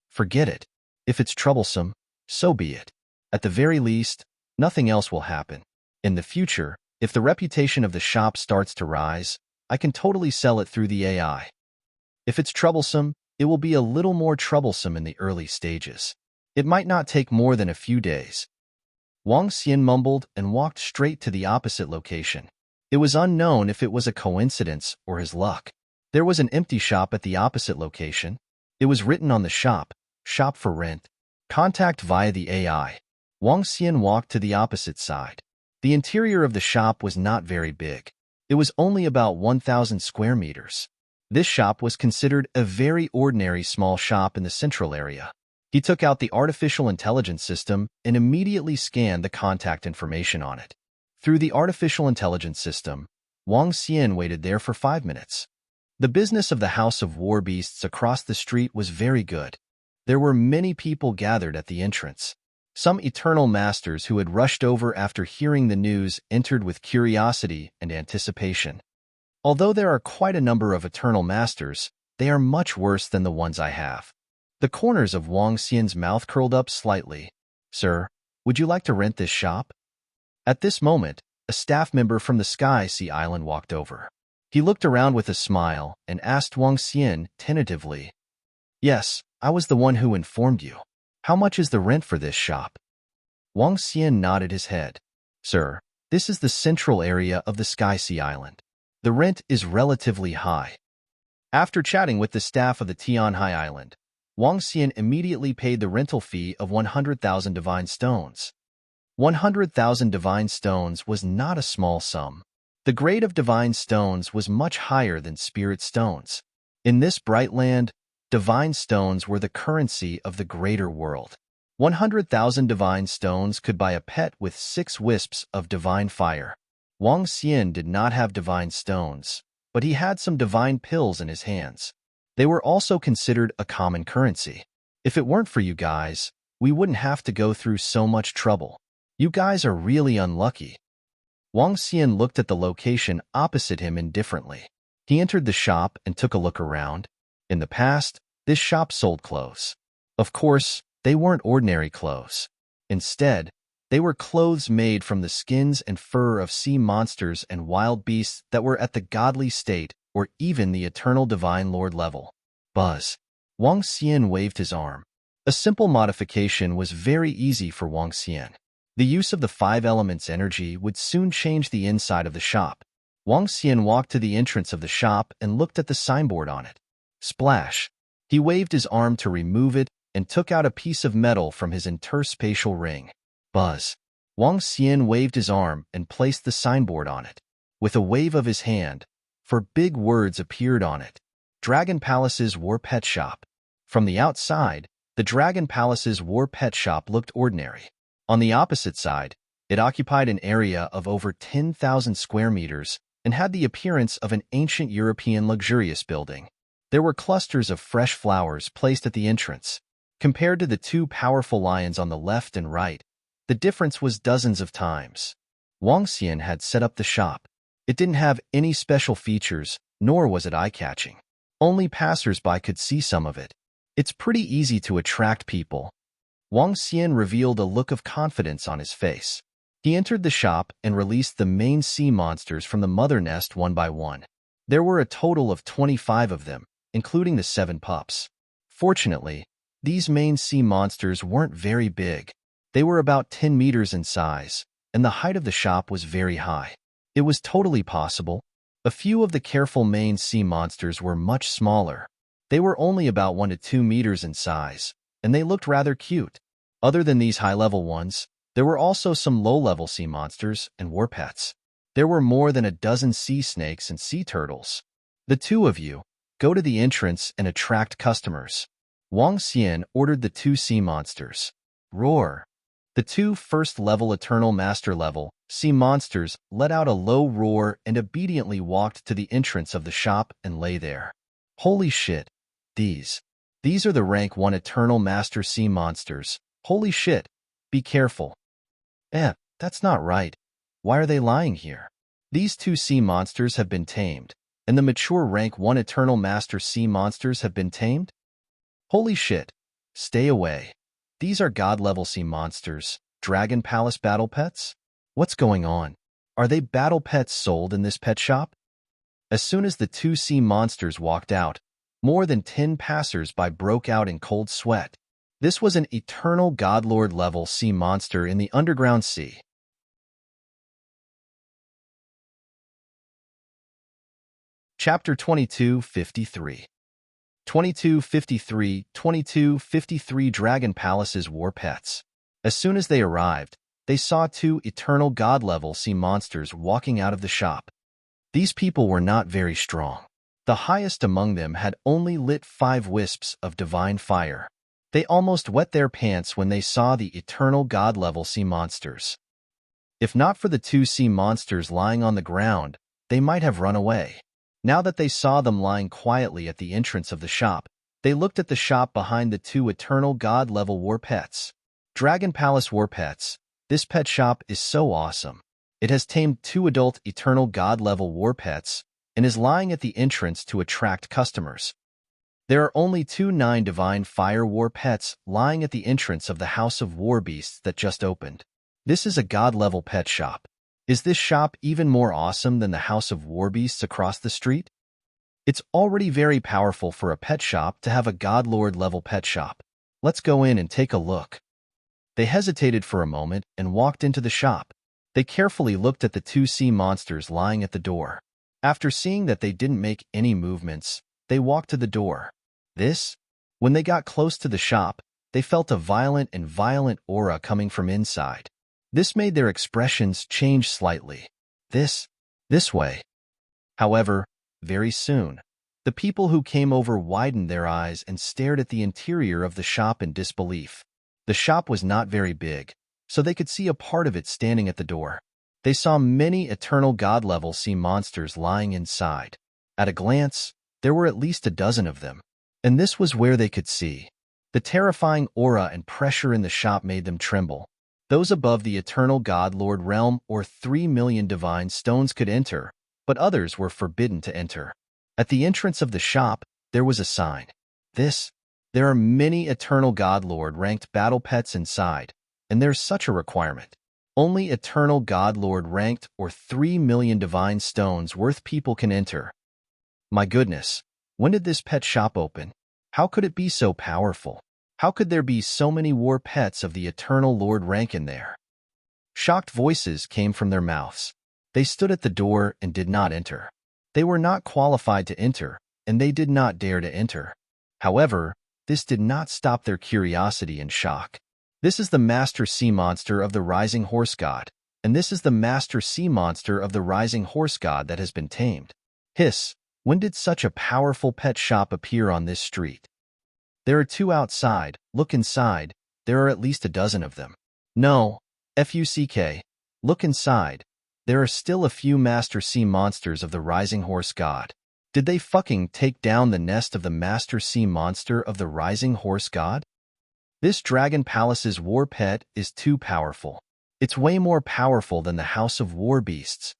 Forget it. If it's troublesome, so be it. At the very least, nothing else will happen. In the future, if the reputation of the shop starts to rise, I can totally sell it through the AI. If it's troublesome, it will be a little more troublesome in the early stages. It might not take more than a few days. Wang Xian mumbled and walked straight to the opposite location. It was unknown if it was a coincidence or his luck. There was an empty shop at the opposite location. It was written on the shop for rent. Contact via the AI. Wang Xian walked to the opposite side. The interior of the shop was not very big. It was only about 1,000 square meters. This shop was considered a very ordinary small shop in the central area. He took out the artificial intelligence system and immediately scanned the contact information on it. Through the artificial intelligence system, Wang Xian waited there for 5 minutes. The business of the House of War Beasts across the street was very good. There were many people gathered at the entrance. Some eternal masters who had rushed over after hearing the news entered with curiosity and anticipation. Although there are quite a number of eternal masters, they are much worse than the ones I have. The corners of Wang Xian's mouth curled up slightly. Sir, would you like to rent this shop? At this moment, a staff member from the Sky Sea Island walked over. He looked around with a smile and asked Wang Xian tentatively, Yes, I was the one who informed you. How much is the rent for this shop? Wang Xian nodded his head. Sir, this is the central area of the Sky Sea Island. The rent is relatively high. After chatting with the staff of the Tianhai Island, Wang Xian immediately paid the rental fee of 100,000 divine stones. 100,000 divine stones was not a small sum. The grade of divine stones was much higher than spirit stones. In this bright land, divine stones were the currency of the greater world. 100,000 divine stones could buy a pet with 6 wisps of divine fire. Wang Xian did not have divine stones, but he had some divine pills in his hands. They were also considered a common currency. If it weren't for you guys, we wouldn't have to go through so much trouble. You guys are really unlucky. Wang Xian looked at the location opposite him indifferently. He entered the shop and took a look around. In the past, this shop sold clothes. Of course, they weren't ordinary clothes. Instead, they were clothes made from the skins and fur of sea monsters and wild beasts that were at the godly state or even the eternal divine lord level. Buzz. Wang Xian waved his arm. A simple modification was very easy for Wang Xian. The use of the 5 elements energy would soon change the inside of the shop. Wang Xian walked to the entrance of the shop and looked at the signboard on it. Splash. He waved his arm to remove it and took out a piece of metal from his interspatial ring. Buzz. Wang Xian waved his arm and placed the signboard on it. With a wave of his hand, 4 big words appeared on it. Dragon Palace's War Pet Shop. From the outside, the Dragon Palace's War Pet Shop looked ordinary. On the opposite side, it occupied an area of over 10,000 square meters and had the appearance of an ancient European luxurious building. There were clusters of fresh flowers placed at the entrance. Compared to the 2 powerful lions on the left and right, the difference was dozens of times. Wang Xian had set up the shop. It didn't have any special features, nor was it eye-catching. Only passers-by could see some of it. It's pretty easy to attract people. Wang Xian revealed a look of confidence on his face. He entered the shop and released the main sea monsters from the mother nest one by one. There were a total of 25 of them, including the 7 pups. Fortunately, these main sea monsters weren't very big. They were about 10 meters in size, and the height of the shop was very high. It was totally possible. A few of the careful main sea monsters were much smaller. They were only about 1 to 2 meters in size, and they looked rather cute. Other than these high-level ones, there were also some low-level sea monsters and war pets. There were more than a dozen sea snakes and sea turtles. The 2 of you, go to the entrance and attract customers. Wang Xian ordered the 2 sea monsters. Roar. The 2 first-level Eternal Master level sea monsters let out a low roar and obediently walked to the entrance of the shop and lay there. Holy shit. These are the rank 1 eternal master sea monsters. Holy shit. Be careful. That's not right. Why are they lying here? These 2 sea monsters have been tamed, and the mature rank 1 eternal master sea monsters have been tamed? Holy shit. Stay away. These are god-level sea monsters. Dragon Palace battle pets? What's going on? Are they battle pets sold in this pet shop? As soon as the 2 sea monsters walked out, more than 10 passers-by broke out in cold sweat. This was an eternal godlord level sea monster in the underground sea. Chapter 2253. 2253 Dragon Palace's War Pets. As soon as they arrived, they saw 2 eternal god-level sea monsters walking out of the shop. These people were not very strong. The highest among them had only lit 5 wisps of divine fire. They almost wet their pants when they saw the eternal god-level sea monsters. If not for the 2 sea monsters lying on the ground, they might have run away. Now that they saw them lying quietly at the entrance of the shop, they looked at the shop behind the 2 eternal god-level war pets. Dragon Palace War Pets. This pet shop is so awesome. It has tamed 2 adult eternal god-level war pets and is lying at the entrance to attract customers. There are only 2 9 divine fire war pets lying at the entrance of the House of War Beasts that just opened. This is a god-level pet shop. Is this shop even more awesome than the House of War Beasts across the street? It's already very powerful for a pet shop to have a godlord level pet shop. Let's go in and take a look. They hesitated for a moment and walked into the shop. They carefully looked at the 2 sea monsters lying at the door. After seeing that they didn't make any movements, they walked to the door. When they got close to the shop, they felt a violent aura coming from inside. This made their expressions change slightly. This way. However, very soon, the people who came over widened their eyes and stared at the interior of the shop in disbelief. The shop was not very big, so they could see a part of it standing at the door. They saw many eternal god-level sea monsters lying inside. At a glance, there were at least a dozen of them. And this was where they could see. The terrifying aura and pressure in the shop made them tremble. Those above the eternal god lord realm or 3 million divine stones could enter, but others were forbidden to enter. At the entrance of the shop, there was a sign. There are many eternal god lord ranked battle pets inside, and there's such a requirement. Only eternal god lord ranked or 3 million divine stones worth people can enter. My goodness. When did this pet shop open? How could it be so powerful? How could there be so many war pets of the eternal lord rank in there? Shocked voices came from their mouths. They stood at the door and did not enter. They were not qualified to enter, and they did not dare to enter. However, this did not stop their curiosity and shock. This is the master sea monster of the rising horse god, and this is the master sea monster of the rising horse god that has been tamed. When did such a powerful pet shop appear on this street? There are 2 outside. Look inside. There are at least a dozen of them. No. FUCK. Look inside. There are still a few master sea monsters of the rising horse god. Did they fucking take down the nest of the master sea monster of the rising horse god? This Dragon Palace's war pet is too powerful. It's way more powerful than the House of War Beasts.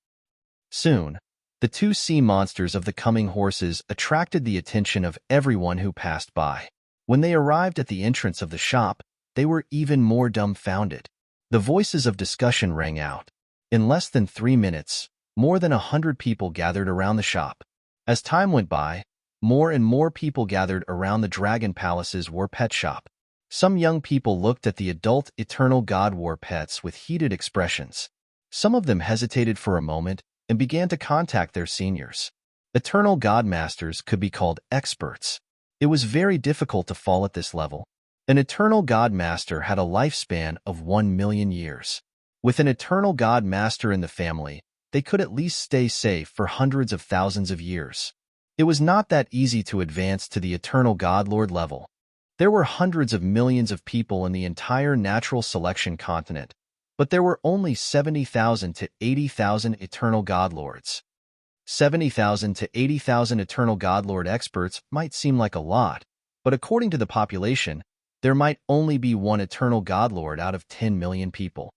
Soon, the 2 sea monsters of the coming horses attracted the attention of everyone who passed by. When they arrived at the entrance of the shop, they were even more dumbfounded. The voices of discussion rang out. In less than 3 minutes, more than 100 people gathered around the shop. As time went by, more and more people gathered around the Dragon Palace's war pet shop. Some young people looked at the adult eternal god war pets with heated expressions. Some of them hesitated for a moment and began to contact their seniors. Eternal god masters could be called experts. It was very difficult to fall at this level. An eternal god master had a lifespan of 1 million years. With an eternal god master in the family, they could at least stay safe for hundreds of thousands of years. It was not that easy to advance to the eternal god lord level. There were hundreds of millions of people in the entire natural selection continent, But there were only 70,000 to 80,000 eternal godlords. 70,000 to 80,000 eternal godlord experts might seem like a lot, but according to the population, there might only be one eternal godlord out of 10 million people.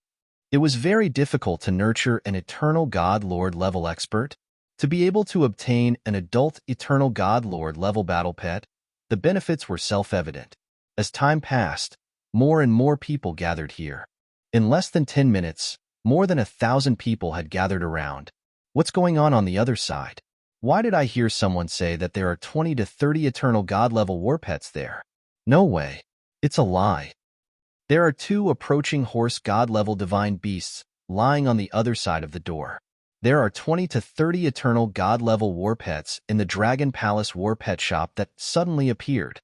It was very difficult to nurture an eternal godlord level expert. To be able to obtain an adult eternal godlord level battle pet, the benefits were self-evident. As time passed, more and more people gathered here. In less than 10 minutes, more than 1,000 people had gathered around. What's going on the other side? Why did I hear someone say that there are 20 to 30 eternal god level war pets there? No way. It's a lie. There are 2 approaching horse god level divine beasts lying on the other side of the door. There are 20 to 30 eternal god level war pets in the Dragon Palace war pet shop that suddenly appeared.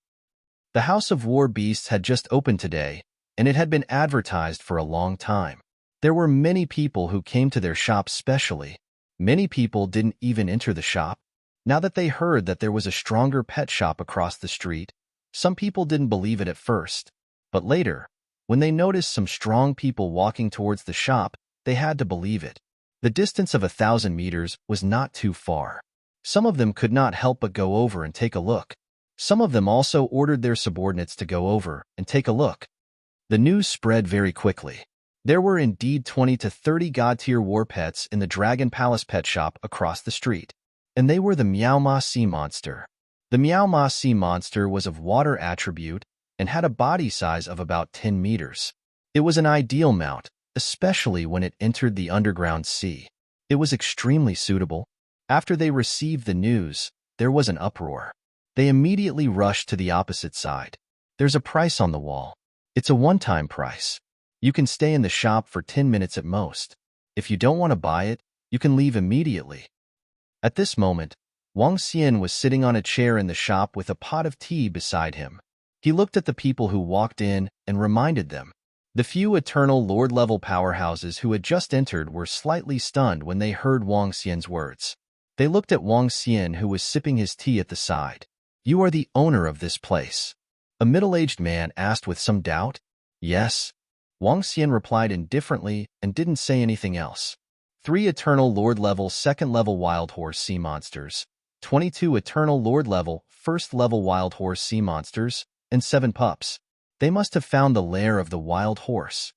The House of War Beasts had just opened today, and it had been advertised for a long time. There were many people who came to their shop specially. Many people didn't even enter the shop. Now that they heard that there was a stronger pet shop across the street, some people didn't believe it at first. But later, when they noticed some strong people walking towards the shop, they had to believe it. The distance of 1,000 meters was not too far. Some of them could not help but go over and take a look. Some of them also ordered their subordinates to go over and take a look. The news spread very quickly. There were indeed 20 to 30 god-tier war pets in the Dragon Palace pet shop across the street, and they were the Meow Ma sea monster. The Meow Ma sea monster was of water attribute and had a body size of about 10 meters. It was an ideal mount, especially when it entered the underground sea. It was extremely suitable. After they received the news, there was an uproar. They immediately rushed to the opposite side. There's a price on the wall. It's a one-time price. You can stay in the shop for 10 minutes at most. If you don't want to buy it, you can leave immediately. At this moment, Wang Xian was sitting on a chair in the shop with a pot of tea beside him. He looked at the people who walked in and reminded them. The few eternal lord-level powerhouses who had just entered were slightly stunned when they heard Wang Xian's words. They looked at Wang Xian, who was sipping his tea at the side. "You are the owner of this place?" A middle-aged man asked with some doubt. "Yes." Wang Xian replied indifferently and didn't say anything else. 3 eternal lord-level second-level wild horse sea monsters, 22 eternal lord-level first-level wild horse sea monsters, and 7 pups. They must have found the lair of the wild horse.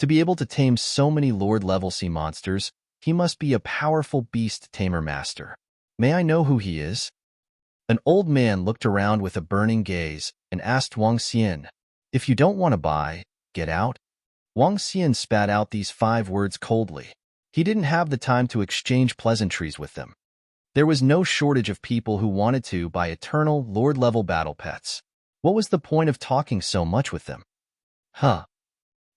To be able to tame so many lord-level sea monsters, he must be a powerful beast tamer master. May I know who he is? An old man looked around with a burning gaze and asked Wang Xian, "If you don't want to buy, get out." Wang Xian spat out these 5 words coldly. He didn't have the time to exchange pleasantries with them. There was no shortage of people who wanted to buy eternal lord-level battle pets. What was the point of talking so much with them? Huh.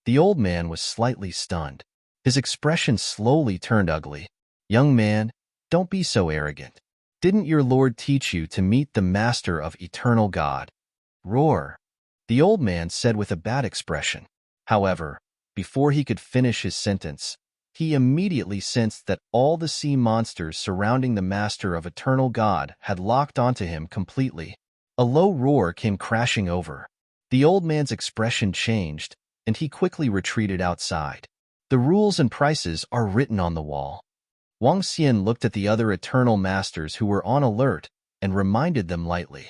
The old man was slightly stunned. His expression slowly turned ugly. "Young man, don't be so arrogant. Didn't your lord teach you to meet the master of eternal God?" Roar. The old man said with a bad expression. However, before he could finish his sentence, he immediately sensed that all the sea monsters surrounding the master of eternal God had locked onto him completely. A low roar came crashing over. The old man's expression changed, and he quickly retreated outside. The rules and prices are written on the wall. Wang Xian looked at the other eternal masters who were on alert and reminded them lightly.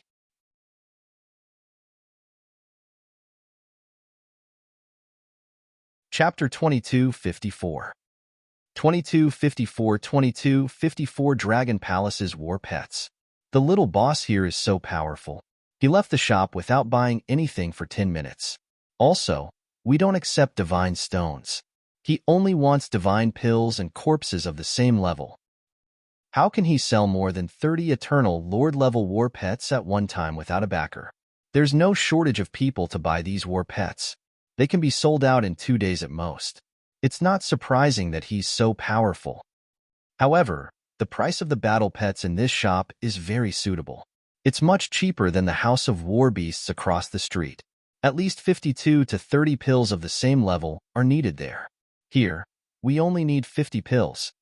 Chapter 2254. 2254 Dragon Palace's War Pets. The little boss here is so powerful. He left the shop without buying anything for 10 minutes. Also, we don't accept divine stones. He only wants divine pills and corpses of the same level. How can he sell more than 30 eternal lord-level war pets at one time without a backer? There's no shortage of people to buy these war pets. They can be sold out in 2 days at most. It's not surprising that he's so powerful. However, the price of the battle pets in this shop is very suitable. It's much cheaper than the House of War Beasts across the street. At least 52 to 30 pills of the same level are needed there. Here, we only need 50 pills.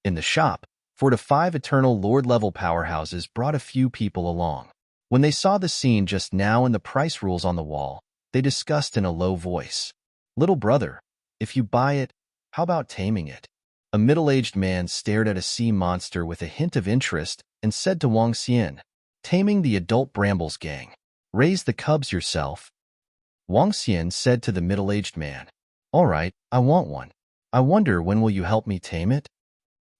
In the shop, 4 to 5 eternal lord-level powerhouses brought a few people along. When they saw the scene just now and the price rules on the wall, they discussed in a low voice. "Little brother, If you buy it, how about taming it? A middle-aged man stared at a sea monster with a hint of interest and said to Wang Xian, "Taming the adult brambles gang. Raise the cubs yourself." Wang Xian said to the middle-aged man, "All right, I want one. I wonder when will you help me tame it?"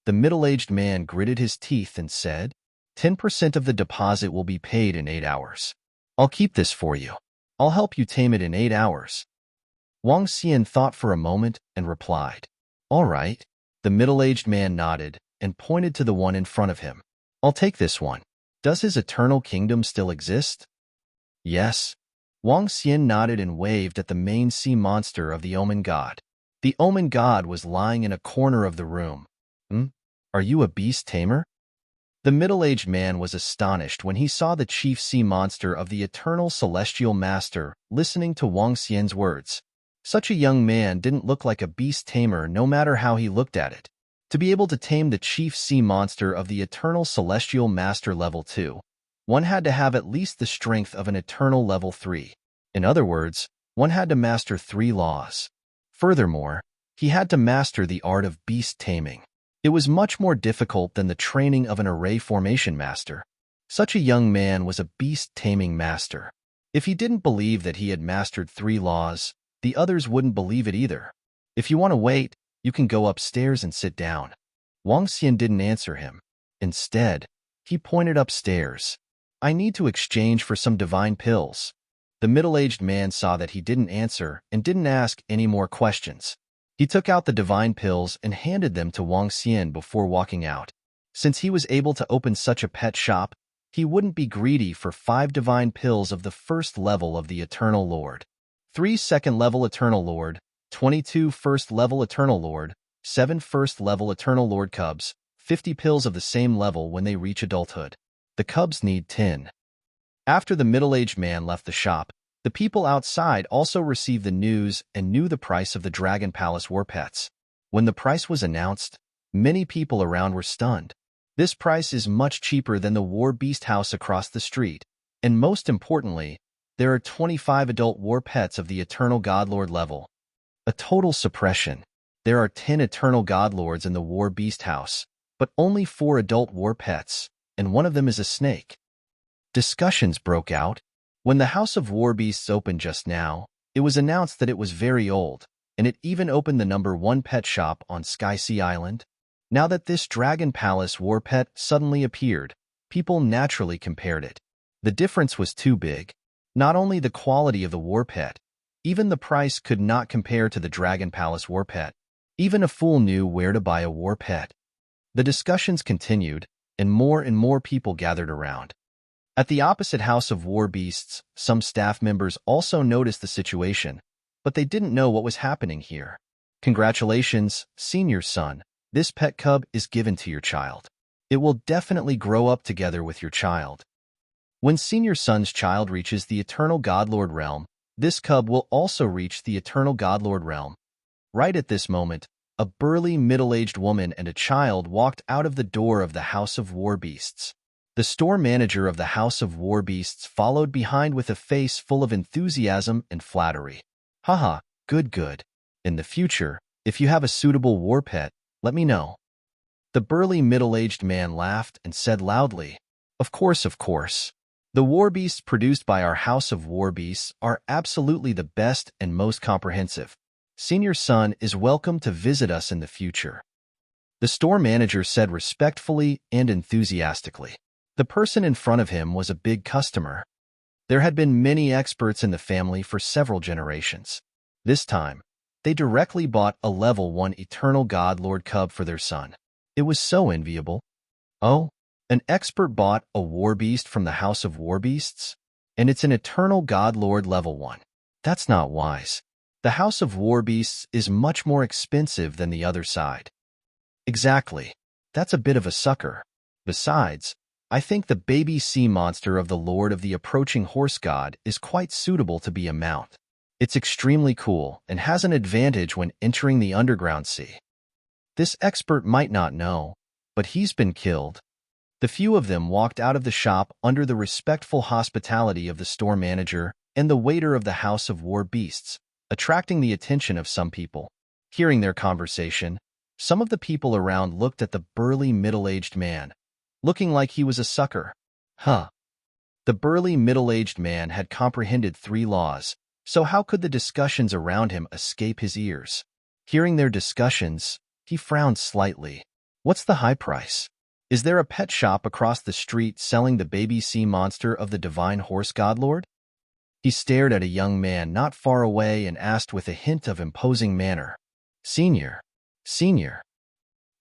The middle-aged man gritted his teeth and said, 10% of the deposit will be paid in 8 hours. I'll keep this for you. I'll help you tame it in 8 hours. Wang Xian thought for a moment and replied, "All right." The middle-aged man nodded and pointed to the one in front of him. "I'll take this one. Does his eternal kingdom still exist?" "Yes." Wang Xian nodded and waved at the main sea monster of the omen god. The omen god was lying in a corner of the room. Are you a beast tamer?" The middle-aged man was astonished when he saw the chief sea monster of the eternal celestial master listening to Wang Xian's words. Such a young man didn't look like a beast tamer no matter how he looked at it. To be able to tame the chief sea monster of the eternal celestial master level 2, one had to have at least the strength of an eternal level 3. In other words, one had to master 3 laws. Furthermore, he had to master the art of beast taming. It was much more difficult than the training of an array formation master. Such a young man was a beast-taming master. If he didn't believe that he had mastered 3 laws, the others wouldn't believe it either. "If you want to wait, you can go upstairs and sit down." Wang Xian didn't answer him. Instead, he pointed upstairs. "I need to exchange for some divine pills." The middle-aged man saw that he didn't answer and didn't ask any more questions. He took out the divine pills and handed them to Wang Xian before walking out. Since he was able to open such a pet shop, he wouldn't be greedy for 5 divine pills of the first level of the Eternal Lord, 3 second-level Eternal Lord, 22 first-level Eternal Lord, 7 first-level Eternal Lord cubs, 50 pills of the same level when they reach adulthood. The cubs need 10. After the middle-aged man left the shop, the people outside also received the news and knew the price of the Dragon Palace War Pets. When the price was announced, many people around were stunned. This price is much cheaper than the War Beast house across the street, and most importantly, there are 25 adult war pets of the Eternal Godlord level. A total suppression. There are 10 Eternal Godlords in the War Beast house, but only 4 adult war pets, and one of them is a snake. Discussions broke out. When the House of War Beasts opened just now, it was announced that it was very old, and it even opened the #1 pet shop on Sky Sea Island. Now that this Dragon Palace War Pet suddenly appeared, people naturally compared it. The difference was too big. Not only the quality of the War Pet, even the price could not compare to the Dragon Palace War Pet. Even a fool knew where to buy a War Pet. The discussions continued, and more people gathered around. At the opposite House of War Beasts, some staff members also noticed the situation, but they didn't know what was happening here. "Congratulations, senior son. This pet cub is given to your child. It will definitely grow up together with your child. When senior son's child reaches the Eternal Godlord realm, this cub will also reach the Eternal Godlord realm." Right at this moment, a burly middle-aged woman and a child walked out of the door of the House of War Beasts. The store manager of the House of War Beasts followed behind with a face full of enthusiasm and flattery. "Haha, good. In the future, if you have a suitable war pet, let me know." The burly middle-aged man laughed and said loudly, Of course. The war beasts produced by our House of War Beasts are absolutely the best and most comprehensive. Senior son is welcome to visit us in the future." The store manager said respectfully and enthusiastically. The person in front of him was a big customer. There had been many experts in the family for several generations. This time, they directly bought a level 1 Eternal Godlord cub for their son. It was so enviable. Oh, an expert bought a war beast from the House of War Beasts? And it's an Eternal Godlord level 1. That's not wise. The House of War Beasts is much more expensive than the other side. Exactly. That's a bit of a sucker. Besides, I think the baby sea monster of the Lord of the Approaching Horse God is quite suitable to be a mount. It's extremely cool and has an advantage when entering the underground sea. This expert might not know, but he's been killed. The few of them walked out of the shop under the respectful hospitality of the store manager and the waiter of the House of War Beasts, attracting the attention of some people. Hearing their conversation, some of the people around looked at the burly middle-aged man, looking like he was a sucker. Huh. The burly middle-aged man had comprehended 3 laws, so how could the discussions around him escape his ears? Hearing their discussions, he frowned slightly. What's the high price? Is there a pet shop across the street selling the baby sea monster of the divine horse godlord? He stared at a young man not far away and asked with a hint of imposing manner. Senior. Senior.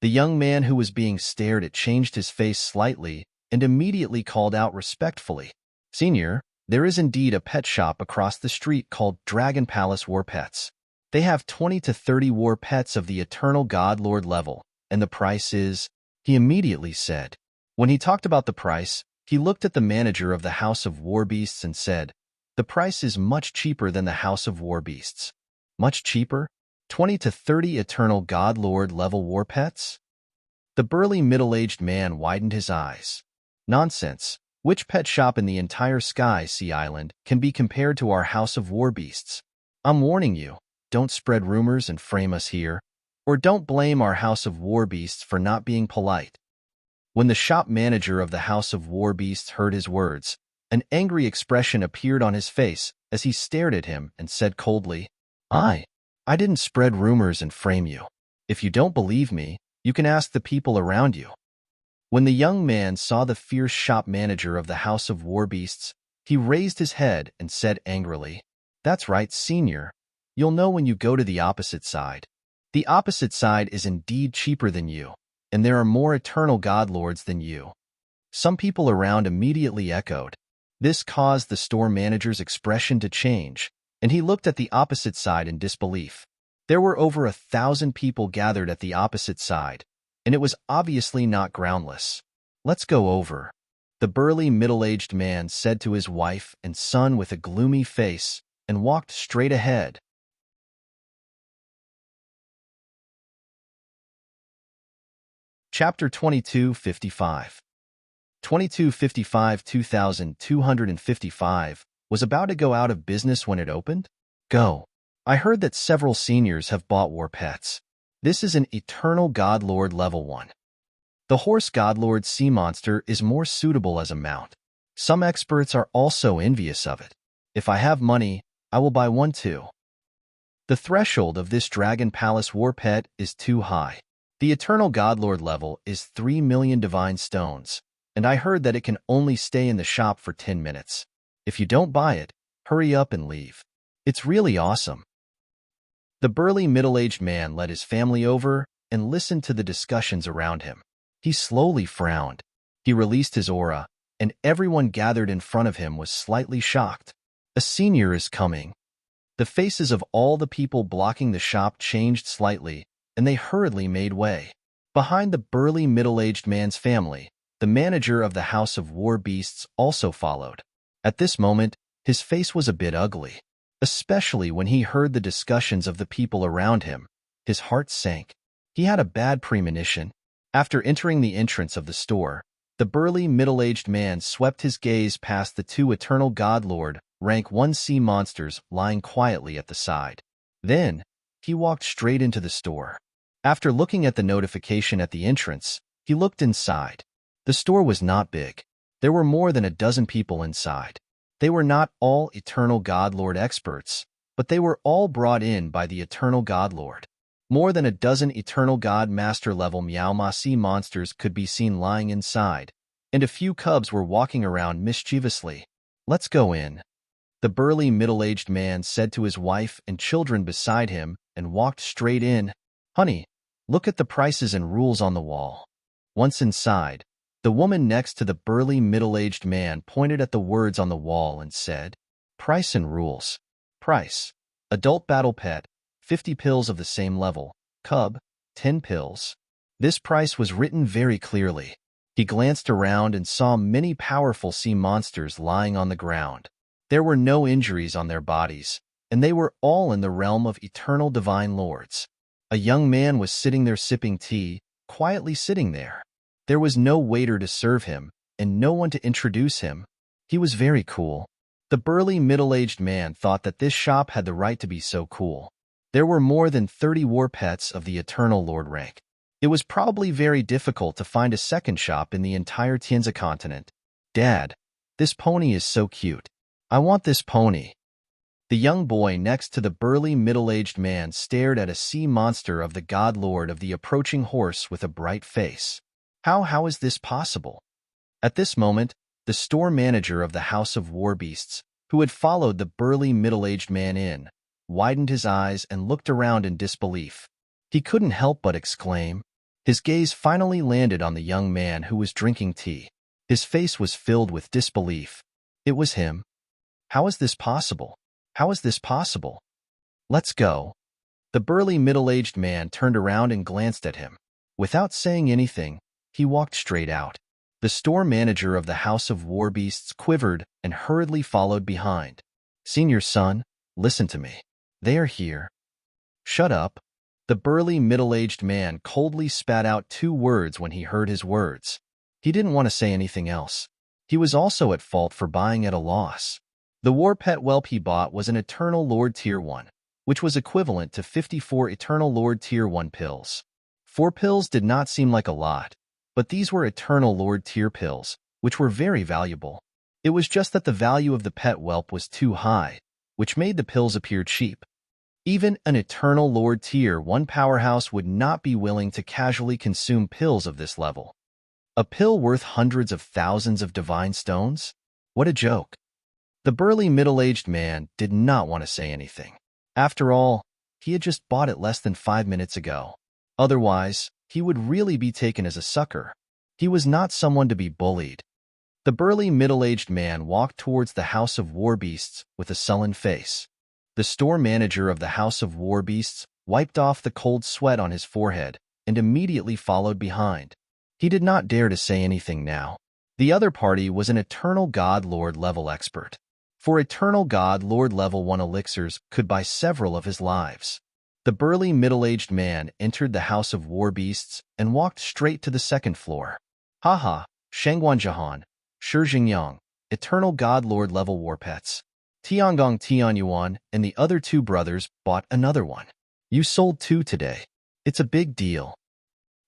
The young man who was being stared at changed his face slightly and immediately called out respectfully. Senior, there is indeed a pet shop across the street called Dragon Palace War Pets. They have 20 to 30 war pets of the eternal god lord level, and the price is, he immediately said. When he talked about the price, he looked at the manager of the House of War Beasts and said, the price is much cheaper than the House of War Beasts. Much cheaper? 20 to 30 eternal god lord level war pets? The burly middle-aged man widened his eyes. Nonsense. Which pet shop in the entire Sky Sea Island can be compared to our House of War Beasts? I'm warning you, don't spread rumors and frame us here, or don't blame our House of War Beasts for not being polite. When the shop manager of the House of War Beasts heard his words, an angry expression appeared on his face as he stared at him and said coldly, I didn't spread rumors and frame you. If you don't believe me, you can ask the people around you. When the young man saw the fierce shop manager of the House of War Beasts, he raised his head and said angrily, That's right, Senior. You'll know when you go to the opposite side. The opposite side is indeed cheaper than you, and there are more eternal godlords than you. Some people around immediately echoed. This caused the store manager's expression to change, and he looked at the opposite side in disbelief. There were over 1,000 people gathered at the opposite side, and it was obviously not groundless. Let's go over. The burly middle-aged man said to his wife and son with a gloomy face and walked straight ahead. Chapter 2255. 2255 2255 was about to go out of business when it opened? Go. I heard that several seniors have bought war pets. This is an eternal godlord level 1. The horse godlord sea monster is more suitable as a mount. Some experts are also envious of it. If I have money, I will buy one too. The threshold of this Dragon Palace war pet is too high. The eternal godlord level is 3 million divine stones, and I heard that it can only stay in the shop for 10 minutes. If you don't buy it, hurry up and leave. It's really awesome. The burly middle-aged man led his family over and listened to the discussions around him. He slowly frowned. He released his aura, and everyone gathered in front of him was slightly shocked. A senior is coming. The faces of all the people blocking the shop changed slightly, and they hurriedly made way. Behind the burly middle-aged man's family, the manager of the House of War Beasts also followed. At this moment, his face was a bit ugly. Especially when he heard the discussions of the people around him, his heart sank. He had a bad premonition. After entering the entrance of the store, the burly middle-aged man swept his gaze past the 2 eternal godlord rank 1 sea monsters lying quietly at the side. Then, he walked straight into the store. After looking at the notification at the entrance, he looked inside. The store was not big. There were more than a dozen people inside. They were not all eternal godlord experts, but they were all brought in by the eternal godlord. More than a dozen eternal god master level Meow sea monsters could be seen lying inside, and a few cubs were walking around mischievously. Let's go in. The burly middle-aged man said to his wife and children beside him and walked straight in. Honey, look at the prices and rules on the wall. Once inside, the woman next to the burly middle-aged man pointed at the words on the wall and said, Price and rules. Price. Adult battle pet, 50 pills of the same level. Cub, 10 pills. This price was written very clearly. He glanced around and saw many powerful sea monsters lying on the ground. There were no injuries on their bodies, and they were all in the realm of eternal divine lords. A young man was sitting there sipping tea, quietly sitting there. There was no waiter to serve him, and no one to introduce him. He was very cool. The burly middle-aged man thought that this shop had the right to be so cool. There were more than 30 war pets of the Eternal Lord rank. It was probably very difficult to find a second shop in the entire Tianzi continent. Dad, this pony is so cute. I want this pony. The young boy next to the burly middle-aged man stared at a sea monster of the god lord of the approaching horse with a bright face. How is this possible? At this moment, the store manager of the House of War Beasts, who had followed the burly middle-aged man in, widened his eyes and looked around in disbelief. He couldn't help but exclaim. His gaze finally landed on the young man who was drinking tea. His face was filled with disbelief. It was him. How is this possible? How is this possible? Let's go. The burly middle-aged man turned around and glanced at him. Without saying anything, he walked straight out. The store manager of the House of War Beasts quivered and hurriedly followed behind. Senior son, listen to me. They are here. Shut up. The burly middle-aged man coldly spat out 2 words when he heard his words. He didn't want to say anything else. He was also at fault for buying at a loss. The war pet whelp he bought was an Eternal Lord Tier 1, which was equivalent to 54 Eternal Lord Tier 1 pills. 4 pills did not seem like a lot, but these were Eternal Lord Tier pills, which were very valuable. It was just that the value of the pet whelp was too high, which made the pills appear cheap. Even an Eternal Lord Tier 1 powerhouse would not be willing to casually consume pills of this level. A pill worth hundreds of thousands of divine stones? What a joke. The burly middle-aged man did not want to say anything. After all, he had just bought it less than 5 minutes ago. Otherwise, he would really be taken as a sucker. He was not someone to be bullied. The burly middle-aged man walked towards the House of War Beasts with a sullen face. The store manager of the House of War Beasts wiped off the cold sweat on his forehead and immediately followed behind. He did not dare to say anything now. The other party was an Eternal God Lord level expert. For Eternal God Lord level 1 elixirs could buy several of his lives. The burly middle-aged man entered the House of War Beasts and walked straight to the 2nd floor. Haha, Shangguan Jahan, Shi Jingyang, Eternal God Lord level war pets. Tiangong Tianyuan and the other 2 brothers bought another one. You sold 2 today. It's a big deal.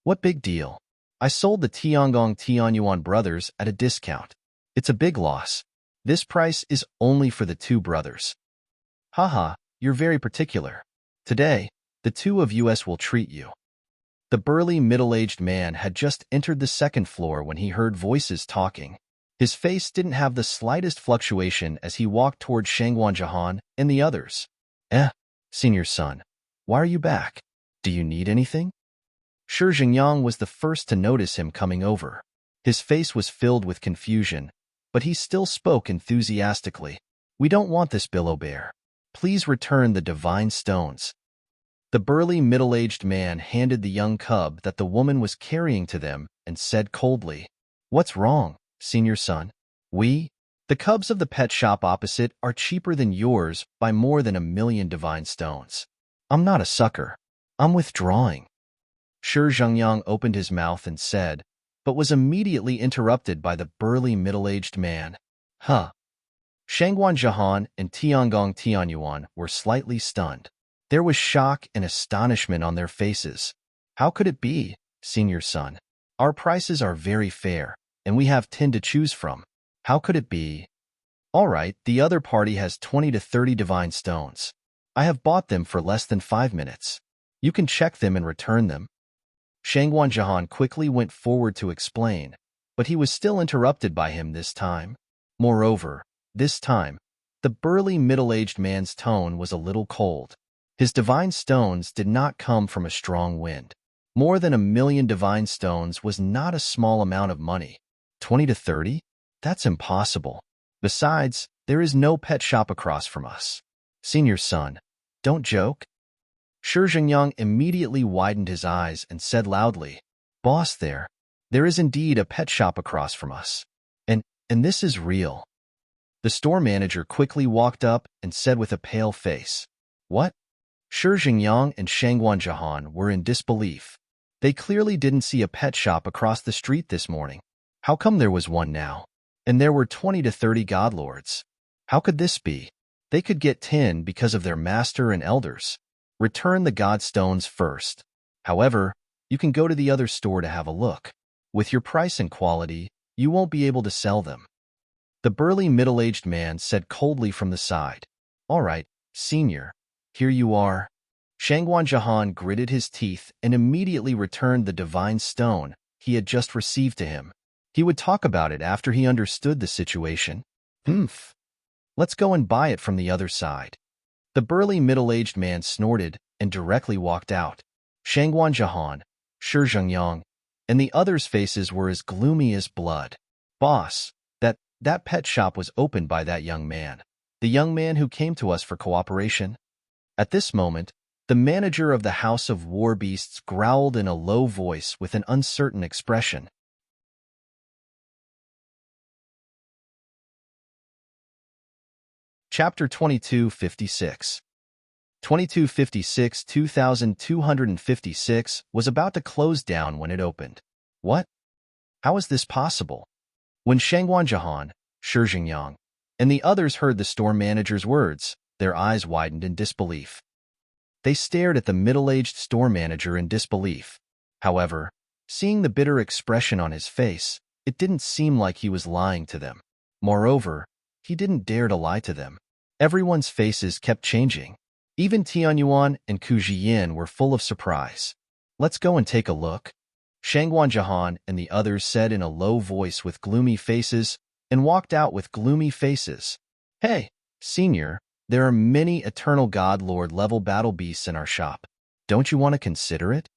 What big deal? I sold the Tiangong Tianyuan brothers at a discount. It's a big loss. This price is only for the 2 brothers. Haha, you're very particular. Today, the 2 of us will treat you. The burly middle-aged man had just entered the 2nd floor when he heard voices talking. His face didn't have the slightest fluctuation as he walked toward Shangguan Jahan and the others. Senior son, why are you back? Do you need anything? Shi Jingyang was the first to notice him coming over. His face was filled with confusion, but he still spoke enthusiastically. We don't want this billow bear. Please return the divine stones. The burly middle-aged man handed the young cub that the woman was carrying to them and said coldly, What's wrong, senior son? The cubs of the pet shop opposite are cheaper than yours by more than 1,000,000 divine stones. I'm not a sucker. I'm withdrawing. Shi Jingyang opened his mouth and said, but was immediately interrupted by the burly middle-aged man. Shangguan Jahan and Tiangong Tianyuan were slightly stunned. There was shock and astonishment on their faces. How could it be, senior son? Our prices are very fair, and we have 10 to choose from. How could it be? All right, the other party has 20 to 30 divine stones. I have bought them for less than 5 minutes. You can check them and return them. Shangguan Jahan quickly went forward to explain, but he was still interrupted by him this time. Moreover, this time, the burly middle-aged man's tone was a little cold. His divine stones did not come from a strong wind. More than 1,000,000 divine stones was not a small amount of money. 20 to 30? That's impossible. Besides, there is no pet shop across from us. Senior son, don't joke. Shi Jingyang immediately widened his eyes and said loudly, Boss there is indeed a pet shop across from us. And this is real. The store manager quickly walked up and said with a pale face, What? Shi Jingyang and Shangguan Jahan were in disbelief. They clearly didn't see a pet shop across the street this morning. How come there was one now? And there were 20 to 30 godlords. How could this be? They could get 10 because of their master and elders. Return the god stones first. However, you can go to the other store to have a look. With your price and quality, you won't be able to sell them." The burly middle-aged man said coldly from the side. "All right, senior, here you are." Shangguan Jahan gritted his teeth and immediately returned the divine stone he had just received to him. He would talk about it after he understood the situation. "Humph. Let's go and buy it from the other side." The burly middle-aged man snorted and directly walked out. Shangguan Jahan, Shi Zhengyang, and the others' faces were as gloomy as blood. "Boss, that pet shop was opened by that young man. The young man who came to us for cooperation." At this moment, the manager of the House of War Beasts growled in a low voice with an uncertain expression. Chapter 2256. 2256 was about to close down when it opened. What? How is this possible? When Shangguan Jahan, Shi Zhengyang, and the others heard the store manager's words, their eyes widened in disbelief. They stared at the middle-aged store manager in disbelief. However, seeing the bitter expression on his face, it didn't seem like he was lying to them. Moreover, he didn't dare to lie to them. Everyone's faces kept changing. Even Tianyuan and Ku Jiyin were full of surprise. "Let's go and take a look," Shangguan Jahan and the others said in a low voice with gloomy faces, and walked out with gloomy faces. "Hey, senior, there are many Eternal God Lord level battle beasts in our shop. Don't you want to consider it?"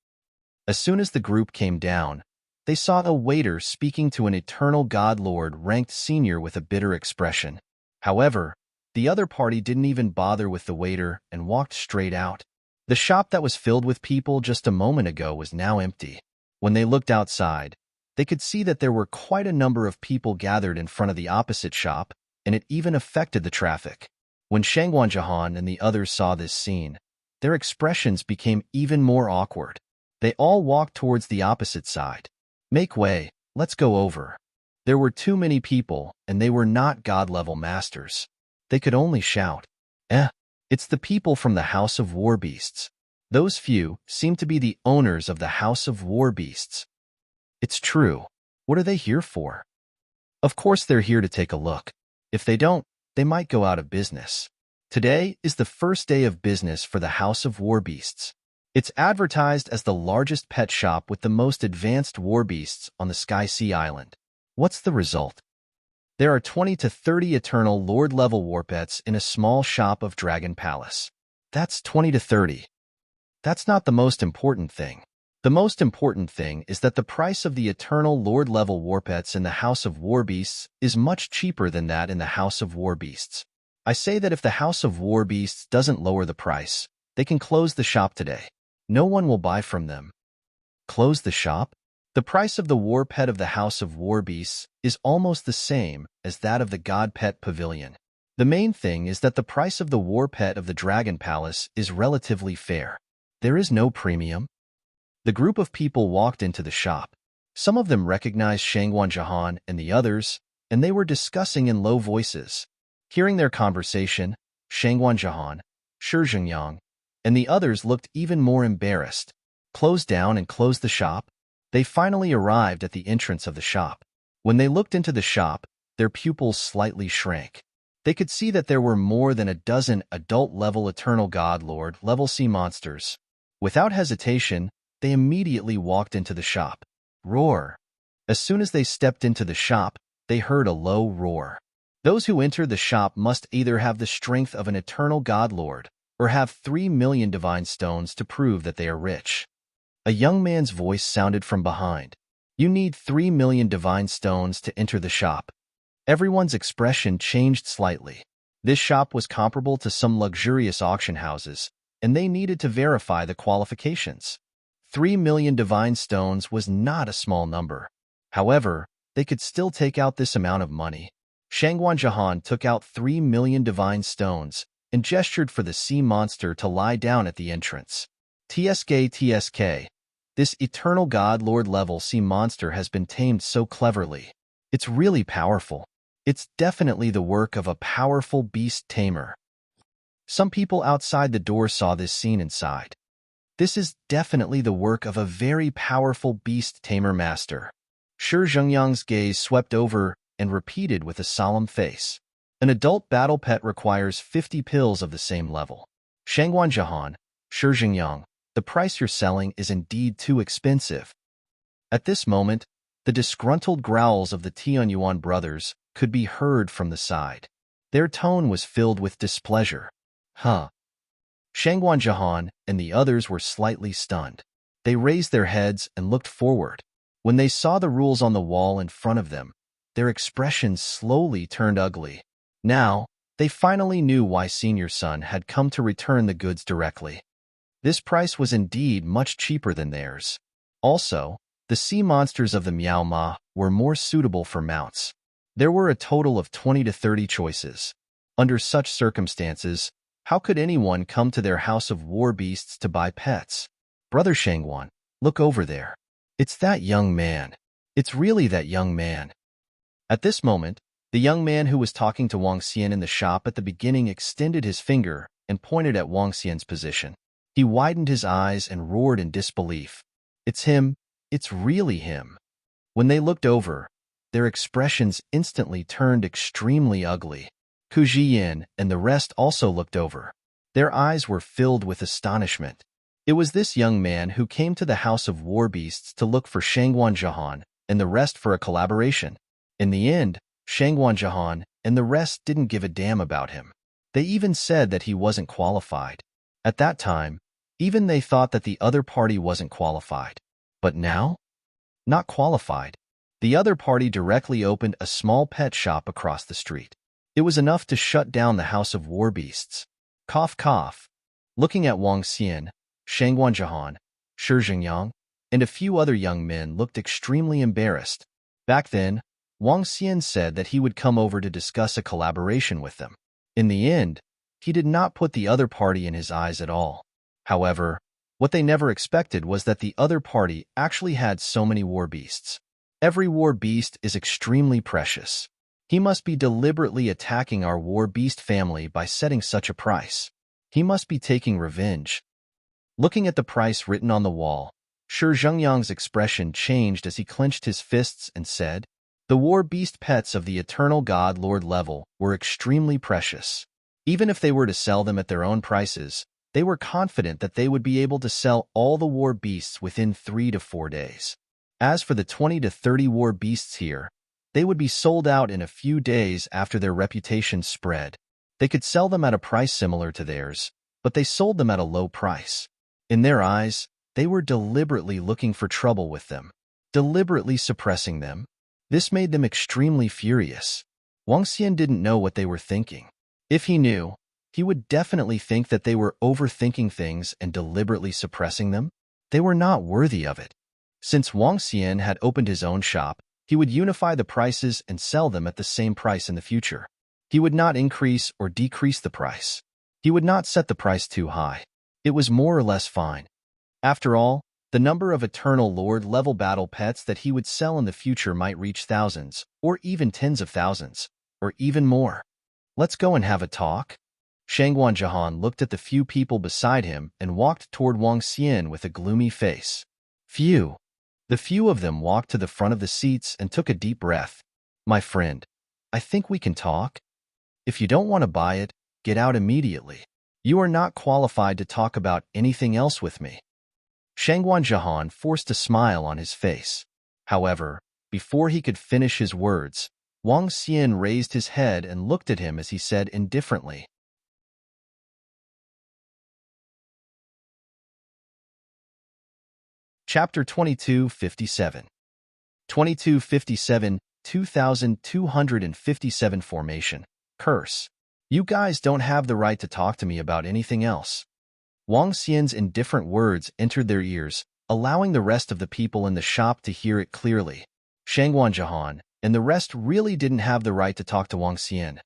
As soon as the group came down, they saw a waiter speaking to an Eternal God Lord ranked senior with a bitter expression. However, the other party didn't even bother with the waiter and walked straight out. The shop that was filled with people just a moment ago was now empty. When they looked outside, they could see that there were quite a number of people gathered in front of the opposite shop, and it even affected the traffic. When Shangguan Jahan and the others saw this scene, their expressions became even more awkward. They all walked towards the opposite side. "Make way, let's go over." There were too many people, and they were not God-level masters. They could only shout, It's the people from the House of War Beasts." Those few seemed to be the owners of the House of War Beasts. It's true. What are they here for? Of course they're here to take a look. If they don't, they might go out of business. Today is the first day of business for the House of War Beasts. It's advertised as the largest pet shop with the most advanced war beasts on the Sky Sea Island. What's the result? There are 20 to 30 Eternal Lord-level war pets in a small shop of Dragon Palace. That's 20 to 30. That's not the most important thing. The most important thing is that the price of the Eternal Lord-level war pets in the House of War Beasts is much cheaper than that in the House of War Beasts. I say that if the House of War Beasts doesn't lower the price, they can close the shop today. No one will buy from them. Close the shop? The price of the war pet of the House of War Beasts is almost the same as that of the God Pet Pavilion. The main thing is that the price of the war pet of the Dragon Palace is relatively fair. There is no premium. The group of people walked into the shop. Some of them recognized Shangguan Jahan and the others, and they were discussing in low voices. Hearing their conversation, Shangguan Jahan, Shi Zhengyang, and the others looked even more embarrassed. Close down and close the shop? They finally arrived at the entrance of the shop. When they looked into the shop, their pupils slightly shrank. They could see that there were more than a dozen adult-level Eternal God Lord level sea monsters. Without hesitation, they immediately walked into the shop. Roar! As soon as they stepped into the shop, they heard a low roar. Those who enter the shop must either have the strength of an Eternal God Lord or have 3 million divine stones to prove that they are rich. A young man's voice sounded from behind. You need 3 million divine stones to enter the shop. Everyone's expression changed slightly. This shop was comparable to some luxurious auction houses, and they needed to verify the qualifications. 3 million divine stones was not a small number. However, they could still take out this amount of money. Shangguan Jahan took out 3 million divine stones and gestured for the sea monster to lie down at the entrance. TSK. This Eternal God Lord level sea monster has been tamed so cleverly. It's really powerful. It's definitely the work of a powerful beast tamer. Some people outside the door saw this scene inside. This is definitely the work of a very powerful beast tamer master. Shi Zhengyang's gaze swept over and repeated with a solemn face. An adult battle pet requires 50 pills of the same level. Shangguan Jahan, Shi Zhengyang, the price you're selling is indeed too expensive. At this moment, the disgruntled growls of the Tianyuan brothers could be heard from the side. Their tone was filled with displeasure. Huh. Shangguan Jahan and the others were slightly stunned. They raised their heads and looked forward. When they saw the rules on the wall in front of them, their expressions slowly turned ugly. Now, they finally knew why Senior Sun had come to return the goods directly. This price was indeed much cheaper than theirs. Also, the sea monsters of the Miao Ma were more suitable for mounts. There were a total of 20 to 30 choices. Under such circumstances, how could anyone come to their house of war beasts to buy pets? Brother Shangguan, look over there. It's that young man. It's really that young man. At this moment, the young man who was talking to Wang Xian in the shop at the beginning extended his finger and pointed at Wang Xian's position. He widened his eyes and roared in disbelief. It's him. It's really him. When they looked over, their expressions instantly turned extremely ugly. Ku Jiyin and the rest also looked over. Their eyes were filled with astonishment. It was this young man who came to the House of War Beasts to look for Shangguan Jahan and the rest for a collaboration. In the end, Shangguan Jahan and the rest didn't give a damn about him. They even said that he wasn't qualified. At that time, even they thought that the other party wasn't qualified. But now? Not qualified. The other party directly opened a small pet shop across the street. It was enough to shut down the House of War Beasts. Cough, cough. Looking at Wang Xian, Shangguan Jahan, Shi Zhengyang, and a few other young men looked extremely embarrassed. Back then, Wang Xian said that he would come over to discuss a collaboration with them. In the end, he did not put the other party in his eyes at all. However, what they never expected was that the other party actually had so many war beasts. Every war beast is extremely precious. He must be deliberately attacking our war beast family by setting such a price. He must be taking revenge. Looking at the price written on the wall, Shi Zhengyang's expression changed as he clenched his fists and said, "The war beast pets of the Eternal God Lord level were extremely precious. Even if they were to sell them at their own prices, they were confident that they would be able to sell all the war beasts within 3 to 4 days. As for the 20 to 30 war beasts here, they would be sold out in a few days after their reputation spread. They could sell them at a price similar to theirs, but they sold them at a low price. In their eyes, they were deliberately looking for trouble with them, deliberately suppressing them. This made them extremely furious. Wang Xian didn't know what they were thinking. If he knew, he would definitely think that they were overthinking things and deliberately suppressing them. They were not worthy of it. Since Wang Xian had opened his own shop, he would unify the prices and sell them at the same price in the future. He would not increase or decrease the price. He would not set the price too high. It was more or less fine. After all, the number of Eternal Lord level battle pets that he would sell in the future might reach thousands, or even tens of thousands, or even more. Let's go and have a talk. Shangguan Jahan looked at the few people beside him and walked toward Wang Xian with a gloomy face. Few. The few of them walked to the front of the seats and took a deep breath. My friend, I think we can talk. If you don't want to buy it, get out immediately. You are not qualified to talk about anything else with me. Shangguan Jahan forced a smile on his face. However, before he could finish his words, Wang Xian raised his head and looked at him as he said indifferently. Chapter 2257. 2257, 2257 Formation. Curse. You guys don't have the right to talk to me about anything else. Wang Xian's indifferent words entered their ears, allowing the rest of the people in the shop to hear it clearly. Shangguan Jahan and the rest really didn't have the right to talk to Wang Xian.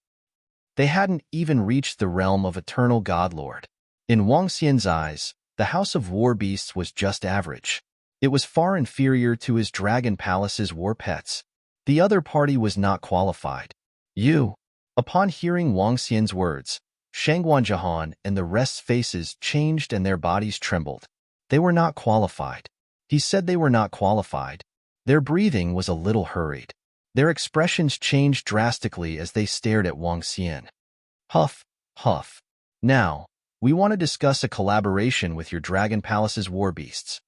They hadn't even reached the realm of Eternal God Lord. In Wang Xian's eyes, the House of War Beasts was just average. It was far inferior to his Dragon Palace's war pets. The other party was not qualified. You. Upon hearing Wang Xian's words, Shangguan and the rest's faces changed and their bodies trembled. They were not qualified. He said they were not qualified. Their breathing was a little hurried. Their expressions changed drastically as they stared at Wang Xian. Huff, huff. Now, we want to discuss a collaboration with your Dragon Palace's war beasts.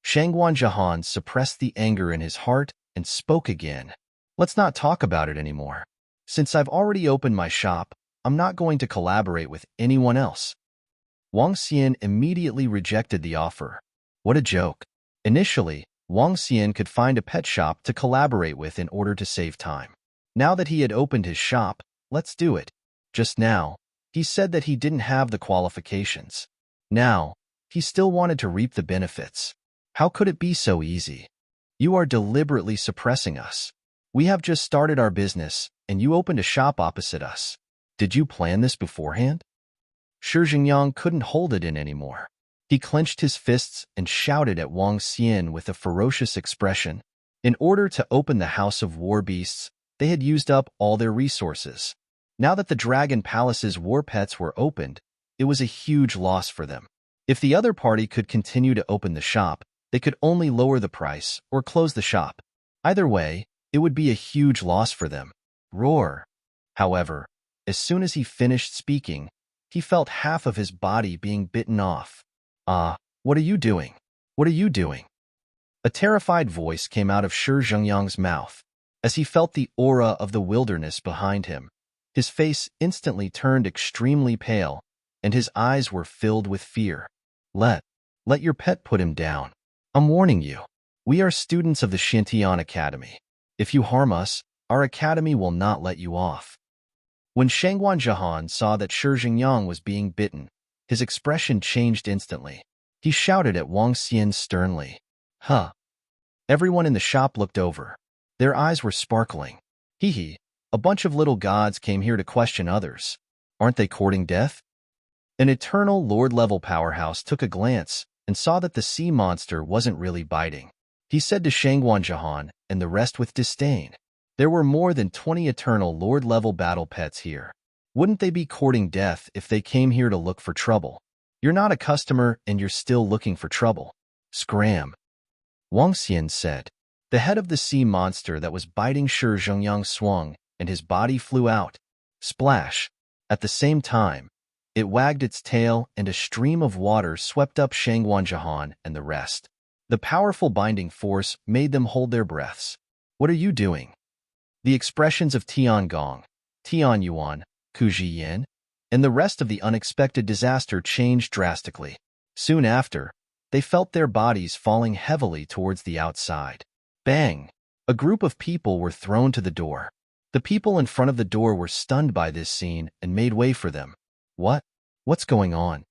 Shangguan suppressed the anger in his heart and spoke again. Let's not talk about it anymore. Since I've already opened my shop, I'm not going to collaborate with anyone else. Wang Xian immediately rejected the offer. What a joke. Initially, Wang Xian could find a pet shop to collaborate with in order to save time. Now that he had opened his shop, let's do it. Just now, he said that he didn't have the qualifications. Now, he still wanted to reap the benefits. How could it be so easy? You are deliberately suppressing us. We have just started our business, and you opened a shop opposite us. Did you plan this beforehand? Shi Jingyang couldn't hold it in anymore. He clenched his fists and shouted at Wang Xian with a ferocious expression. In order to open the House of War Beasts, they had used up all their resources. Now that the Dragon Palace's war pets were opened, it was a huge loss for them. If the other party could continue to open the shop, they could only lower the price or close the shop. Either way, it would be a huge loss for them. Roar. However, as soon as he finished speaking, he felt half of his body being bitten off. What are you doing? What are you doing? A terrified voice came out of Shi Jingyang's mouth. As he felt the aura of the wilderness behind him, his face instantly turned extremely pale, and his eyes were filled with fear. Let your pet put him down. I'm warning you. We are students of the Xintian Academy. If you harm us, our academy will not let you off. When Shangguan saw that Shi Jingyang was being bitten, his expression changed instantly. He shouted at Wang Xian sternly. Huh. Everyone in the shop looked over. Their eyes were sparkling. Hee. A bunch of little gods came here to question others. Aren't they courting death? An eternal Lord-level powerhouse took a glance and saw that the sea monster wasn't really biting. He said to Shangguan and the rest with disdain. There were more than 20 eternal Lord-level battle pets here. Wouldn't they be courting death if they came here to look for trouble? You're not a customer and you're still looking for trouble. Scram. Wang Xian said. The head of the sea monster that was biting Shi Jingyang swung, and his body flew out. Splash. At the same time, it wagged its tail and a stream of water swept up Shangguan and the rest. The powerful binding force made them hold their breaths. What are you doing? The expressions of Tiangong, Tianyuan, Ku Jiyan, and the rest of the unexpected disaster changed drastically. Soon after, they felt their bodies falling heavily towards the outside. Bang! A group of people were thrown to the door. The people in front of the door were stunned by this scene and made way for them. What's going on?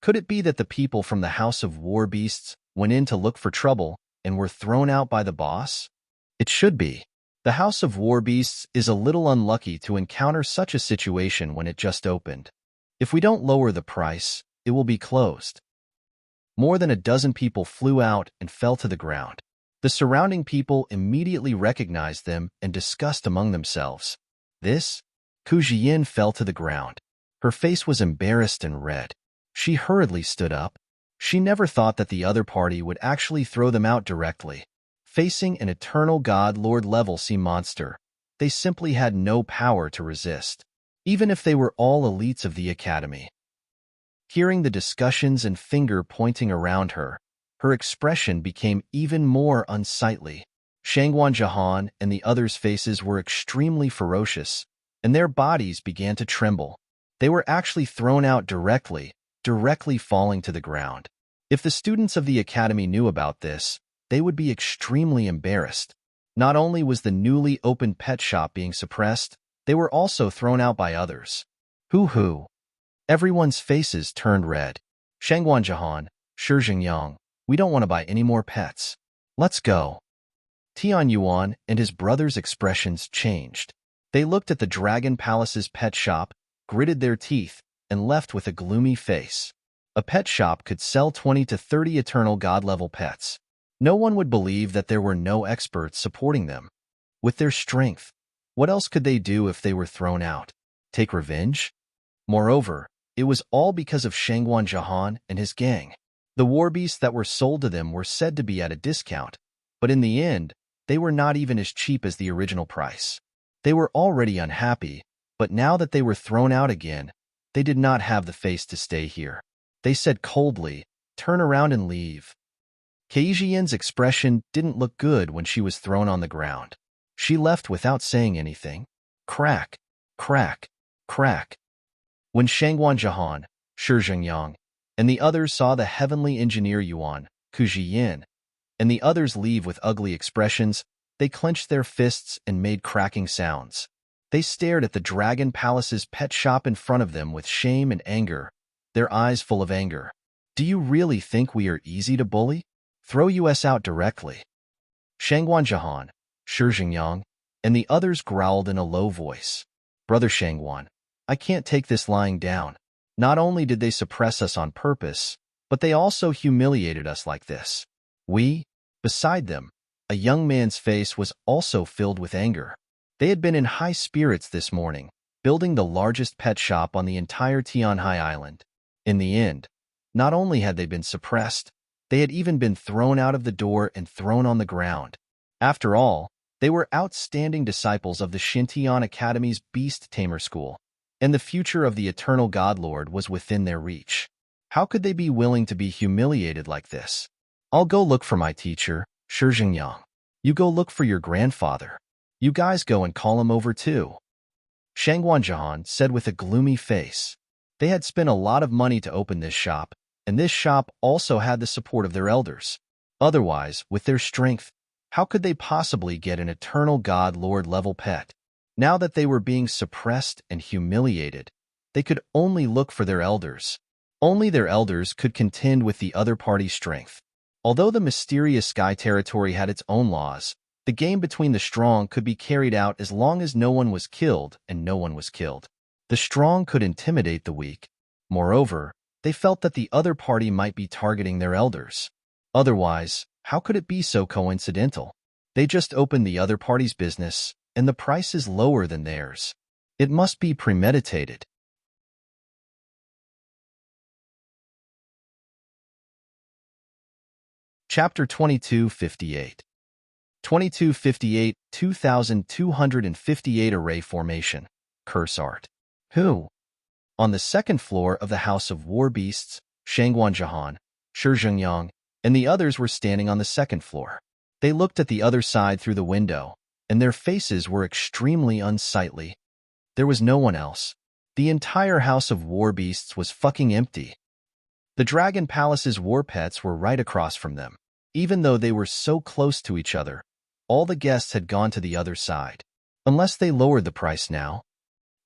Could it be that the people from the House of War Beasts went in to look for trouble and were thrown out by the boss? It should be. The House of War Beasts is a little unlucky to encounter such a situation when it just opened. If we don't lower the price, it will be closed. More than a dozen people flew out and fell to the ground. The surrounding people immediately recognized them and discussed among themselves. Ku Jiyan fell to the ground. Her face was embarrassed and red. She hurriedly stood up. She never thought that the other party would actually throw them out directly. Facing an eternal god lord-level sea monster, they simply had no power to resist, even if they were all elites of the academy. Hearing the discussions and finger-pointing around her, her expression became even more unsightly. Shangguan and the others' faces were extremely ferocious, and their bodies began to tremble. They were actually thrown out directly falling to the ground. If the students of the academy knew about this, they would be extremely embarrassed. Not only was the newly opened pet shop being suppressed, they were also thrown out by others. Hoo-hoo. Everyone's faces turned red. Shangguan, Shi Jingyang, we don't want to buy any more pets. Let's go. Tianyuan and his brother's expressions changed. They looked at the Dragon Palace's pet shop, gritted their teeth, and left with a gloomy face. A pet shop could sell 20 to 30 eternal god-level pets. No one would believe that there were no experts supporting them. With their strength, what else could they do if they were thrown out? Take revenge? Moreover, it was all because of Shangguan Jahan and his gang. The war beasts that were sold to them were said to be at a discount, but in the end, they were not even as cheap as the original price. They were already unhappy, but now that they were thrown out again, they did not have the face to stay here. They said coldly, "Turn around and leave." Keijian's expression didn't look good when she was thrown on the ground. She left without saying anything. Crack, crack, crack. When Shangguan Jahan, Shi Zhengyang, and the others saw the heavenly engineer Yuan, Ku Jiyin, and the others leave with ugly expressions, they clenched their fists and made cracking sounds. They stared at the Dragon Palace's pet shop in front of them with shame and anger, their eyes full of anger. "Do you really think we are easy to bully? Throw us out directly." Shangguan Jahan, Shi Zhengyang, and the others growled in a low voice. "Brother Shangguan, I can't take this lying down. Not only did they suppress us on purpose, but they also humiliated us like this." Beside them, a young man's face was also filled with anger. They had been in high spirits this morning, building the largest pet shop on the entire Tianhai Island. In the end, not only had they been suppressed, they had even been thrown out of the door and thrown on the ground. After all, they were outstanding disciples of the Xintian Academy's Beast Tamer School, and the future of the Eternal Godlord was within their reach. How could they be willing to be humiliated like this? "I'll go look for my teacher, Shi Zhengyang. You go look for your grandfather. You guys go and call him over too," Shangguan Jahan said with a gloomy face. They had spent a lot of money to open this shop, and this shop also had the support of their elders. Otherwise, with their strength, how could they possibly get an Eternal God Lord level pet? Now that they were being suppressed and humiliated, they could only look for their elders. Only their elders could contend with the other party's strength. Although the mysterious sky territory had its own laws, the game between the strong could be carried out as long as no one was killed and no one was killed. The strong could intimidate the weak. Moreover, they felt that the other party might be targeting their elders. Otherwise, how could it be so coincidental? They just opened the other party's business, and the price is lower than theirs. It must be premeditated. Chapter 2258. 2258, 2258 Array Formation. Curse Art. Who? On the second floor of the House of War Beasts, Shangguan Jahan, Shi Zhengyang, and the others were standing on the second floor. They looked at the other side through the window, and their faces were extremely unsightly. There was no one else. The entire House of War Beasts was fucking empty. The Dragon Palace's war pets were right across from them. Even though they were so close to each other, all the guests had gone to the other side. Unless they lowered the price now.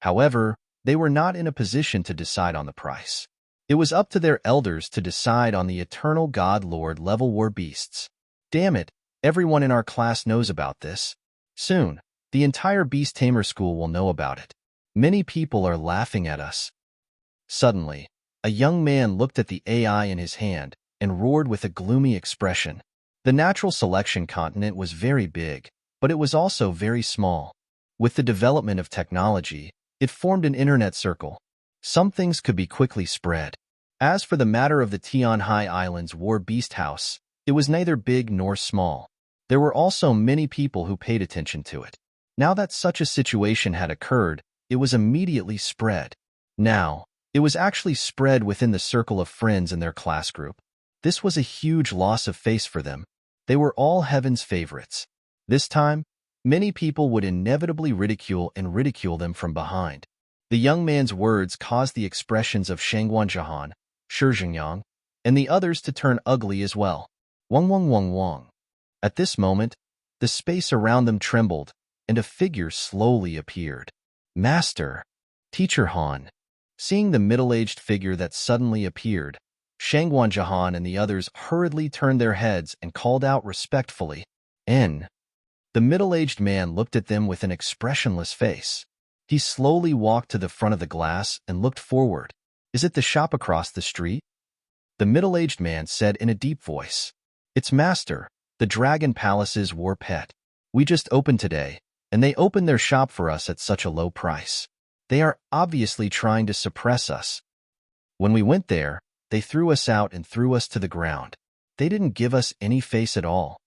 However, they were not in a position to decide on the price. It was up to their elders to decide on the Eternal God Lord level war beasts. Damn it, everyone in our class knows about this. Soon, the entire Beast Tamer school will know about it. Many people are laughing at us. Suddenly, a young man looked at the AI in his hand and roared with a gloomy expression. The natural selection continent was very big, but it was also very small. With the development of technology, it formed an internet circle. Some things could be quickly spread. As for the matter of the Tianhai Island's War Beast House, it was neither big nor small. There were also many people who paid attention to it. Now that such a situation had occurred, it was immediately spread. Now, it was actually spread within the circle of friends in their class group. This was a huge loss of face for them. They were all heaven's favorites. This time, many people would inevitably ridicule them from behind. The young man's words caused the expressions of Shangguan Jahan, Shi Zhengyang, and the others to turn ugly as well. Wong wong wong wong. At this moment, the space around them trembled, and a figure slowly appeared. "Master! Teacher Han." Seeing the middle-aged figure that suddenly appeared, Shangguan Jahan and the others hurriedly turned their heads and called out respectfully, "N." The middle-aged man looked at them with an expressionless face. He slowly walked to the front of the glass and looked forward. "Is it the shop across the street?" The middle-aged man said in a deep voice. "It's Master, the Dragon Palace's war pet. We just opened today, and they opened their shop for us at such a low price." They are obviously trying to suppress us. When we went there, they threw us out and threw us to the ground. They didn't give us any face at all.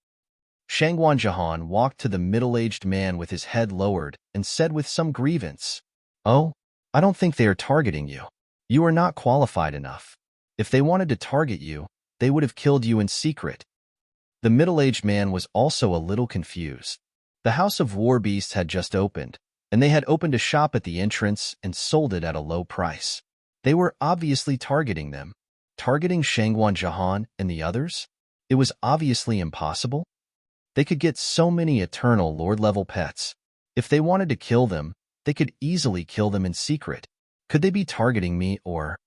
Shangguan Jahan walked to the middle-aged man with his head lowered and said with some grievance, "Oh, I don't think they are targeting you. You are not qualified enough. If they wanted to target you, they would have killed you in secret." The middle-aged man was also a little confused. The House of War Beasts had just opened, and they had opened a shop at the entrance and sold it at a low price. They were obviously targeting them. Targeting Shangguan Jahan and the others? It was obviously impossible. They could get so many eternal Lord-level pets. If they wanted to kill them, they could easily kill them in secret. Could they be targeting me or...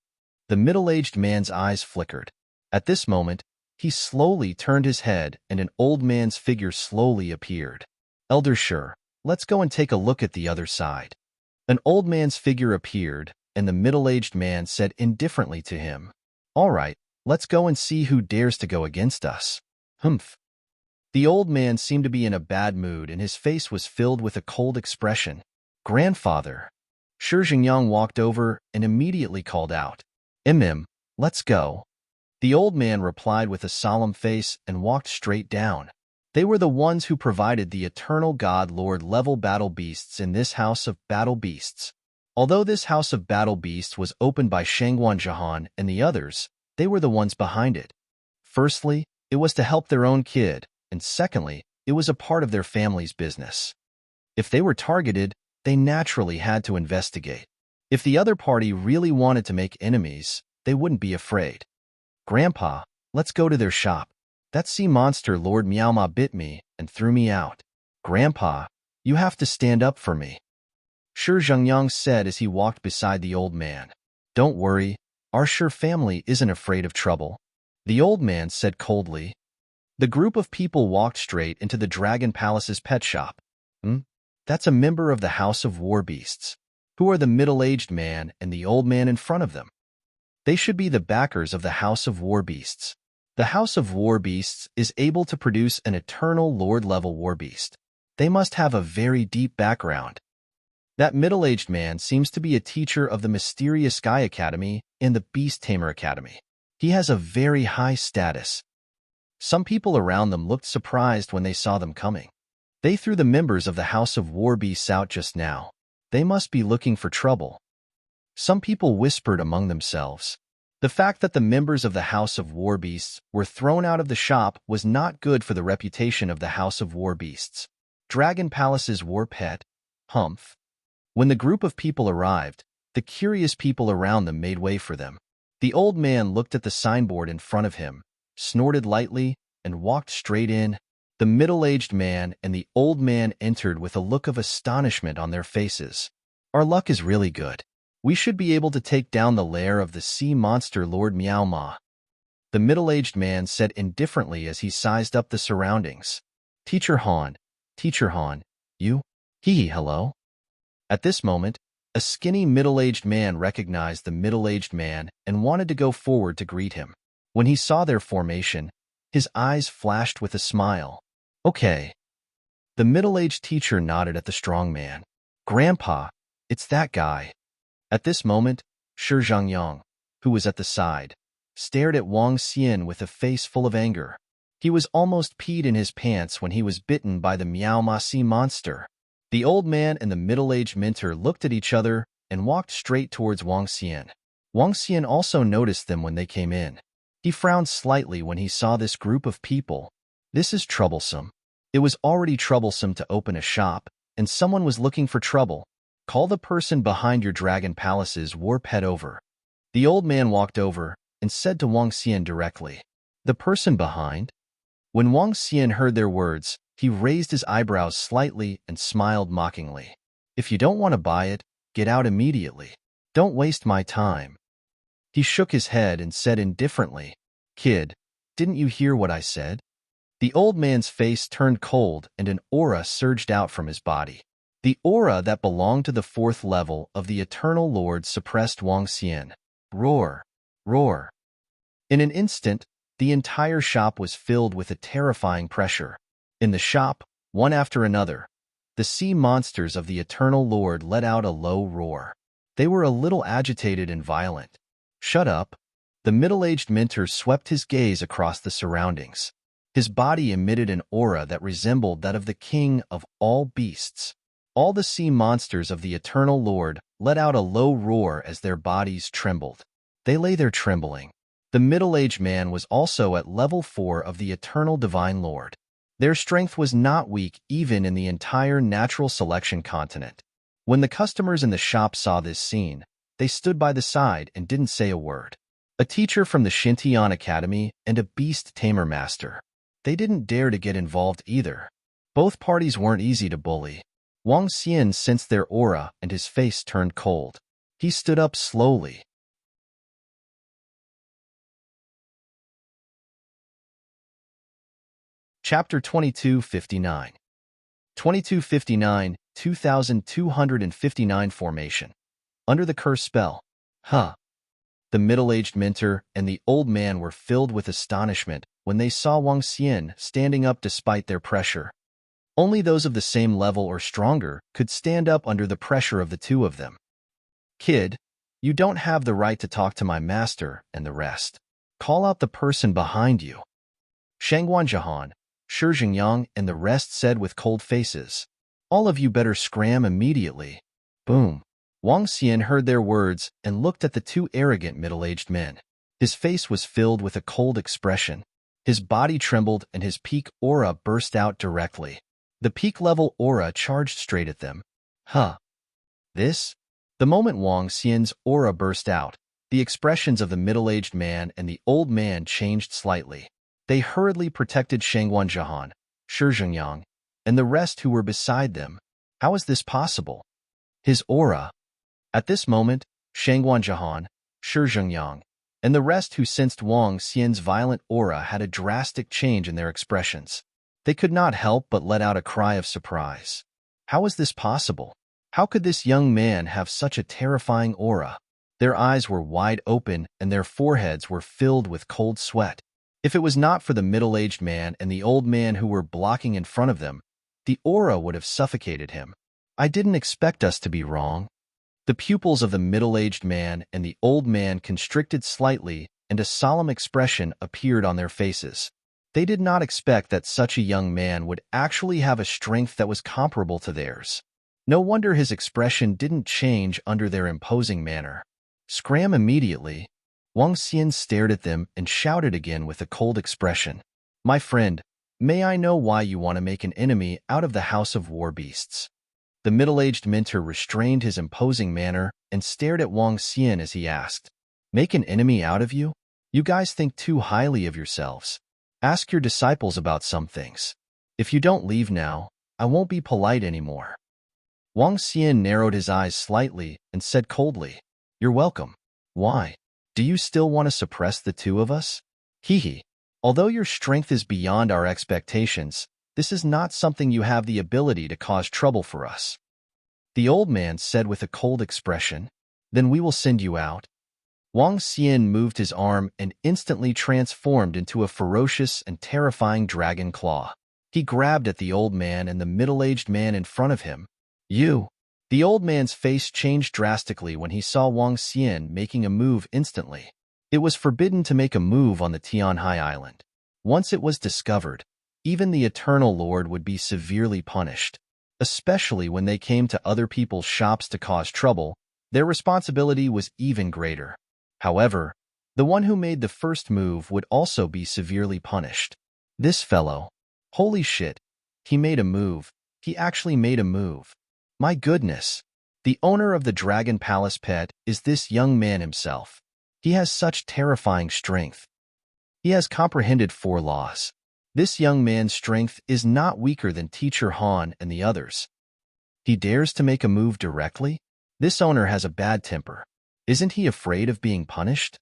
The middle-aged man's eyes flickered. At this moment, he slowly turned his head and an old man's figure slowly appeared. "Elder Sure, let's go and take a look at the other side." An old man's figure appeared, and the middle-aged man said indifferently to him, "All right, let's go and see who dares to go against us." Humph. The old man seemed to be in a bad mood and his face was filled with a cold expression. "Grandfather." Shi Jingyang walked over and immediately called out, Let's go." The old man replied with a solemn face and walked straight down. They were the ones who provided the eternal God Lord level battle beasts in this house of battle beasts. Although this house of battle beasts was opened by Shangguan Jahan and the others, they were the ones behind it. Firstly, it was to help their own kid, and secondly, it was a part of their family's business. If they were targeted, they naturally had to investigate. If the other party really wanted to make enemies, they wouldn't be afraid. "Grandpa, let's go to their shop. That sea monster Lord Miaoma bit me and threw me out. Grandpa, you have to stand up for me," Shi Jingyang said as he walked beside the old man. "Don't worry, our Shi family isn't afraid of trouble," the old man said coldly. The group of people walked straight into the Dragon Palace's pet shop. That's a member of the House of War Beasts. Who are the middle-aged man and the old man in front of them? They should be the backers of the House of War Beasts. The House of War Beasts is able to produce an eternal Lord-level war beast. They must have a very deep background. That middle-aged man seems to be a teacher of the Mysterious Sky Academy and the Beast Tamer Academy. He has a very high status. Some people around them looked surprised when they saw them coming. They threw the members of the House of War Beasts out just now. They must be looking for trouble. Some people whispered among themselves. The fact that the members of the House of War Beasts were thrown out of the shop was not good for the reputation of the House of War Beasts. Dragon Palace's war pet, Humph. When the group of people arrived, the curious people around them made way for them. The old man looked at the signboard in front of him, snorted lightly, and walked straight in. The middle-aged man and the old man entered with a look of astonishment on their faces. "Our luck is really good. We should be able to take down the lair of the sea monster Lord Miaoma," the middle-aged man said indifferently as he sized up the surroundings. Teacher Han, you? Hello?" At this moment, a skinny middle-aged man recognized the middle-aged man and wanted to go forward to greet him. When he saw their formation, his eyes flashed with a smile. "Okay." The middle-aged teacher nodded at the strong man. "Grandpa, it's that guy." At this moment, Shi Jingyang, who was at the side, stared at Wang Xian with a face full of anger. He was almost peed in his pants when he was bitten by the Miaoma sea monster. The old man and the middle-aged mentor looked at each other and walked straight towards Wang Xian. Wang Xian also noticed them when they came in. He frowned slightly when he saw this group of people. This is troublesome. It was already troublesome to open a shop, and someone was looking for trouble. Call the person behind your Dragon Palace's war pet over. The old man walked over and said to Wang Xian directly. The person behind? When Wang Xian heard their words, he raised his eyebrows slightly and smiled mockingly. If you don't want to buy it, get out immediately. Don't waste my time. He shook his head and said indifferently, Kid, didn't you hear what I said? The old man's face turned cold and an aura surged out from his body. The aura that belonged to the 4th level of the Eternal Lord suppressed Wang Xian. Roar! Roar! In an instant, the entire shop was filled with a terrifying pressure. In the shop, one after another, the sea monsters of the Eternal Lord let out a low roar. They were a little agitated and violent. Shut up. The middle-aged mentor swept his gaze across the surroundings. His body emitted an aura that resembled that of the king of all beasts. All the sea monsters of the Eternal Lord let out a low roar as their bodies trembled. They lay there trembling. The middle-aged man was also at level 4 of the Eternal Divine Lord. Their strength was not weak even in the entire natural selection continent. When the customers in the shop saw this scene, they stood by the side and didn't say a word. A teacher from the Shintian Academy and a beast tamer master. They didn't dare to get involved either. Both parties weren't easy to bully. Wang Xian sensed their aura and his face turned cold. He stood up slowly. Chapter 2259. 2259, 2259 Formation. Under the curse spell. The middle-aged mentor and the old man were filled with astonishment when they saw Wang Xian standing up despite their pressure. Only those of the same level or stronger could stand up under the pressure of the two of them. Kid, you don't have the right to talk to my master and the rest. Call out the person behind you. Shangguanjihan, Shi Jingyang, and the rest said with cold faces. All of you better scram immediately. Boom. Wang Xian heard their words and looked at the two arrogant middle-aged men. His face was filled with a cold expression. His body trembled and his peak aura burst out directly. The peak-level aura charged straight at them. This? The moment Wang Xian's aura burst out, the expressions of the middle-aged man and the old man changed slightly. They hurriedly protected Shangguanjihan, Shi Jingyang, and the rest who were beside them. How is this possible? His aura. At this moment, Shangguanjihan, Shi Jingyang, and the rest who sensed Wang Xian's violent aura had a drastic change in their expressions. They could not help but let out a cry of surprise. How is this possible? How could this young man have such a terrifying aura? Their eyes were wide open and their foreheads were filled with cold sweat. If it was not for the middle-aged man and the old man who were blocking in front of them, the aura would have suffocated him. I didn't expect us to be wrong. The pupils of the middle-aged man and the old man constricted slightly and a solemn expression appeared on their faces. They did not expect that such a young man would actually have a strength that was comparable to theirs. No wonder his expression didn't change under their imposing manner. Scram immediately. Wang Xian stared at them and shouted again with a cold expression. My friend, may I know why you want to make an enemy out of the House of War Beasts? The middle-aged mentor restrained his imposing manner and stared at Wang Xian as he asked, Make an enemy out of you? You guys think too highly of yourselves. Ask your disciples about some things. If you don't leave now, I won't be polite anymore. Wang Xian narrowed his eyes slightly and said coldly, You're welcome. Why? Do you still want to suppress the two of us? Hee. Although your strength is beyond our expectations, this is not something you have the ability to cause trouble for us. The old man said with a cold expression, Then we will send you out. Wang Xian moved his arm and instantly transformed into a ferocious and terrifying dragon claw. He grabbed at the old man and the middle-aged man in front of him. You! The old man's face changed drastically when he saw Wang Xian making a move instantly. It was forbidden to make a move on the Tianhai Island. Once it was discovered, even the Eternal Lord would be severely punished. Especially when they came to other people's shops to cause trouble, their responsibility was even greater. However, the one who made the first move would also be severely punished. This fellow. Holy shit. He made a move. He actually made a move. My goodness. The owner of the Dragon Palace pet is this young man himself. He has such terrifying strength. He has comprehended 4 laws. This young man's strength is not weaker than Teacher Han and the others. He dares to make a move directly? This owner has a bad temper. Isn't he afraid of being punished?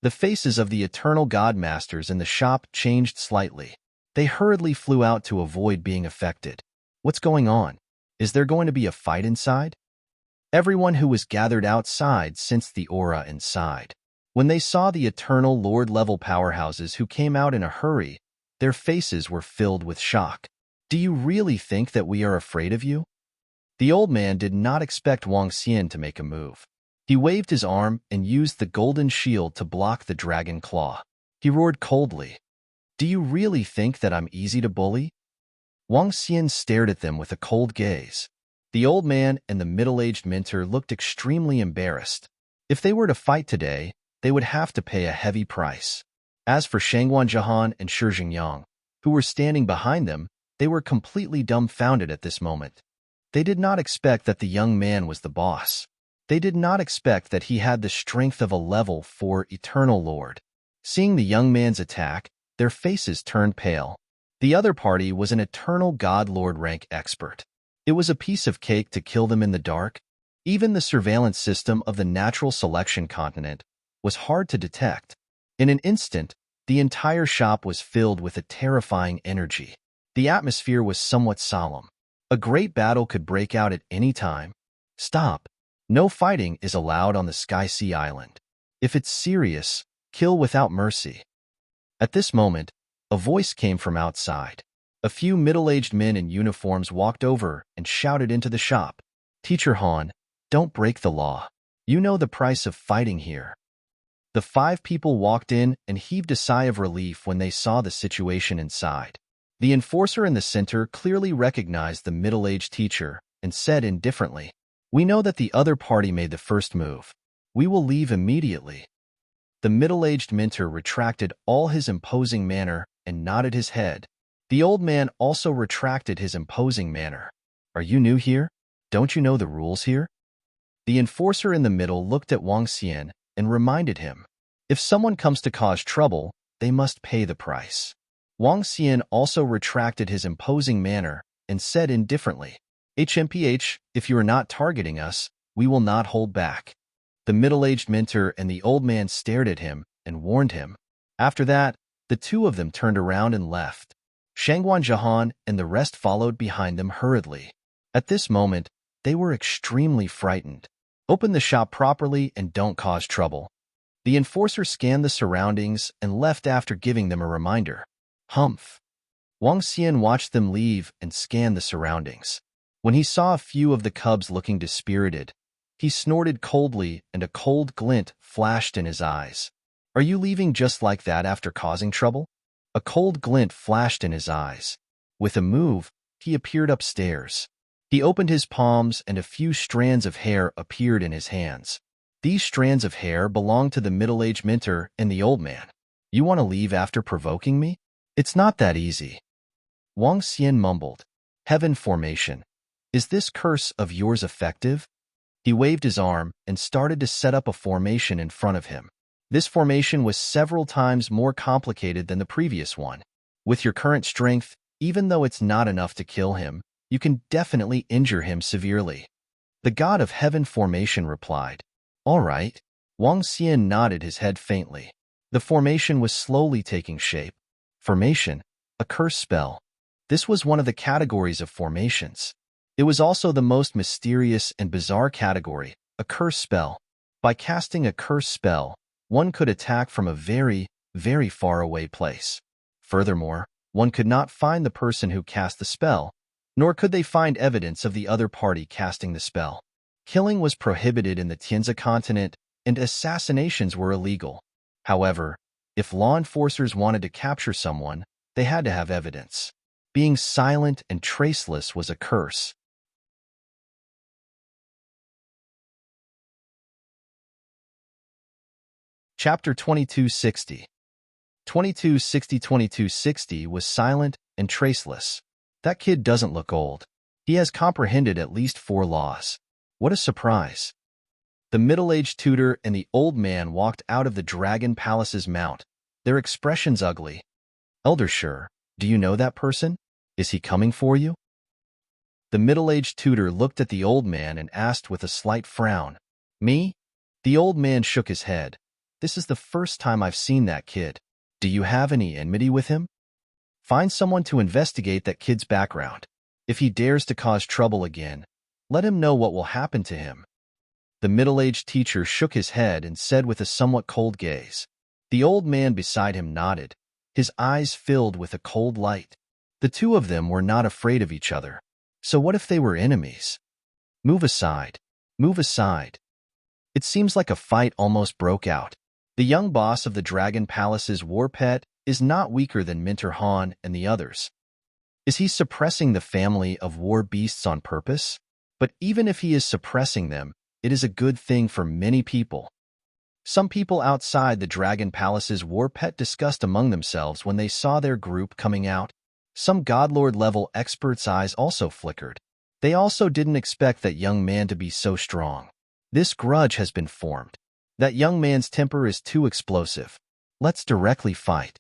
The faces of the eternal godmasters in the shop changed slightly. They hurriedly flew out to avoid being affected. What's going on? Is there going to be a fight inside? Everyone who was gathered outside sensed the aura inside. When they saw the eternal Lord-level powerhouses who came out in a hurry, their faces were filled with shock. Do you really think that we are afraid of you? The old man did not expect Wang Xian to make a move. He waved his arm and used the golden shield to block the dragon claw. He roared coldly, "Do you really think that I'm easy to bully?" Wang Xian stared at them with a cold gaze. The old man and the middle-aged mentor looked extremely embarrassed. If they were to fight today, they would have to pay a heavy price. As for Shangguan Jihan and Shi Jingyang, who were standing behind them, they were completely dumbfounded at this moment. They did not expect that the young man was the boss. They did not expect that he had the strength of a level 4 Eternal Lord. Seeing the young man's attack, their faces turned pale. The other party was an Eternal God Lord rank expert. It was a piece of cake to kill them in the dark. Even the surveillance system of the natural selection continent was hard to detect. In an instant, the entire shop was filled with a terrifying energy. The atmosphere was somewhat solemn. A great battle could break out at any time. Stop. No fighting is allowed on the Sky Sea Island. If it's serious, kill without mercy. At this moment, a voice came from outside. A few middle-aged men in uniforms walked over and shouted into the shop, "Teacher Han, don't break the law. You know the price of fighting here." The 5 people walked in and heaved a sigh of relief when they saw the situation inside. The enforcer in the center clearly recognized the middle-aged teacher and said indifferently, "We know that the other party made the first move. We will leave immediately." The middle-aged mentor retracted all his imposing manner and nodded his head. The old man also retracted his imposing manner. "Are you new here? Don't you know the rules here?" The enforcer in the middle looked at Wang Xian and reminded him, "If someone comes to cause trouble, they must pay the price." Wang Xian also retracted his imposing manner and said indifferently, "HMPH, if you are not targeting us, we will not hold back." The middle-aged mentor and the old man stared at him and warned him. After that, the two of them turned around and left. Shangguan Jihan and the rest followed behind them hurriedly. At this moment, they were extremely frightened. "Open the shop properly and don't cause trouble." The enforcer scanned the surroundings and left after giving them a reminder. Humph. Wang Xian watched them leave and scanned the surroundings. When he saw a few of the cubs looking dispirited, he snorted coldly and a cold glint flashed in his eyes. "Are you leaving just like that after causing trouble?" A cold glint flashed in his eyes. With a move, he appeared upstairs. He opened his palms and a few strands of hair appeared in his hands. These strands of hair belonged to the middle-aged mentor and the old man. "You want to leave after provoking me? It's not that easy." Wang Xian mumbled, "Heaven formation. Is this curse of yours effective?" He waved his arm and started to set up a formation in front of him. This formation was several times more complicated than the previous one. With your current strength, even though it's not enough to kill him, you can definitely injure him severely. The god of heaven formation replied, "All right." Wang Xian nodded his head faintly. The formation was slowly taking shape. Formation, a curse spell. This was one of the categories of formations. It was also the most mysterious and bizarre category, a curse spell. By casting a curse spell, one could attack from a very, very far away place. Furthermore, one could not find the person who cast the spell, nor could they find evidence of the other party casting the spell. Killing was prohibited in the Tianzi continent, and assassinations were illegal. However, if law enforcers wanted to capture someone, they had to have evidence. Being silent and traceless was a curse. Chapter 2260. 2260 was silent and traceless. That kid doesn't look old. He has comprehended at least 4 laws. What a surprise. The middle-aged tutor and the old man walked out of the Dragon Palace's mount, their expressions ugly. "Elder Shi, do you know that person? Is he coming for you?" The middle-aged tutor looked at the old man and asked with a slight frown, "Me?" The old man shook his head. "This is the first time I've seen that kid. Do you have any enmity with him? Find someone to investigate that kid's background. If he dares to cause trouble again, let him know what will happen to him." The middle-aged teacher shook his head and said with a somewhat cold gaze. The old man beside him nodded, his eyes filled with a cold light. The two of them were not afraid of each other. So what if they were enemies? Move aside. Move aside. It seems like a fight almost broke out. The young boss of the Dragon Palace's war pet is not weaker than Minter Han and the others. Is he suppressing the family of war beasts on purpose? But even if he is suppressing them, it is a good thing for many people. Some people outside the Dragon Palace's war pet discussed among themselves when they saw their group coming out. Some Godlord-level experts' eyes also flickered. They also didn't expect that young man to be so strong. This grudge has been formed. That young man's temper is too explosive. Let's directly fight.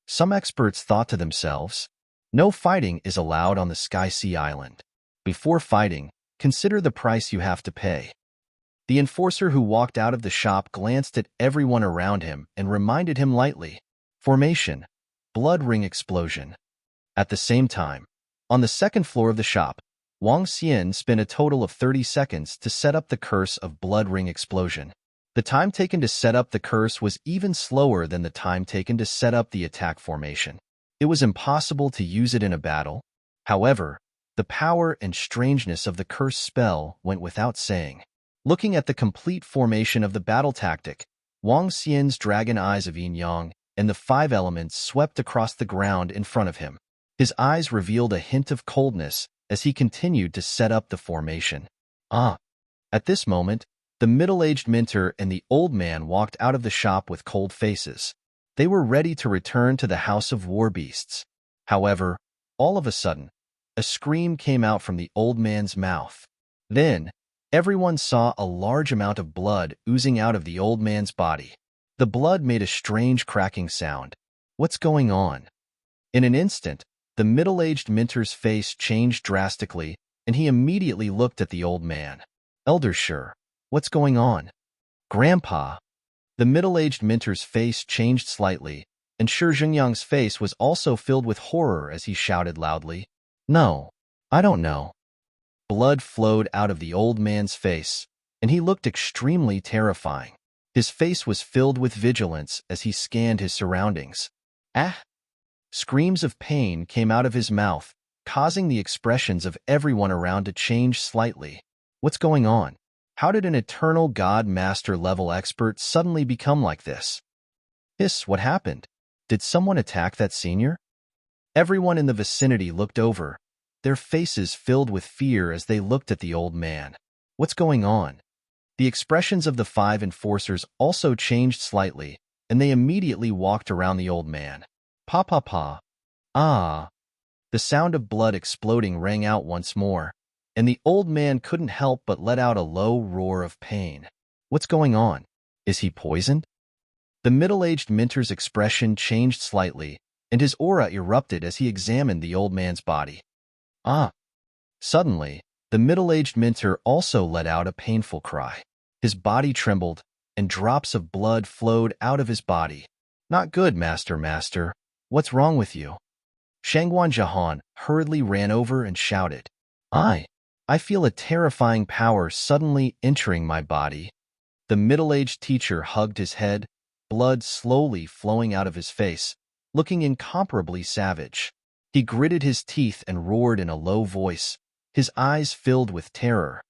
Some experts thought to themselves, no fighting is allowed on the Sky Sea Island. Before fighting, consider the price you have to pay. The enforcer who walked out of the shop glanced at everyone around him and reminded him lightly, formation, blood ring explosion. At the same time, on the second floor of the shop, Wang Xian spent a total of 30 seconds to set up the curse of blood ring explosion. The time taken to set up the curse was even slower than the time taken to set up the attack formation. It was impossible to use it in a battle. However, the power and strangeness of the curse spell went without saying. Looking at the complete formation of the battle tactic, Wang Xian's dragon eyes of yin-yang and the 5 elements swept across the ground in front of him. His eyes revealed a hint of coldness as he continued to set up the formation. At this moment, the middle-aged Minter and the old man walked out of the shop with cold faces. They were ready to return to the House of War Beasts. However, all of a sudden, a scream came out from the old man's mouth. Then, everyone saw a large amount of blood oozing out of the old man's body. The blood made a strange cracking sound. What's going on? In an instant, the middle-aged Minter's face changed drastically, and he immediately looked at the old man. Elder Sure, what's going on? Grandpa. The middle-aged Minter's face changed slightly, and Shi Zhengyang's face was also filled with horror as he shouted loudly, No, I don't know. Blood flowed out of the old man's face, and he looked extremely terrifying. His face was filled with vigilance as he scanned his surroundings. Screams of pain came out of his mouth, causing the expressions of everyone around to change slightly. What's going on? How did an eternal God Master level expert suddenly become like this? What happened? Did someone attack that senior? Everyone in the vicinity looked over, their faces filled with fear as they looked at the old man. What's going on? The expressions of the 5 enforcers also changed slightly, and they immediately walked around the old man. Pa. The sound of blood exploding rang out once more, and the old man couldn't help but let out a low roar of pain. What's going on? Is he poisoned? The middle-aged Minter's expression changed slightly, and his aura erupted as he examined the old man's body. Suddenly, the middle-aged Minter also let out a painful cry. His body trembled, and drops of blood flowed out of his body. Not good, Master. What's wrong with you? Shangguan Jahan hurriedly ran over and shouted, I feel a terrifying power suddenly entering my body. The middle-aged teacher hugged his head, blood slowly flowing out of his face, looking incomparably savage. He gritted his teeth and roared in a low voice, his eyes filled with terror.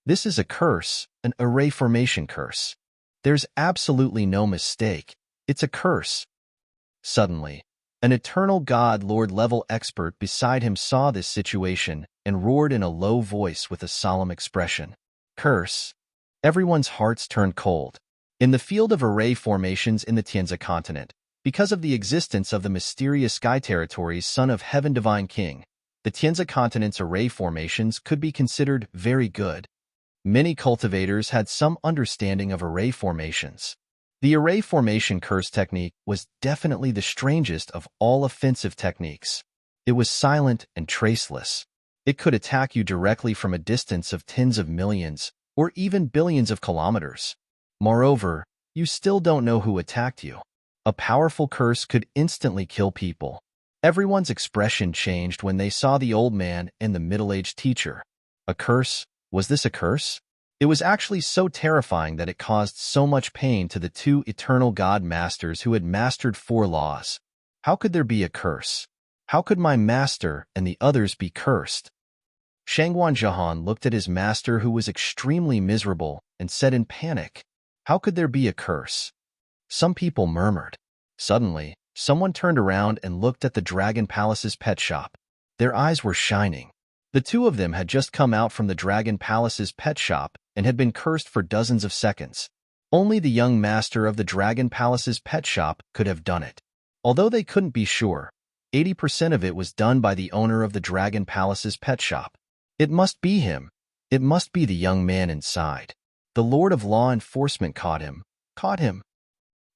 This is a curse, an array formation curse. There's absolutely no mistake. It's a curse. Suddenly, an eternal God Lord level expert beside him saw this situation and roared in a low voice with a solemn expression. Curse. Everyone's hearts turned cold. In the field of array formations in the Tianzi continent, because of the existence of the mysterious sky territories Son of Heaven Divine King, the Tianzi continent's array formations could be considered very good. Many cultivators had some understanding of array formations. The array formation curse technique was definitely the strangest of all offensive techniques. It was silent and traceless. It could attack you directly from a distance of tens of millions or even billions of kilometers. Moreover, you still don't know who attacked you. A powerful curse could instantly kill people. Everyone's expression changed when they saw the old man and the middle-aged teacher. A curse? Was this a curse? It was actually so terrifying that it caused so much pain to the 2 eternal God Masters who had mastered 4 laws. How could there be a curse? How could my master and the others be cursed? Shangguan Jahan looked at his master, who was extremely miserable, and said in panic, "How could there be a curse?" Some people murmured. Suddenly, someone turned around and looked at the Dragon Palace's pet shop. Their eyes were shining. The two of them had just come out from the Dragon Palace's pet shop and had been cursed for dozens of seconds. Only the young master of the Dragon Palace's pet shop could have done it. Although they couldn't be sure, 80% of it was done by the owner of the Dragon Palace's pet shop. It must be him. It must be the young man inside. The Lord of Law Enforcement caught him.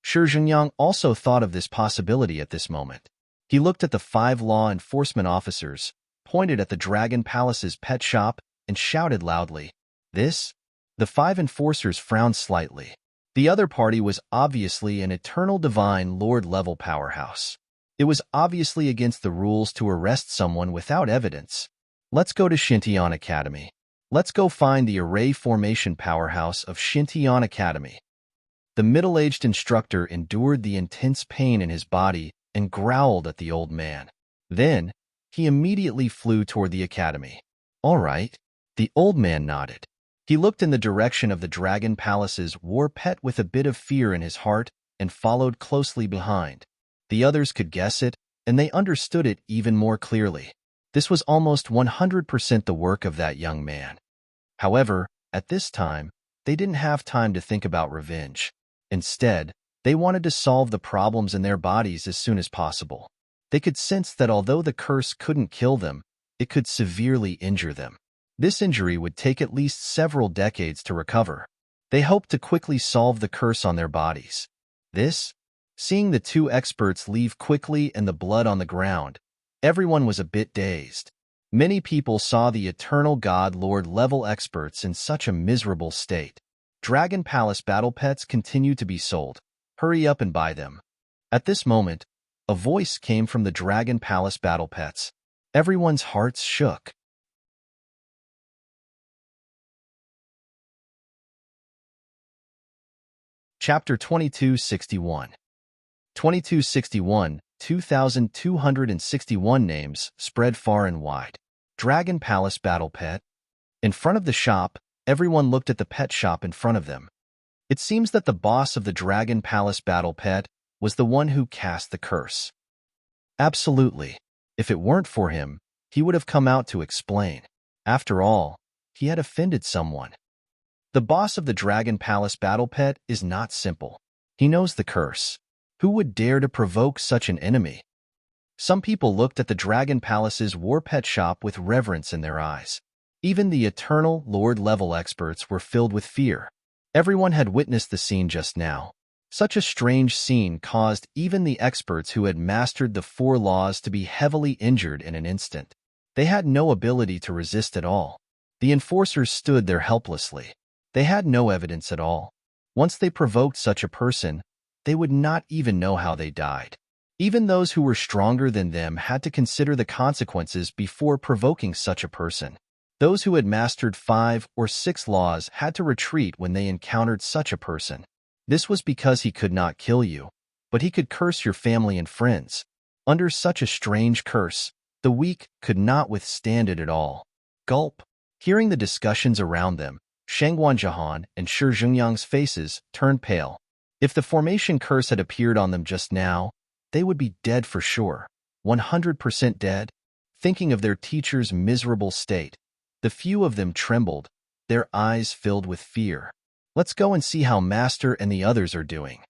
Shi Zhenyang also thought of this possibility at this moment. He looked at the 5 law enforcement officers, pointed at the Dragon Palace's pet shop, and shouted loudly, "This?" The 5 enforcers frowned slightly. The other party was obviously an eternal divine lord-level powerhouse. It was obviously against the rules to arrest someone without evidence. Let's go to Xintian Academy. Let's go find the array formation powerhouse of Xintian Academy. The middle-aged instructor endured the intense pain in his body and growled at the old man. Then, he immediately flew toward the academy. "All right." The old man nodded. He looked in the direction of the Dragon Palace's war pet with a bit of fear in his heart and followed closely behind. The others could guess it, and they understood it even more clearly. This was almost 100% the work of that young man. However, at this time, they didn't have time to think about revenge. Instead, they wanted to solve the problems in their bodies as soon as possible. They could sense that although the curse couldn't kill them, it could severely injure them. This injury would take at least several decades to recover. They hoped to quickly solve the curse on their bodies. Seeing the 2 experts leave quickly and the blood on the ground, everyone was a bit dazed. Many people saw the Eternal God Lord level experts in such a miserable state. Dragon Palace battle pets continue to be sold. Hurry up and buy them. At this moment, a voice came from the Dragon Palace battle pets. Everyone's hearts shook. Chapter 2261. 2261, 2,261 names spread far and wide. Dragon Palace battle pet. In front of the shop, everyone looked at the pet shop in front of them. It seems that the boss of the Dragon Palace battle pet was the one who cast the curse. Absolutely. If it weren't for him, he would have come out to explain. After all, he had offended someone. The boss of the Dragon Palace battle pet is not simple. He knows the curse. Who would dare to provoke such an enemy? Some people looked at the Dragon Palace's war pet shop with reverence in their eyes. Even the eternal Lord-level experts were filled with fear. Everyone had witnessed the scene just now. Such a strange scene caused even the experts who had mastered the 4 laws to be heavily injured in an instant. They had no ability to resist at all. The enforcers stood there helplessly. They had no evidence at all. Once they provoked such a person, they would not even know how they died. Even those who were stronger than them had to consider the consequences before provoking such a person. Those who had mastered 5 or 6 laws had to retreat when they encountered such a person. This was because he could not kill you, but he could curse your family and friends. Under such a strange curse, the weak could not withstand it at all. Gulp. Hearing the discussions around them, Shangguan Jahan and Shi Zhenyang's faces turned pale. If the formation curse had appeared on them just now, they would be dead for sure. 100% dead. Thinking of their teacher's miserable state, the few of them trembled, their eyes filled with fear. Let's go and see how Master and the others are doing.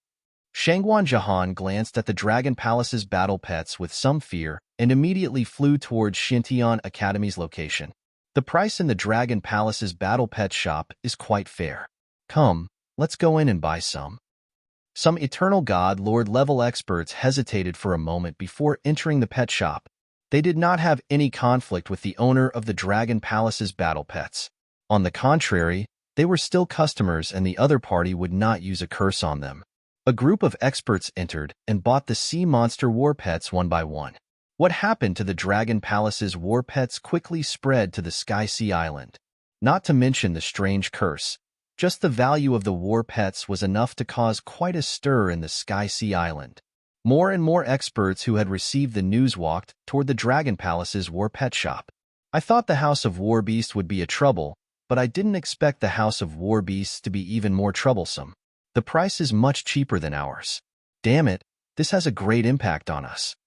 Shangguan Jahan glanced at the Dragon Palace's battle pets with some fear and immediately flew towards Xintian Academy's location. The price in the Dragon Palace's battle pet shop is quite fair. Come, let's go in and buy some. Some Eternal God Lord level experts hesitated for a moment before entering the pet shop. They did not have any conflict with the owner of the Dragon Palace's battle pets. On the contrary, they were still customers and the other party would not use a curse on them. A group of experts entered and bought the sea monster war pets one by one. What happened to the Dragon Palace's war pets quickly spread to the Sky Sea Island. Not to mention the strange curse. Just the value of the war pets was enough to cause quite a stir in the Sky Sea Island. More and more experts who had received the news walked toward the Dragon Palace's war pet shop. I thought the House of War Beasts would be a trouble, but I didn't expect the House of War Beasts to be even more troublesome. The price is much cheaper than ours. Damn it, this has a great impact on us.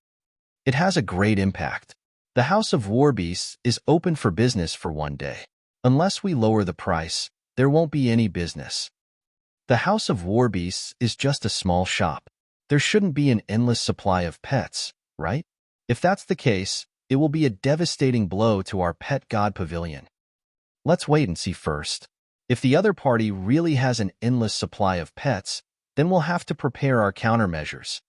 It has a great impact. The House of War Beasts is open for business for one day. Unless we lower the price, there won't be any business. The House of War Beasts is just a small shop. There shouldn't be an endless supply of pets, right? If that's the case, it will be a devastating blow to our pet god pavilion. Let's wait and see first. If the other party really has an endless supply of pets, then we'll have to prepare our countermeasures.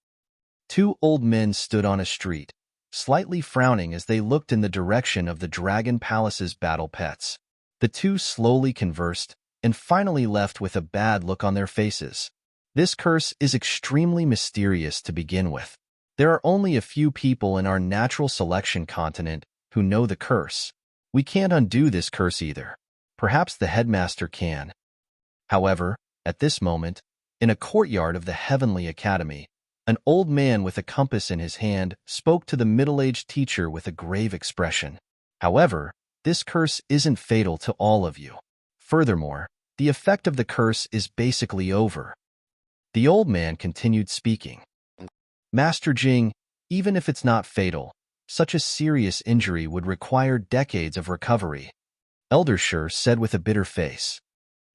Two old men stood on a street, slightly frowning as they looked in the direction of the Dragon Palace's battle pets. The two slowly conversed and finally left with a bad look on their faces. This curse is extremely mysterious to begin with. There are only a few people in our natural selection continent who know the curse. We can't undo this curse either. Perhaps the headmaster can. However, at this moment, in a courtyard of the Heavenly Academy, an old man with a compass in his hand spoke to the middle-aged teacher with a grave expression. However, this curse isn't fatal to all of you. Furthermore, the effect of the curse is basically over. The old man continued speaking. Master Jing, even if it's not fatal, such a serious injury would require decades of recovery, Elder Shur said with a bitter face.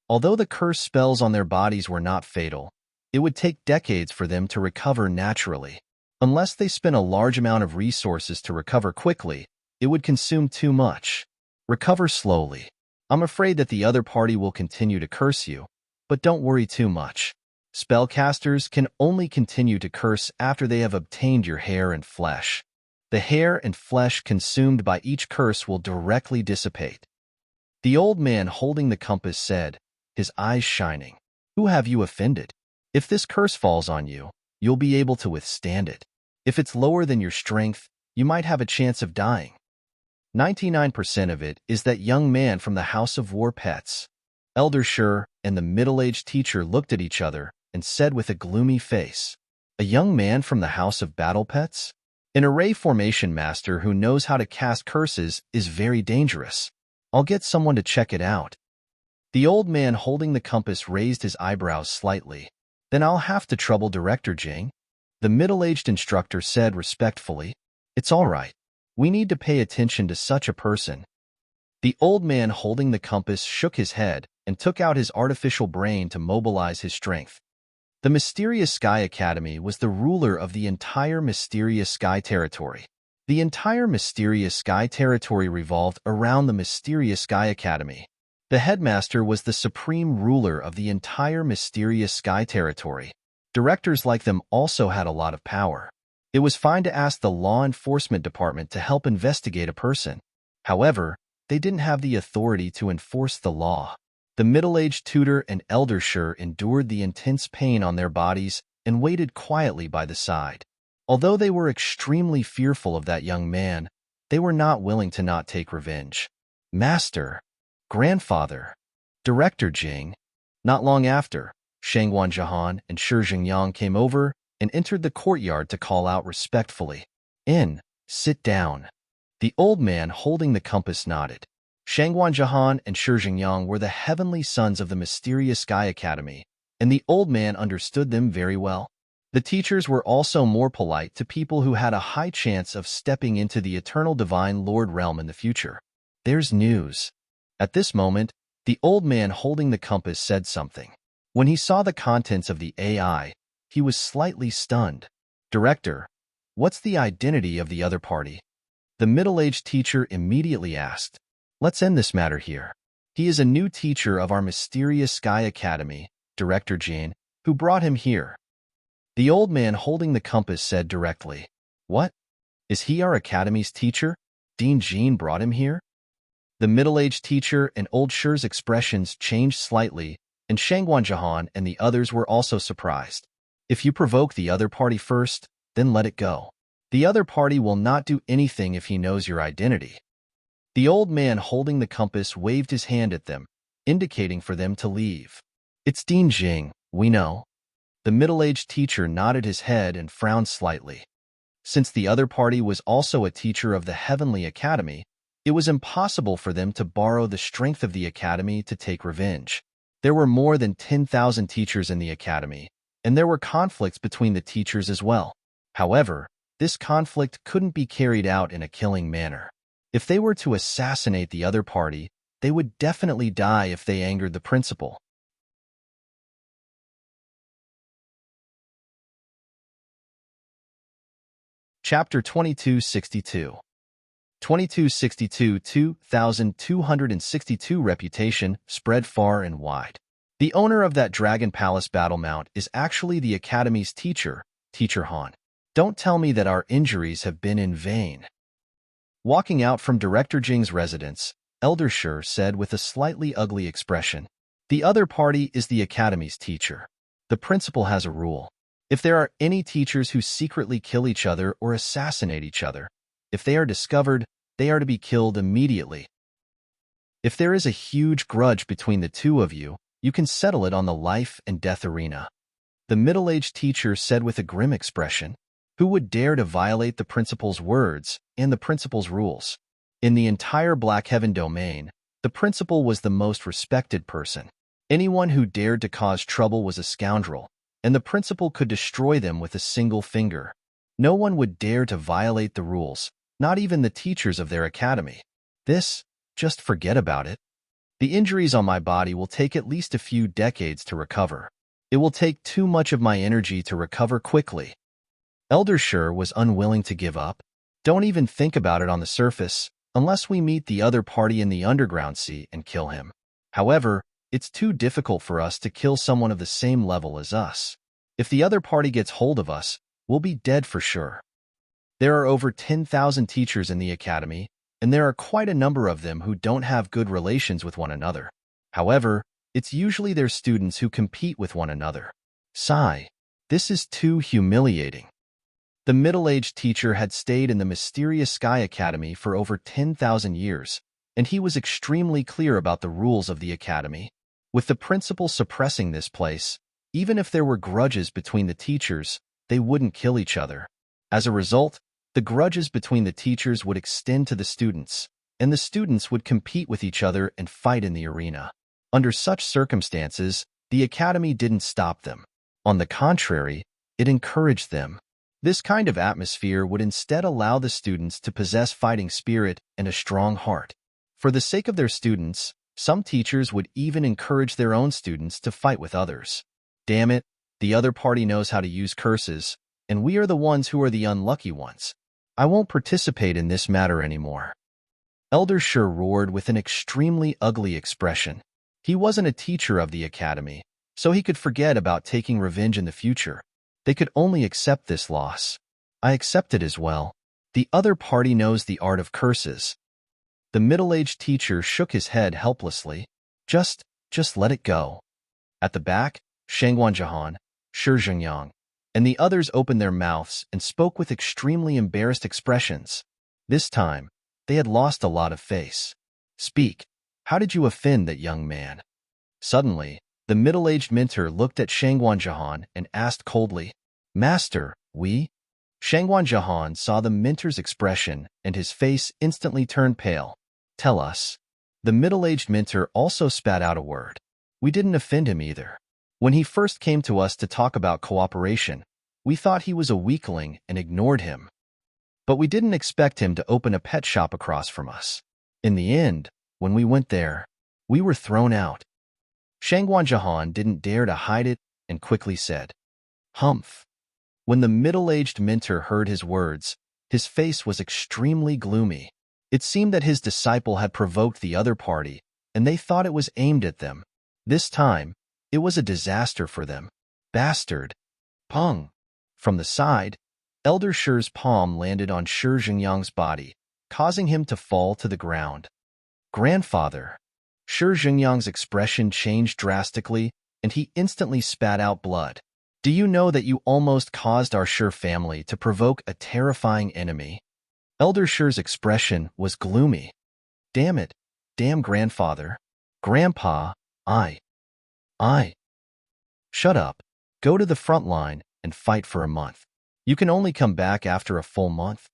Although the curse spells on their bodies were not fatal, it would take decades for them to recover naturally. Unless they spent a large amount of resources to recover quickly, it would consume too much. Recover slowly. I'm afraid that the other party will continue to curse you, but don't worry too much. Spellcasters can only continue to curse after they have obtained your hair and flesh. The hair and flesh consumed by each curse will directly dissipate. The old man holding the compass said, his eyes shining, "Who have you offended? If this curse falls on you, you'll be able to withstand it. If it's lower than your strength, you might have a chance of dying. 99% of it is that young man from the House of War Pets." Elder Shur and the middle-aged teacher looked at each other and said with a gloomy face, "A young man from the House of Battle Pets? An array formation master who knows how to cast curses is very dangerous. I'll get someone to check it out." The old man holding the compass raised his eyebrows slightly. "Then I'll have to trouble Director Jing," the middle-aged instructor said respectfully. "It's all right. We need to pay attention to such a person." The old man holding the compass shook his head and took out his artificial brain to mobilize his strength. The Mysterious Sky Academy was the ruler of the entire Mysterious Sky Territory. The entire Mysterious Sky Territory revolved around the Mysterious Sky Academy. The headmaster was the supreme ruler of the entire Mysterious Sky Territory. Directors like them also had a lot of power. It was fine to ask the law enforcement department to help investigate a person. However, they didn't have the authority to enforce the law. The middle-aged tutor and Elder Shur endured the intense pain on their bodies and waited quietly by the side. Although they were extremely fearful of that young man, they were not willing to not take revenge. "Master, Grandfather, Director Jing." Not long after, Shangguan Jahan and Shi Jingyang came over and entered the courtyard to call out respectfully, "Sit down." The old man holding the compass nodded. Shangguan Jahan and Shi Jingyang were the heavenly sons of the Mysterious Sky Academy, and the old man understood them very well. The teachers were also more polite to people who had a high chance of stepping into the eternal divine Lord realm in the future. "There's news." At this moment, the old man holding the compass said something. When he saw the contents of the AI, he was slightly stunned. "Director, what's the identity of the other party?" The middle-aged teacher immediately asked. "Let's end this matter here. He is a new teacher of our Mysterious Sky Academy, Director Jin, who brought him here." The old man holding the compass said directly, "What? Is he our academy's teacher? Dean Jean brought him here?" The middle-aged teacher and Old Shur's expressions changed slightly, and Shangguan Jahan and the others were also surprised. "If you provoke the other party first, then let it go. The other party will not do anything if he knows your identity." The old man holding the compass waved his hand at them, indicating for them to leave. "It's Dean Jing, we know." The middle-aged teacher nodded his head and frowned slightly. Since the other party was also a teacher of the Heavenly Academy, It was impossible for them to borrow the strength of the academy to take revenge. There were more than 10,000 teachers in the academy, and there were conflicts between the teachers as well. However, this conflict couldn't be carried out in a killing manner. If they were to assassinate the other party, they would definitely die if they angered the principal. Chapter 2262. 2262 2262 reputation spread far and wide. The owner of that Dragon Palace battle mount is actually the Academy's teacher, Teacher Han. Don't tell me that our injuries have been in vain. Walking out from Director Jing's residence, Elder Shi said with a slightly ugly expression, "The other party is the Academy's teacher. The principal has a rule. If there are any teachers who secretly kill each other or assassinate each other, if they are discovered, they are to be killed immediately. If there is a huge grudge between the two of you, you can settle it on the life and death arena." The middle-aged teacher said with a grim expression, "Who would dare to violate the principal's words and the principal's rules?" In the entire Black Heaven domain, the principal was the most respected person. Anyone who dared to cause trouble was a scoundrel, and the principal could destroy them with a single finger. No one would dare to violate the rules, not even the teachers of their academy. Just forget about it. The injuries on my body will take at least a few decades to recover. It will take too much of my energy to recover quickly. Elder Shi was unwilling to give up. Don't even think about it on the surface, unless we meet the other party in the underground sea and kill him. However, it's too difficult for us to kill someone of the same level as us. If the other party gets hold of us, we'll be dead for sure. There are over 10,000 teachers in the academy, and there are quite a number of them who don't have good relations with one another. However, it's usually their students who compete with one another. Sigh. This is too humiliating. The middle-aged teacher had stayed in the mysterious Sky Academy for over 10,000 years, and he was extremely clear about the rules of the academy. With the principal suppressing this place, even if there were grudges between the teachers, they wouldn't kill each other. As a result, the grudges between the teachers would extend to the students, and the students would compete with each other and fight in the arena. Under such circumstances, the academy didn't stop them. On the contrary, it encouraged them. This kind of atmosphere would instead allow the students to possess fighting spirit and a strong heart. For the sake of their students, some teachers would even encourage their own students to fight with others. Damn it, the other party knows how to use curses, and we are the ones who are the unlucky ones. I won't participate in this matter anymore. Elder Shi roared with an extremely ugly expression. He wasn't a teacher of the academy, so he could forget about taking revenge in the future. They could only accept this loss. I accept it as well. The other party knows the art of curses. The middle-aged teacher shook his head helplessly. Just let it go. At the back, Shangguan Jahan, Shi Zhengyang, and the others opened their mouths and spoke with extremely embarrassed expressions. This time, they had lost a lot of face. Speak. How did you offend that young man? Suddenly, the middle-aged mentor looked at Shangguan Jahan and asked coldly, "Master, we?" Shangguan Jahan saw the mentor's expression and his face instantly turned pale. "Tell us." The middle-aged mentor also spat out a word. "We didn't offend him either. When he first came to us to talk about cooperation, we thought he was a weakling and ignored him. But we didn't expect him to open a pet shop across from us. In the end, when we went there, we were thrown out." Shangguan Jahan didn't dare to hide it and quickly said, "Humph." When the middle-aged mentor heard his words, his face was extremely gloomy. It seemed that his disciple had provoked the other party, and they thought it was aimed at them. This time, it was a disaster for them. Bastard. Pung. From the side, Elder Shi's palm landed on Shi Zhengyang's body, causing him to fall to the ground. "Grandfather." Shi Zhengyang's expression changed drastically, and he instantly spat out blood. "Do you know that you almost caused our Shi family to provoke a terrifying enemy?" Elder Shi's expression was gloomy. "Damn it. Damn grandfather. Grandpa, I. Shut up. Go to the front line and fight for a month. You can only come back after a full month."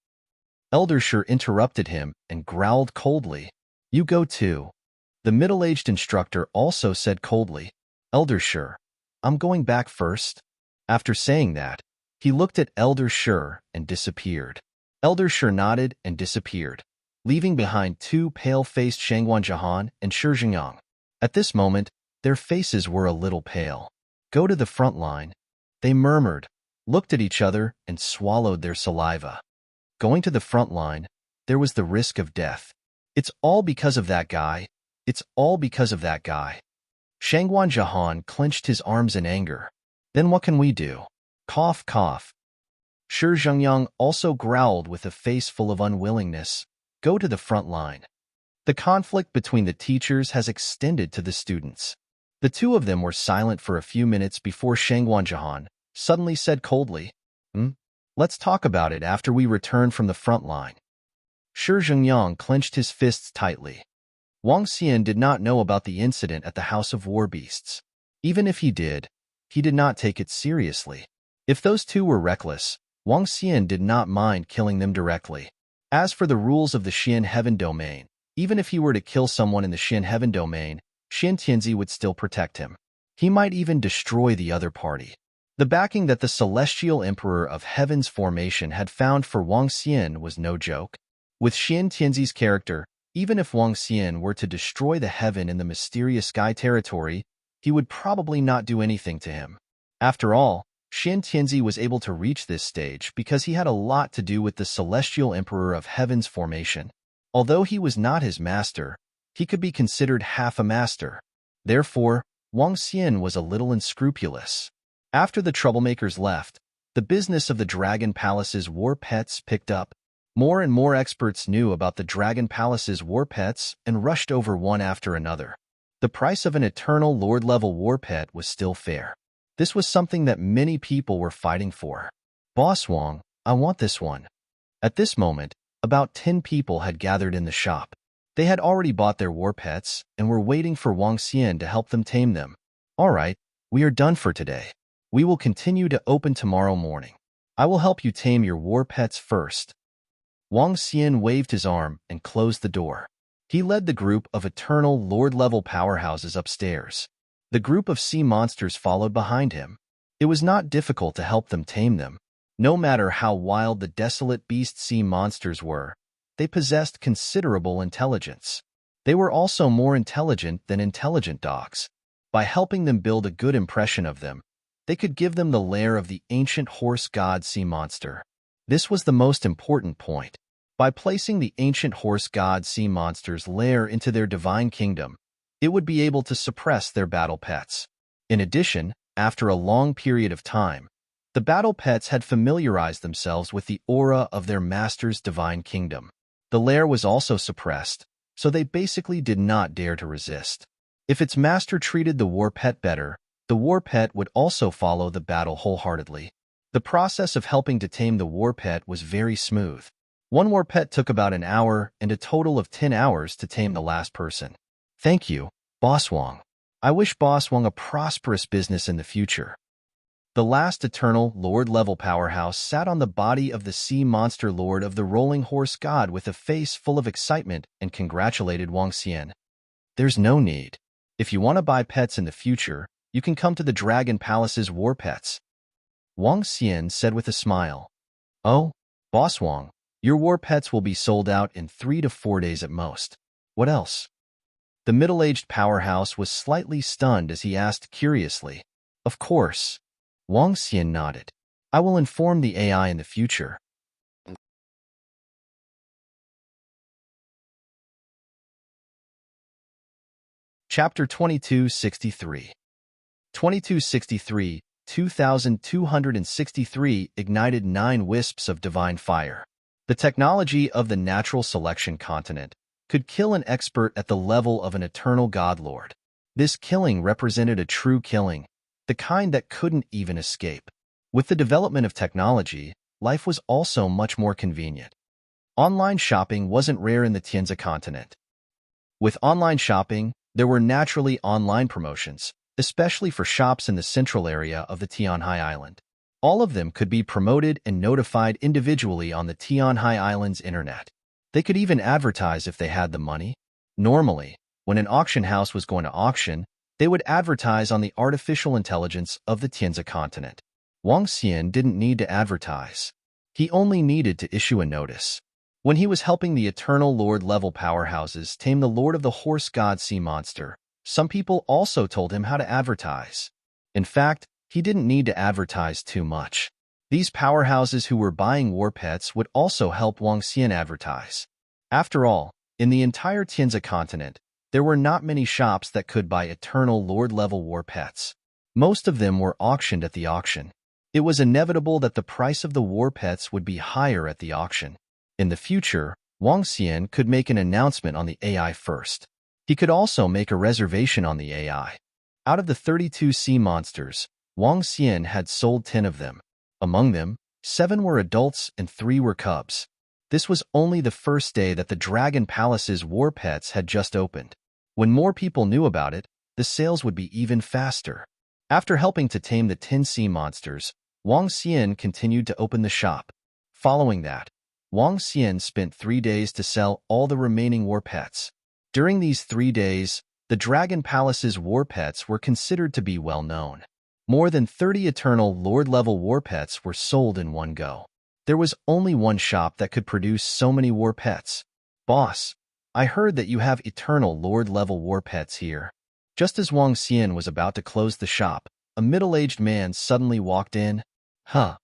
Elder Shi interrupted him and growled coldly. You go too. The middle-aged instructor also said coldly, Elder Shi, I'm going back first. After saying that, he looked at Elder Shi and disappeared. Elder Shi nodded and disappeared, leaving behind two pale-faced Shangguan Jahan and Shi Jingyang. At this moment, their faces were a little pale. Go to the front line. They murmured, looked at each other, and swallowed their saliva. Going to the front line, there was the risk of death. It's all because of that guy. It's all because of that guy. Shangguan Jahan clenched his arms in anger. Then what can we do? Cough, cough. Shi Jingyang also growled with a face full of unwillingness. Go to the front line. The conflict between the teachers has extended to the students. The two of them were silent for a few minutes before Shangguan Jahan suddenly said coldly, Let's talk about it after we return from the front line. Shi Jingyang clenched his fists tightly. Wang Xian did not know about the incident at the House of War Beasts. Even if he did not take it seriously. If those two were reckless, Wang Xian did not mind killing them directly. As for the rules of the Xian Heaven Domain, even if he were to kill someone in the Xian Heaven Domain, Xian Tianzi would still protect him. He might even destroy the other party. The backing that the Celestial Emperor of Heaven's formation had found for Wang Xian was no joke. With Xian Tianzi's character, even if Wang Xian were to destroy the heaven in the mysterious sky territory, he would probably not do anything to him. After all, Xian Tianzi was able to reach this stage because he had a lot to do with the Celestial Emperor of Heaven's formation. Although he was not his master, he could be considered half a master. Therefore, Wang Xian was a little unscrupulous. After the troublemakers left, the business of the Dragon Palace's war pets picked up. More and more experts knew about the Dragon Palace's war pets and rushed over one after another. The price of an eternal Lord-level war pet was still fair. This was something that many people were fighting for. Boss Wang, I want this one. At this moment, about 10 people had gathered in the shop. They had already bought their war pets and were waiting for Wang Xian to help them tame them. All right, we are done for today. We will continue to open tomorrow morning. I will help you tame your war pets first. Wang Xian waved his arm and closed the door. He led the group of eternal Lord-level powerhouses upstairs. The group of sea monsters followed behind him. It was not difficult to help them tame them. No matter how wild the desolate beast sea monsters were, they possessed considerable intelligence. They were also more intelligent than intelligent dogs. By helping them build a good impression of them, they could give them the lair of the ancient horse god sea monster. This was the most important point. By placing the ancient horse god sea monster's lair into their divine kingdom, it would be able to suppress their battle pets. In addition, after a long period of time, the battle pets had familiarized themselves with the aura of their master's divine kingdom. The lair was also suppressed, so they basically did not dare to resist. If its master treated the war pet better, the war pet would also follow the battle wholeheartedly. The process of helping to tame the war pet was very smooth. One war pet took about an hour and a total of 10 hours to tame the last person. Thank you, Boss Wang. I wish Boss Wang a prosperous business in the future. The last eternal Lord-level powerhouse sat on the body of the sea monster lord of the rolling horse god with a face full of excitement and congratulated Wang Xian. There's no need. If you want to buy pets in the future, you can come to the Dragon Palace's war pets. Wang Xian said with a smile. Oh, Boss Wang, your war pets will be sold out in 3 to 4 days at most. What else? The middle-aged powerhouse was slightly stunned as he asked curiously. Of course. Wang Xian nodded. I will inform the AI in the future. Chapter 2263. 2263, 2263 ignited 9 wisps of divine fire. The technology of the natural selection continent could kill an expert at the level of an eternal godlord. This killing represented a true killing, the kind that couldn't even escape. With the development of technology, life was also much more convenient. Online shopping wasn't rare in the Tianzi continent. With online shopping, there were naturally online promotions, especially for shops in the central area of the Tianhai Island. All of them could be promoted and notified individually on the Tianhai Island's internet. They could even advertise if they had the money. Normally, when an auction house was going to auction, they would advertise on the artificial intelligence of the Tianzi continent. Wang Xian didn't need to advertise. He only needed to issue a notice. When he was helping the Eternal Lord-level powerhouses tame the Lord of the Horse God Sea Monster, some people also told him how to advertise. In fact, he didn't need to advertise too much. These powerhouses who were buying war pets would also help Wang Xian advertise. After all, in the entire Tianzi continent, there were not many shops that could buy Eternal Lord-level war pets. Most of them were auctioned at the auction. It was inevitable that the price of the war pets would be higher at the auction. In the future, Wang Xian could make an announcement on the AI first. He could also make a reservation on the AI. Out of the 32 sea monsters, Wang Xian had sold 10 of them. Among them, 7 were adults and 3 were cubs. This was only the first day that the Dragon Palace's war pets had just opened. When more people knew about it, the sales would be even faster. After helping to tame the 10 sea monsters, Wang Xian continued to open the shop. Following that, Wang Xian spent 3 days to sell all the remaining war pets. During these 3 days, the Dragon Palace's war pets were considered to be well known. More than 30 Eternal Lord-level war pets were sold in one go. There was only one shop that could produce so many war pets. Boss, I heard that you have Eternal Lord-level war pets here. Just as Wang Xian was about to close the shop, a middle-aged man suddenly walked in. Huh.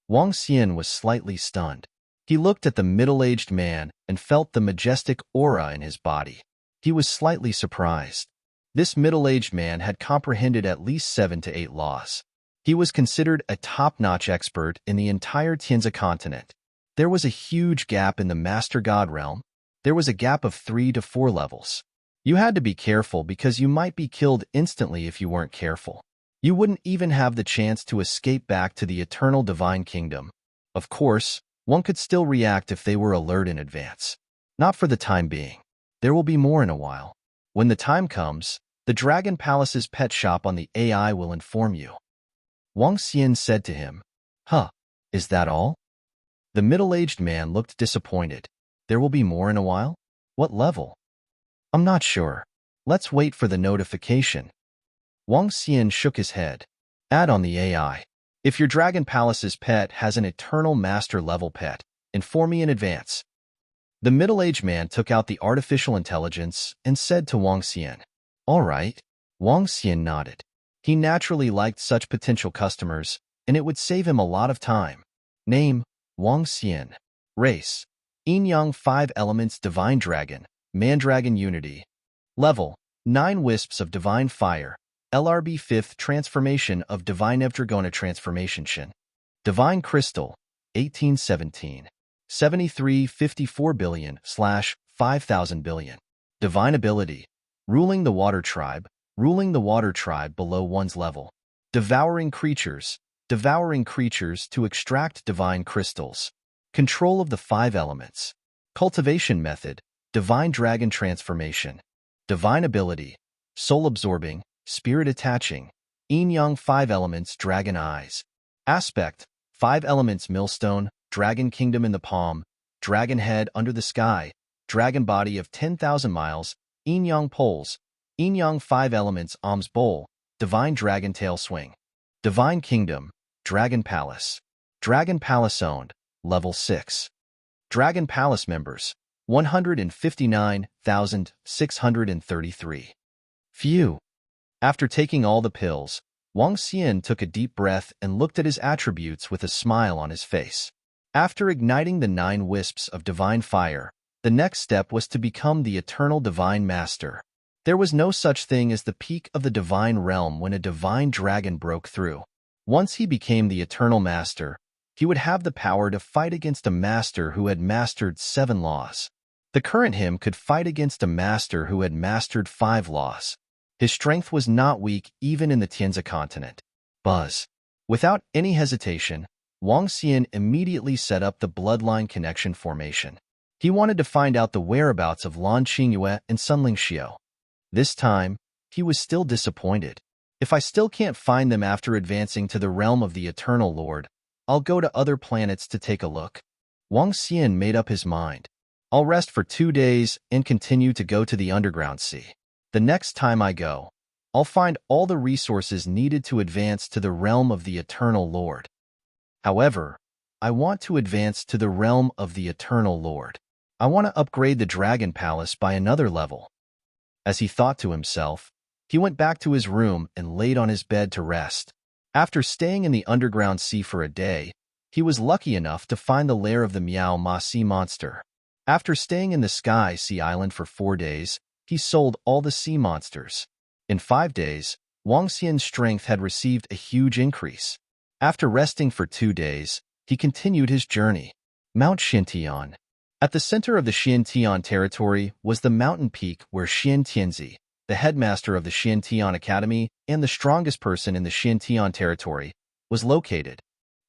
Wang Xian was slightly stunned. He looked at the middle-aged man and felt the majestic aura in his body. He was slightly surprised. This middle-aged man had comprehended at least 7 to 8 laws. He was considered a top-notch expert in the entire Tianzi continent. There was a huge gap in the Master God realm. There was a gap of 3 to 4 levels. You had to be careful because you might be killed instantly if you weren't careful. You wouldn't even have the chance to escape back to the Eternal Divine Kingdom. Of course, one could still react if they were alert in advance. Not for the time being. There will be more in a while. When the time comes, the Dragon Palace's pet shop on the AI will inform you. Wang Xian said to him, Huh, is that all? The middle-aged man looked disappointed. There will be more in a while? What level? I'm not sure. Let's wait for the notification. Wang Xian shook his head. Add on the AI. If your Dragon Palace's pet has an Eternal Master level pet, inform me in advance. The middle-aged man took out the artificial intelligence and said to Wang Xian, All right. Wang Xian nodded. He naturally liked such potential customers, and it would save him a lot of time. Name, Wang Xian. Race, Yin-Yang 5 Elements Divine Dragon, Mandragon Unity. Level, 9 Wisps of Divine Fire, LRB 5th Transformation of Divine Evdragona Transformation Shin. Divine Crystal, 1817. 7354 billion / 5000 billion. Divine Ability, Ruling the Water Tribe below one's level. Devouring creatures to extract divine crystals. Control of the 5 elements. Cultivation method, Divine Dragon Transformation. Divine Ability, Soul Absorbing, Spirit Attaching. Yin-Yang 5 Elements Dragon Eyes. Aspect, 5 Elements Millstone, Dragon Kingdom in the Palm, Dragon Head under the Sky, Dragon Body of 10,000 miles, Yin-Yang Poles, Yin-Yang 5 Elements Alms Bowl, Divine Dragon Tail Swing. Divine Kingdom, Dragon Palace. Dragon Palace owned, Level 6. Dragon Palace members, 159,633. Phew. After taking all the pills, Wang Xian took a deep breath and looked at his attributes with a smile on his face. After igniting the 9 wisps of divine fire, the next step was to become the Eternal Divine Master. There was no such thing as the peak of the divine realm when a divine dragon broke through. Once he became the Eternal Master, he would have the power to fight against a master who had mastered 7 laws. The current him could fight against a master who had mastered 5 laws. His strength was not weak even in the Tianzi continent. Buzz. Without any hesitation, Wang Xian immediately set up the bloodline connection formation. He wanted to find out the whereabouts of Lan Qingyue and Sunling Xiao. This time, he was still disappointed. If I still can't find them after advancing to the realm of the Eternal Lord, I'll go to other planets to take a look. Wang Xian made up his mind. I'll rest for 2 days and continue to go to the underground sea. The next time I go, I'll find all the resources needed to advance to the realm of the Eternal Lord. However, I want to advance to the realm of the Eternal Lord. I want to upgrade the Dragon Palace by another level. As he thought to himself, he went back to his room and laid on his bed to rest. After staying in the underground sea for a day, he was lucky enough to find the lair of the Miao Ma sea monster. After staying in the Sky Sea Island for 4 days, he sold all the sea monsters. In 5 days, Wang Xian's strength had received a huge increase. After resting for 2 days, he continued his journey. Mount Xintian. At the center of the Xintian territory was the mountain peak where Xian Tianzi, the headmaster of the Xintian Academy and the strongest person in the Xintian territory, was located.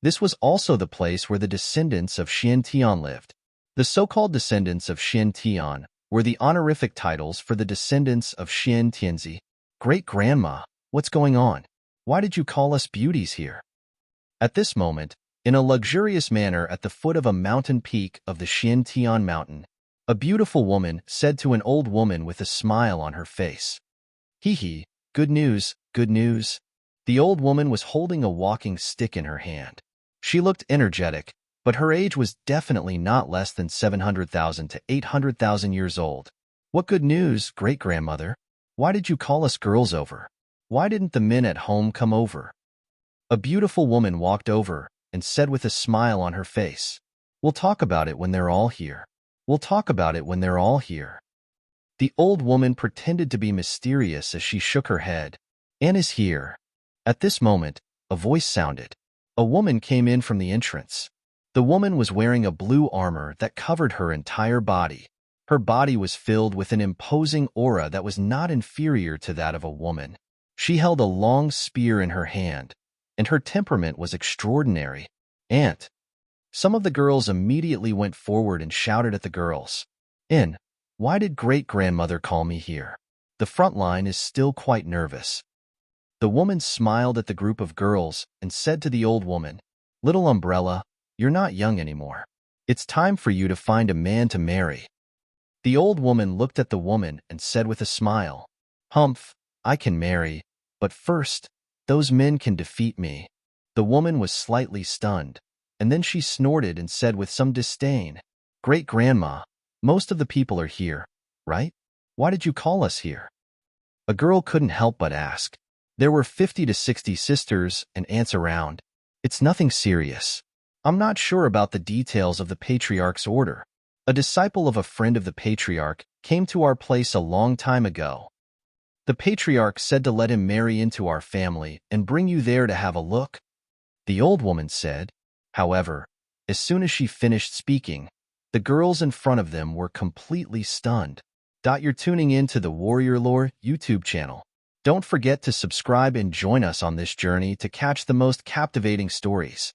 This was also the place where the descendants of Xintian lived. The so-called descendants of Xintian were the honorific titles for the descendants of Xian Tianzi. Great-grandma, what's going on? Why did you call us beauties here? At this moment, in a luxurious manner at the foot of a mountain peak of the Xintian mountain, a beautiful woman said to an old woman with a smile on her face. Hee, good news, good news. The old woman was holding a walking stick in her hand. She looked energetic, but her age was definitely not less than 700,000 to 800,000 years old. What good news, great-grandmother? Why did you call us girls over? Why didn't the men at home come over? A beautiful woman walked over and said with a smile on her face, We'll talk about it when they're all here. We'll talk about it when they're all here. The old woman pretended to be mysterious as she shook her head. Anne is here. At this moment, a voice sounded. A woman came in from the entrance. The woman was wearing a blue armor that covered her entire body. Her body was filled with an imposing aura that was not inferior to that of a woman. She held a long spear in her hand, and her temperament was extraordinary. Aunt. Some of the girls immediately went forward and shouted at the girls. Why did great-grandmother call me here? The front line is still quite nervous. The woman smiled at the group of girls and said to the old woman, Little umbrella, you're not young anymore. It's time for you to find a man to marry. The old woman looked at the woman and said with a smile, Humph, I can marry, but first, those men can defeat me. The woman was slightly stunned, and then she snorted and said with some disdain, Great-grandma, most of the people are here, right? Why did you call us here? A girl couldn't help but ask. There were 50 to 60 sisters and aunts around. It's nothing serious. I'm not sure about the details of the patriarch's order. A disciple of a friend of the patriarch came to our place a long time ago. The patriarch said to let him marry into our family and bring you there to have a look. The old woman said. However, as soon as she finished speaking, the girls in front of them were completely stunned. You're tuning in to the Warrior Lore YouTube channel. Don't forget to subscribe and join us on this journey to catch the most captivating stories.